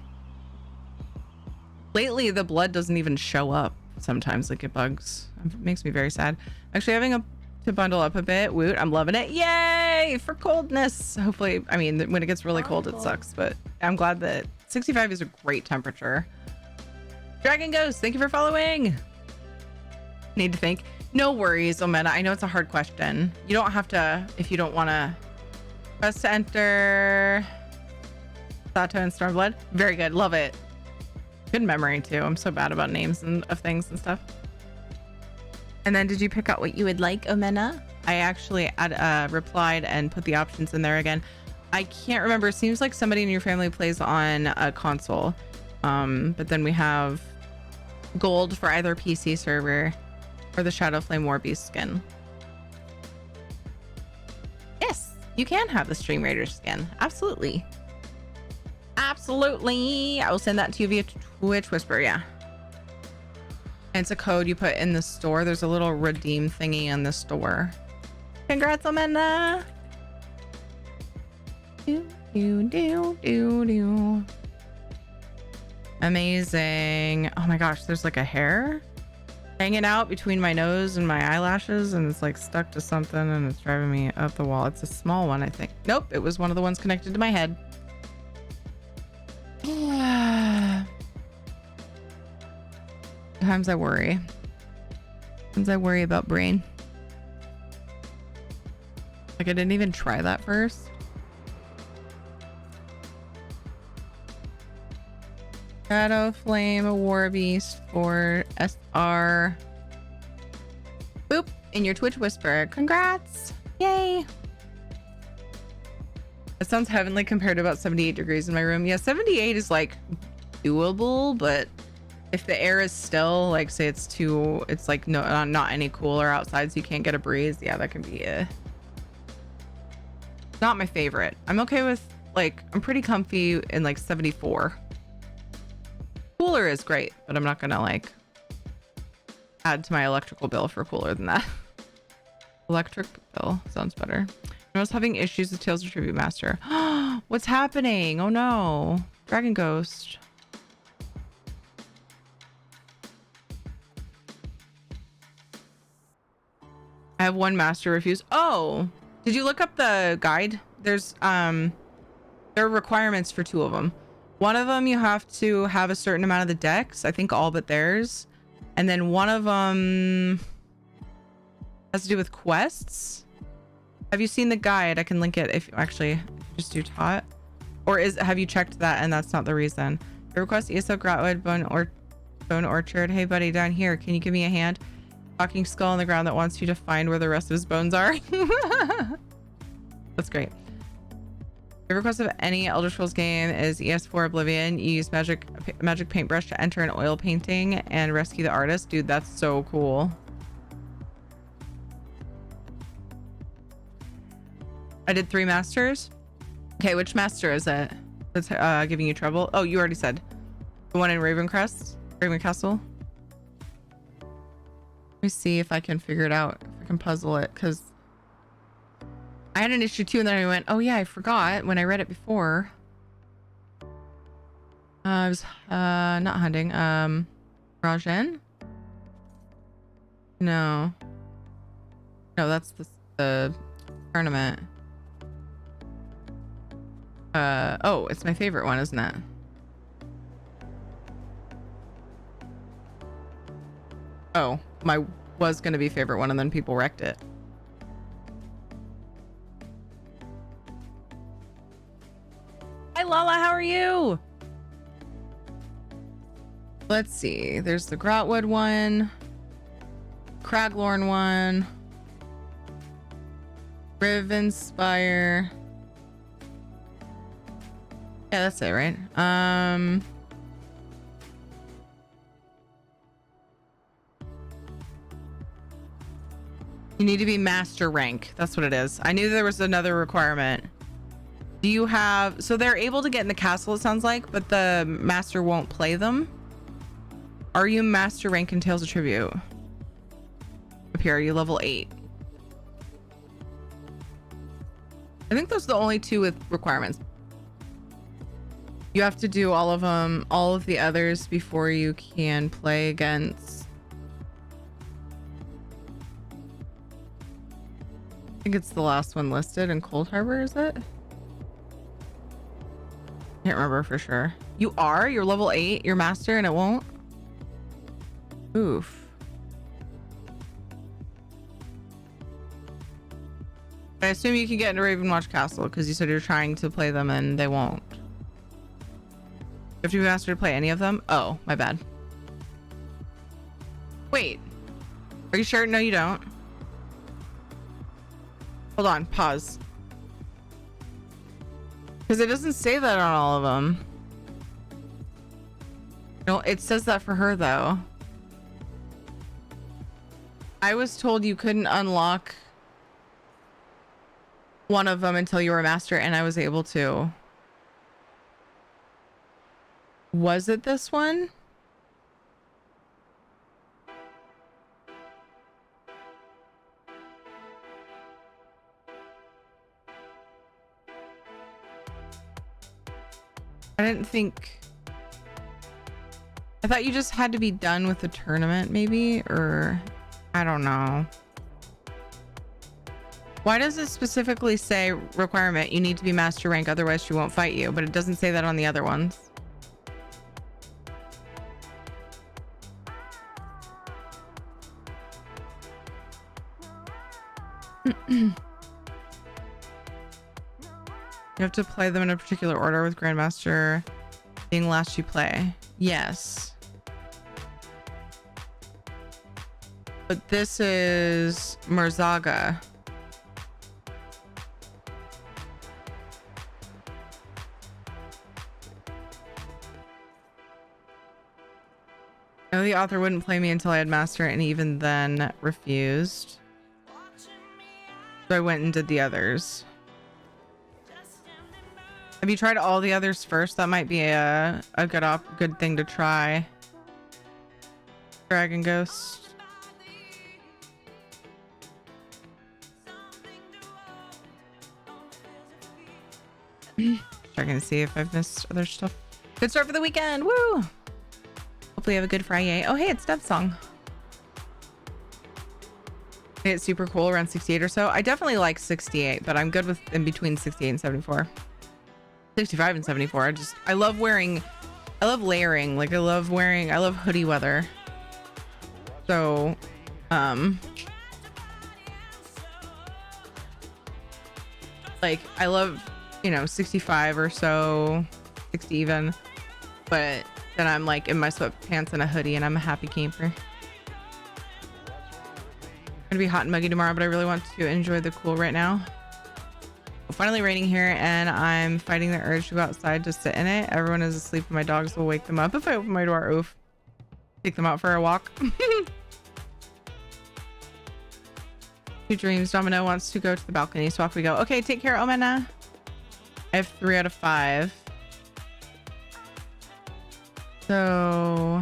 Lately, the blood doesn't even show up sometimes. Like it bugs. It makes me very sad. Actually having to bundle up a bit. Woot, I'm loving it. Yay for coldness. Hopefully, I mean, when it gets really cold, it sucks. But I'm glad that 65 is a great temperature. Dragon Ghost, thank you for following. Need to think. No worries, Omena. I know it's a hard question. You don't have to if you don't want to. Press to enter. Sato and Stormblood. Very good. Love it. Good memory too. I'm so bad about names and of things and stuff. And then did you pick out what you would like, Omena? I actually replied and put the options in there again. I can't remember. It seems like somebody in your family plays on a console. But then we have gold for either PC server or the Shadowflame Warbeast skin. Yes, you can have the Stream Raider skin. Absolutely. Absolutely. I will send that to you via Twitch Whisper. Yeah. And it's a code you put in the store. There's a little redeem thingy in the store. Congrats, Amanda. Amazing. Oh my gosh, there's like a hair hanging out between my nose and my eyelashes, and it's like stuck to something and it's driving me up the wall. It's a small one, I think. Nope, it was one of the ones connected to my head. Sometimes I worry. Sometimes I worry about brain. Like I didn't even try that first. Shadowflame Warbeast for SR. Boop. In your Twitch Whisper. Congrats. Yay. It sounds heavenly compared to about 78 degrees in my room. Yeah, 78 is like doable, but if the air is still like, say it's like not any cooler outside, so you can't get a breeze. Yeah, that can be not my favorite. I'm okay with like, I'm pretty comfy in like 74. Cooler is great, but I'm not gonna like add to my electrical bill for cooler than that. Electric bill sounds better. I was having issues with Tales of Tribute Master. What's happening? Oh no. Dragon Ghost. I have one master refuse. Oh, did you look up the guide? There's there are requirements for 2 of them. One of them you have to have a certain amount of the decks, I think all but theirs. And then one of them has to do with quests. Have you seen the guide? I can link it if actually just do ToT. Or have you checked that and that's not the reason? The request ESO Grotwood Bone Orchard. Hey buddy, down here, can you give me a hand? Talking skull on the ground that wants you to find where the rest of his bones are. That's great. The request of any Elder Scrolls game is ES4 Oblivion. You use magic paintbrush to enter an oil painting and rescue the artist. Dude, that's so cool. I did 3 masters. Okay, which master is it that's giving you trouble? Oh, you already said the one in Ravencastle. Let me see if I can figure it out, if I can puzzle it, because I had an issue too, and then I went, oh yeah, I forgot when I read it before. I was not hunting. Rajan? No, that's the tournament. Oh, it's my favorite one, isn't it? Oh, my was gonna be favorite one and then people wrecked it. Hi Lala, how are you? Let's see, there's the Grotwood one, Craglorn one, Rivenspire. Yeah, that's it, right? You need to be master rank. That's what it is. I knew there was another requirement. Do you have... So they're able to get in the castle, it sounds like, but the master won't play them. Are you master rank in Tales of Tribute? Up here, are you level 8? I think those are the only two with requirements. You have to do all of them, all of the others before you can play against. I think it's the last one listed in Cold Harbor, is it? Can't remember for sure. You are? You're level 8, you're master, and it won't? Oof. I assume you can get into Ravenwatch Castle because you said you're trying to play them and they won't. You have to be master to play any of them? Oh, my bad. Wait. Are you sure? No, you don't. Hold on. Pause. Because it doesn't say that on all of them. No, it says that for her, though. I was told you couldn't unlock one of them until you were a master, and I was able to. Was it this one? I didn't think. I thought you just had to be done with the tournament, maybe, or I don't know. Why does it specifically say requirement? You need to be master rank, otherwise she won't fight you, but it doesn't say that on the other ones. You have to play them in a particular order with Grandmaster being last you play. Yes. But this is Mirzaga. No, the author wouldn't play me until I had master, and even then refused. So I went and did the others. Have you tried all the others first? That might be a good thing to try. Dragon Ghost. Checking to see if I've missed other stuff. Good start for the weekend. Woo! Hopefully you have a good Friday. Oh, hey, it's Dev Song. Hey, it's super cool around 68 or so. I definitely like 68, but I'm good with in between 68 and 74. 65 and 74. I love layering. Like I love hoodie weather. So, like I love, 65 or so, 60 even, but then I'm like in my sweatpants and a hoodie and I'm a happy camper. Gonna be hot and muggy tomorrow, but I really want to enjoy the cool right now. Finally raining here, and I'm fighting the urge to go outside to sit in it. Everyone is asleep and my dogs will wake them up if I open my door. Oof. Take them out for a walk. Two dreams. Domino wants to go to the balcony, so off we go. Okay, take care, Omena. I have 3 out of 5. So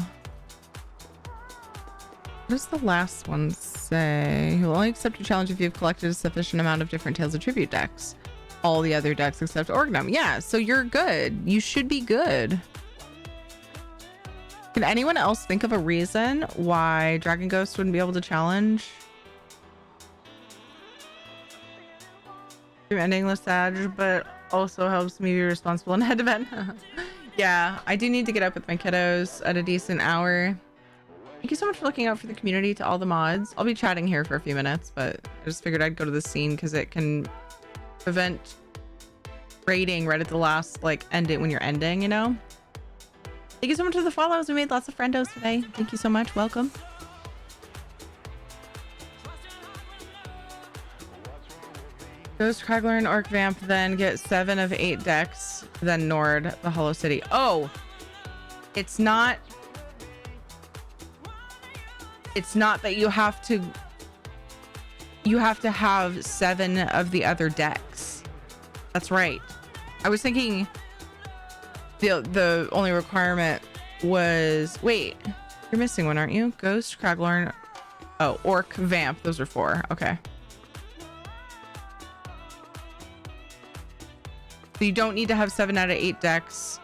what does the last one say? You'll only accept your challenge if you've collected a sufficient amount of different Tales of Tribute decks. All the other decks except Orgnum. Yeah, so you're good. You should be good. Can anyone else think of a reason why Dragon Ghost wouldn't be able to challenge? You're ending Lesage, but also helps me be responsible and head to bed. Yeah, I do need to get up with my kiddos at a decent hour. Thank you so much for looking out for the community, to all the mods. I'll be chatting here for a few minutes, but I just figured I'd go to the scene because it can prevent raiding right at the last, end it when you're ending, Thank you so much for the follows. We made lots of friendos today. Thank you so much. Welcome. Ghost, Kragler, and Orc Vamp then get 7 of 8 decks, then Nord, the Hollow City. Oh, it's not that you have to have 7 of the other decks. That's right. I was thinking the only requirement was, wait, You're missing one, aren't you? Ghost, Craglorn. Oh, Orc, Vamp. Those are 4. Okay. So you don't need to have 7 out of 8 decks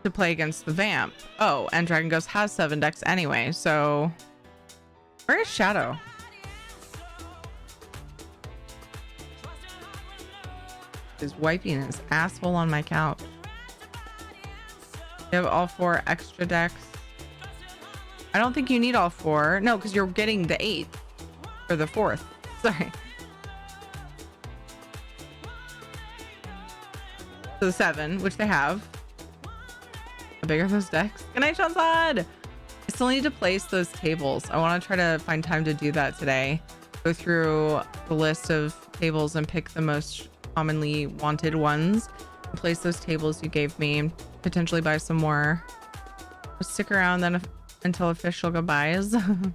to play against the Vamp. Oh, and Dragon Ghost has 7 decks anyway, so... Where is Shadow? He's wiping his asshole on my couch. You have all 4 extra decks. I don't think you need all 4. No, because you're getting the 8th. Or the 4th. Sorry. So the 7, which they have. How big are those decks? Good night, Shansad! I still need to place those tables. I want to try to find time to do that today. Go through the list of tables and pick the most commonly wanted ones. And place those tables you gave me. Potentially buy some more. We'll stick around then until official goodbyes. I'm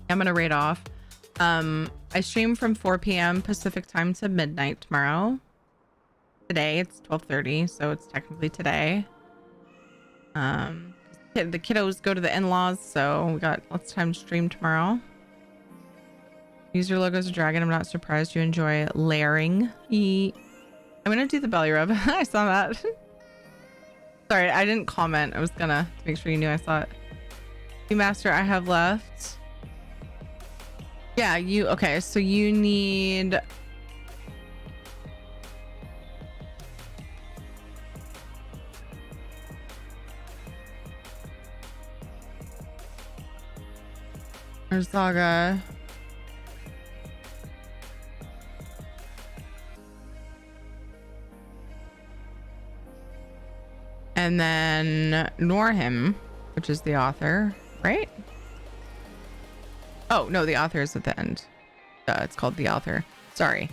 gonna raid off. I stream from 4 p.m. Pacific time to midnight tomorrow. Today it's 12:30, so it's technically today. The kiddos go to the in-laws, so we got lots of time to stream tomorrow. Use your logo as a dragon. I'm not surprised you enjoy layering. I'm gonna do the belly rub. I saw that. Sorry, I didn't comment. I was gonna make sure you knew I saw it. You master I have left. Yeah, you okay, so you need Saga. And then Norham, which is the author, right? Oh, no, the author is at the end. It's called the author. Sorry.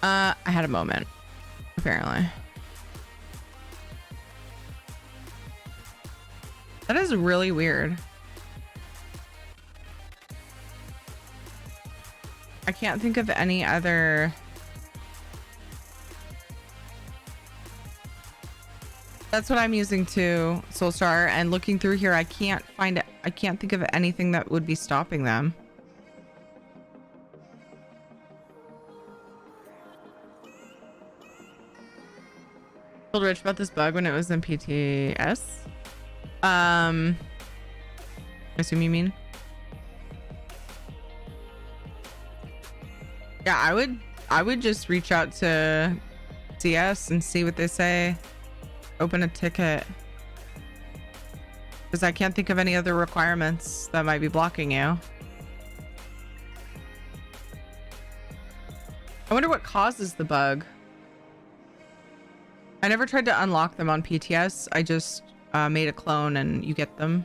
I had a moment, apparently. That is really weird. I can't think of any other... That's what I'm using too, Soulstar, and looking through here, I can't find it. I can't think of anything that would be stopping them. Told Rich about this bug when it was in PTS. I assume you mean? Yeah, I would just reach out to CS and see what they say. Open a ticket. Because I can't think of any other requirements that might be blocking you. I wonder what causes the bug. I never tried to unlock them on PTS. I just made a clone and you get them.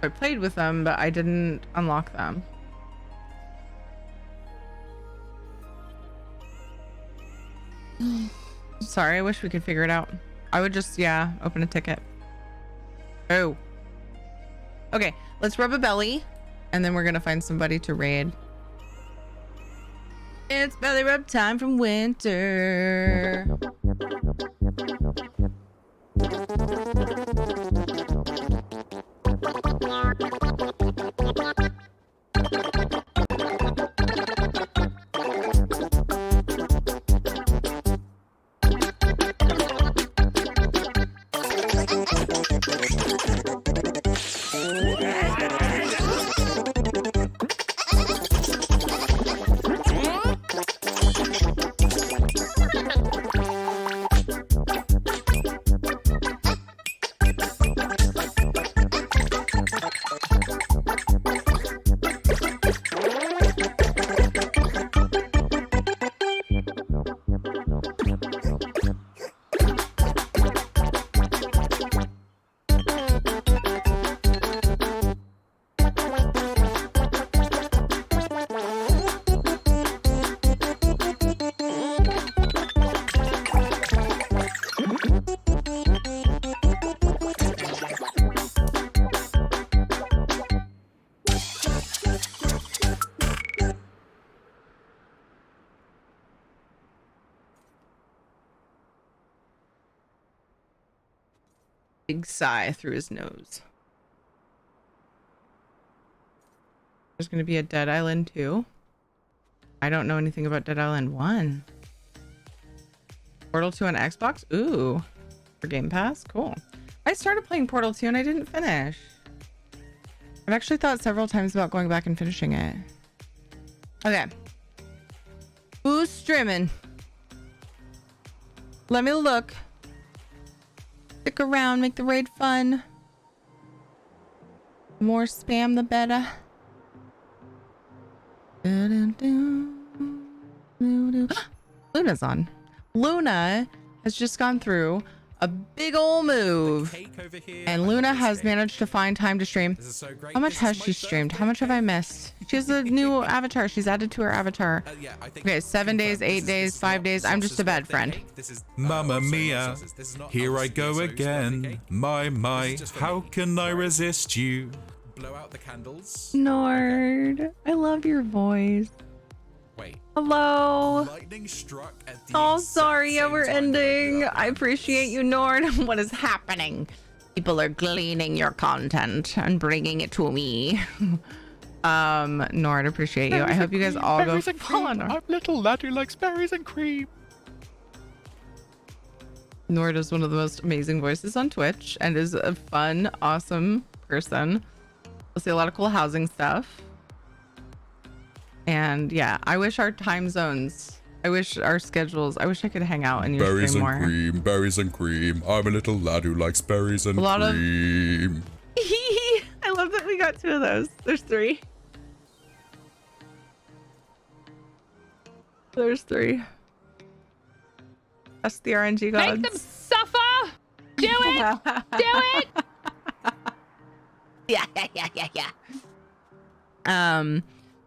I played with them, but I didn't unlock them. Sorry, I wish we could figure it out. I would just, yeah, open a ticket. Oh. Okay, let's rub a belly, and then we're gonna find somebody to raid. It's belly rub time from winter. Big sigh through his nose. There's going to be a Dead Island 2. I don't know anything about Dead Island 1. Portal 2 on Xbox? Ooh. For Game Pass? Cool. I started playing Portal 2 and I didn't finish. I've actually thought several times about going back and finishing it. Okay. Who's streaming? Let me look. Stick around, make the raid fun. The more spam, the better. Luna's on. Luna has just gone through a big ol' move, and Luna has managed to find time to stream. How much has she streamed? How much have I missed? She has a new avatar. She's added to her avatar. Okay, 7 days, 8 days, 5 days. I'm just a bad friend. Mamma mia, here I go again. My, how can I resist you? Blow out the candles. Nord, I love your voice. Wait. Hello. Lightning struck at the Oh, sorry, yeah, we're ending. I appreciate you, Nord. What is happening? People are gleaning your content and bringing it to me. Nord, appreciate you. I hope you guys all go follow Nord. I'm little lad who likes berries and cream. Nord is one of the most amazing voices on Twitch and is a fun, awesome person. You'll see a lot of cool housing stuff. And yeah, I wish our time zones, I wish our schedules, I wish I could hang out and you berries stream and more. cream, berries and cream. I'm a little lad who likes berries and A lot of- cream. I love that we got 2 of those. There's 3. There's 3. That's the RNG gods. Make them suffer! Do it! Do it! Yeah.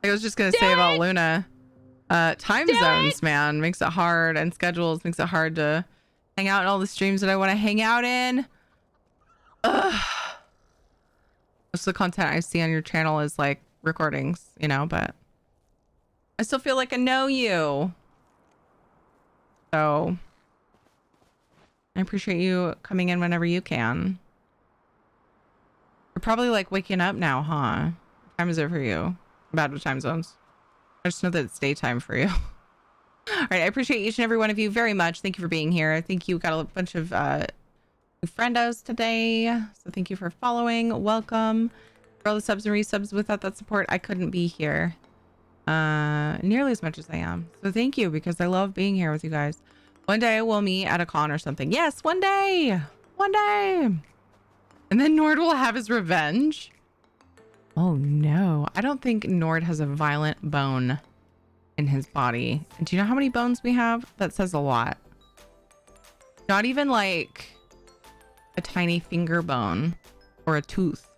I was just gonna say about Luna, time zones, man, makes it hard, and schedules makes it hard to hang out in all the streams that I want to hang out in. Ugh. Most of the content I see on your channel is like recordings, you know, but I still feel like I know you. So I appreciate you coming in whenever you can. You're probably like waking up now, huh? What time is it for you? I'm bad with time zones. I just know that it's daytime for you. All right, I appreciate each and every one of you very much. Thank you for being here. I think you got a bunch of new friendos today. So thank you for following. Welcome. For all the subs and resubs, without that support, I couldn't be here nearly as much as I am. So thank you, because I love being here with you guys. One day we'll meet at a con or something. Yes, one day. One day. And then Nord will have his revenge. Oh no. I don't think Nord has a violent bone in his body. And do you know how many bones we have? That says a lot. Not even like a tiny finger bone or a tooth.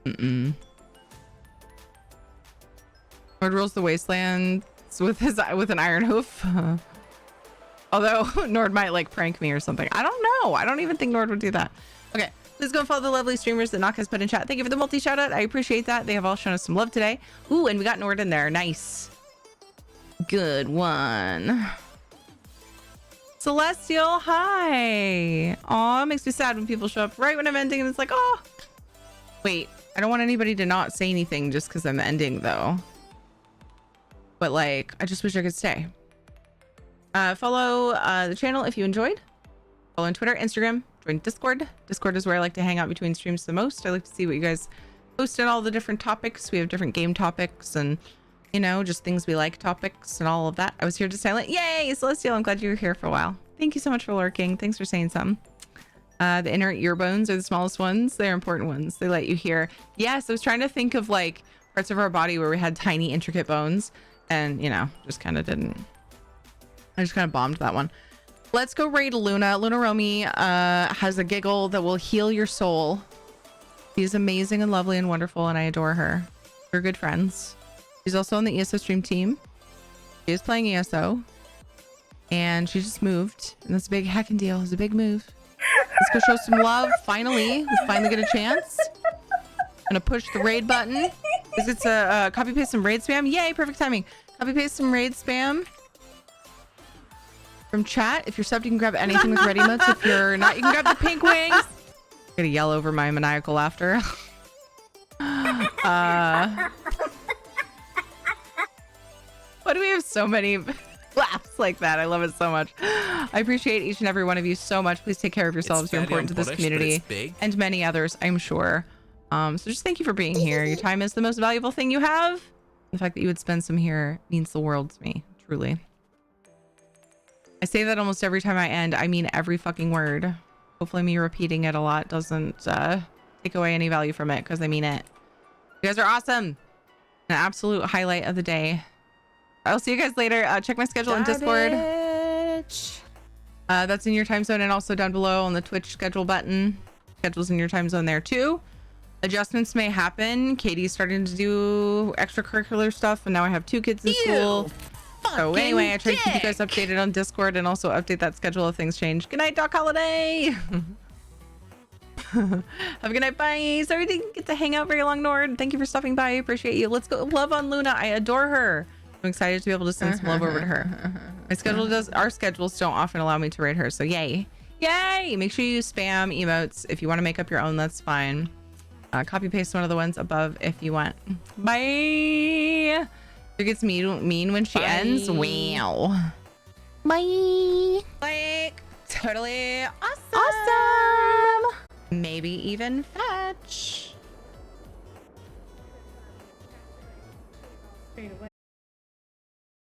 Nord rules the wastelands with an iron hoof. Although Nord might like prank me or something. I don't know. I don't even think Nord would do that. Okay. Please go and follow the lovely streamers that Knock has put in chat. Thank you for the multi shout out. I appreciate that. They have all shown us some love today. Ooh, and we got Nord in there. Nice. Good one. Celestial, hi. Aw, it makes me sad when people show up right when I'm ending and it's like, oh. Wait, I don't want anybody to not say anything just because I'm ending though. But like, I just wish I could stay. Follow the channel if you enjoyed. Follow on Twitter, Instagram. Join Discord. Discord is where I like to hang out between streams the most. I like to see what you guys post on all the different topics. We have different game topics and, you know, just things we like topics and all of that. I was here to silent. Yay, Celestial. I'm glad you were here for a while. Thank you so much for lurking. Thanks for saying something. The inner ear bones are the smallest ones. They're important ones. They let you hear. Yes, I was trying to think of like parts of our body where we had tiny intricate bones and, you know, just kind of didn't. I just kind of bombed that one. Let's go raid Luna. Luna Romy has a giggle that will heal your soul. She's amazing and lovely and wonderful, and I adore her. We're good friends. She's also on the ESO stream team. She is playing ESO, and she just moved, and that's a big heckin' deal. It's a big move. Let's go show some love. Finally, we finally get a chance. I'm gonna push the raid button. Is it's a copy paste some raid spam? Yay! Perfect timing. Copy paste some raid spam. From chat. If you're subbed, you can grab anything with ready modes. If you're not, you can grab the pink wings. gonna yell over my maniacal laughter. Why do we have so many laughs like that? I love it so much. I appreciate each and every one of you so much. Please take care of yourselves. You're important to this community and many others, I'm sure. So just thank you for being here. Your time is the most valuable thing you have. The fact that you would spend some here means the world to me, truly. I say that almost every time I end. I mean every fucking word. Hopefully me repeating it a lot doesn't take away any value from it, because I mean it. You guys are awesome. An absolute highlight of the day. I'll see you guys later. Check my schedule in Discord. That's in your time zone, and also down below on the Twitch schedule button. Schedule's in your time zone there too. Adjustments may happen. Katie's starting to do extracurricular stuff, and now I have 2 kids in school. So anyway, I try to keep you guys updated on Discord and also update that schedule if things change. Good night, Doc Holiday. Have a good night. Bye. Sorry we didn't get to hang out very long, Nord. Thank you for stopping by. I appreciate you. Let's go love on Luna. I adore her. I'm excited to be able to send some love over to her. Our schedules don't often allow me to rate her, so yay. Yay! Make sure you use spam emotes. If you want to make up your own, that's fine. Copy paste one of the ones above if you want. Bye. It gets mean when she ends. Wow. Bye. Like, totally awesome. Maybe even fetch.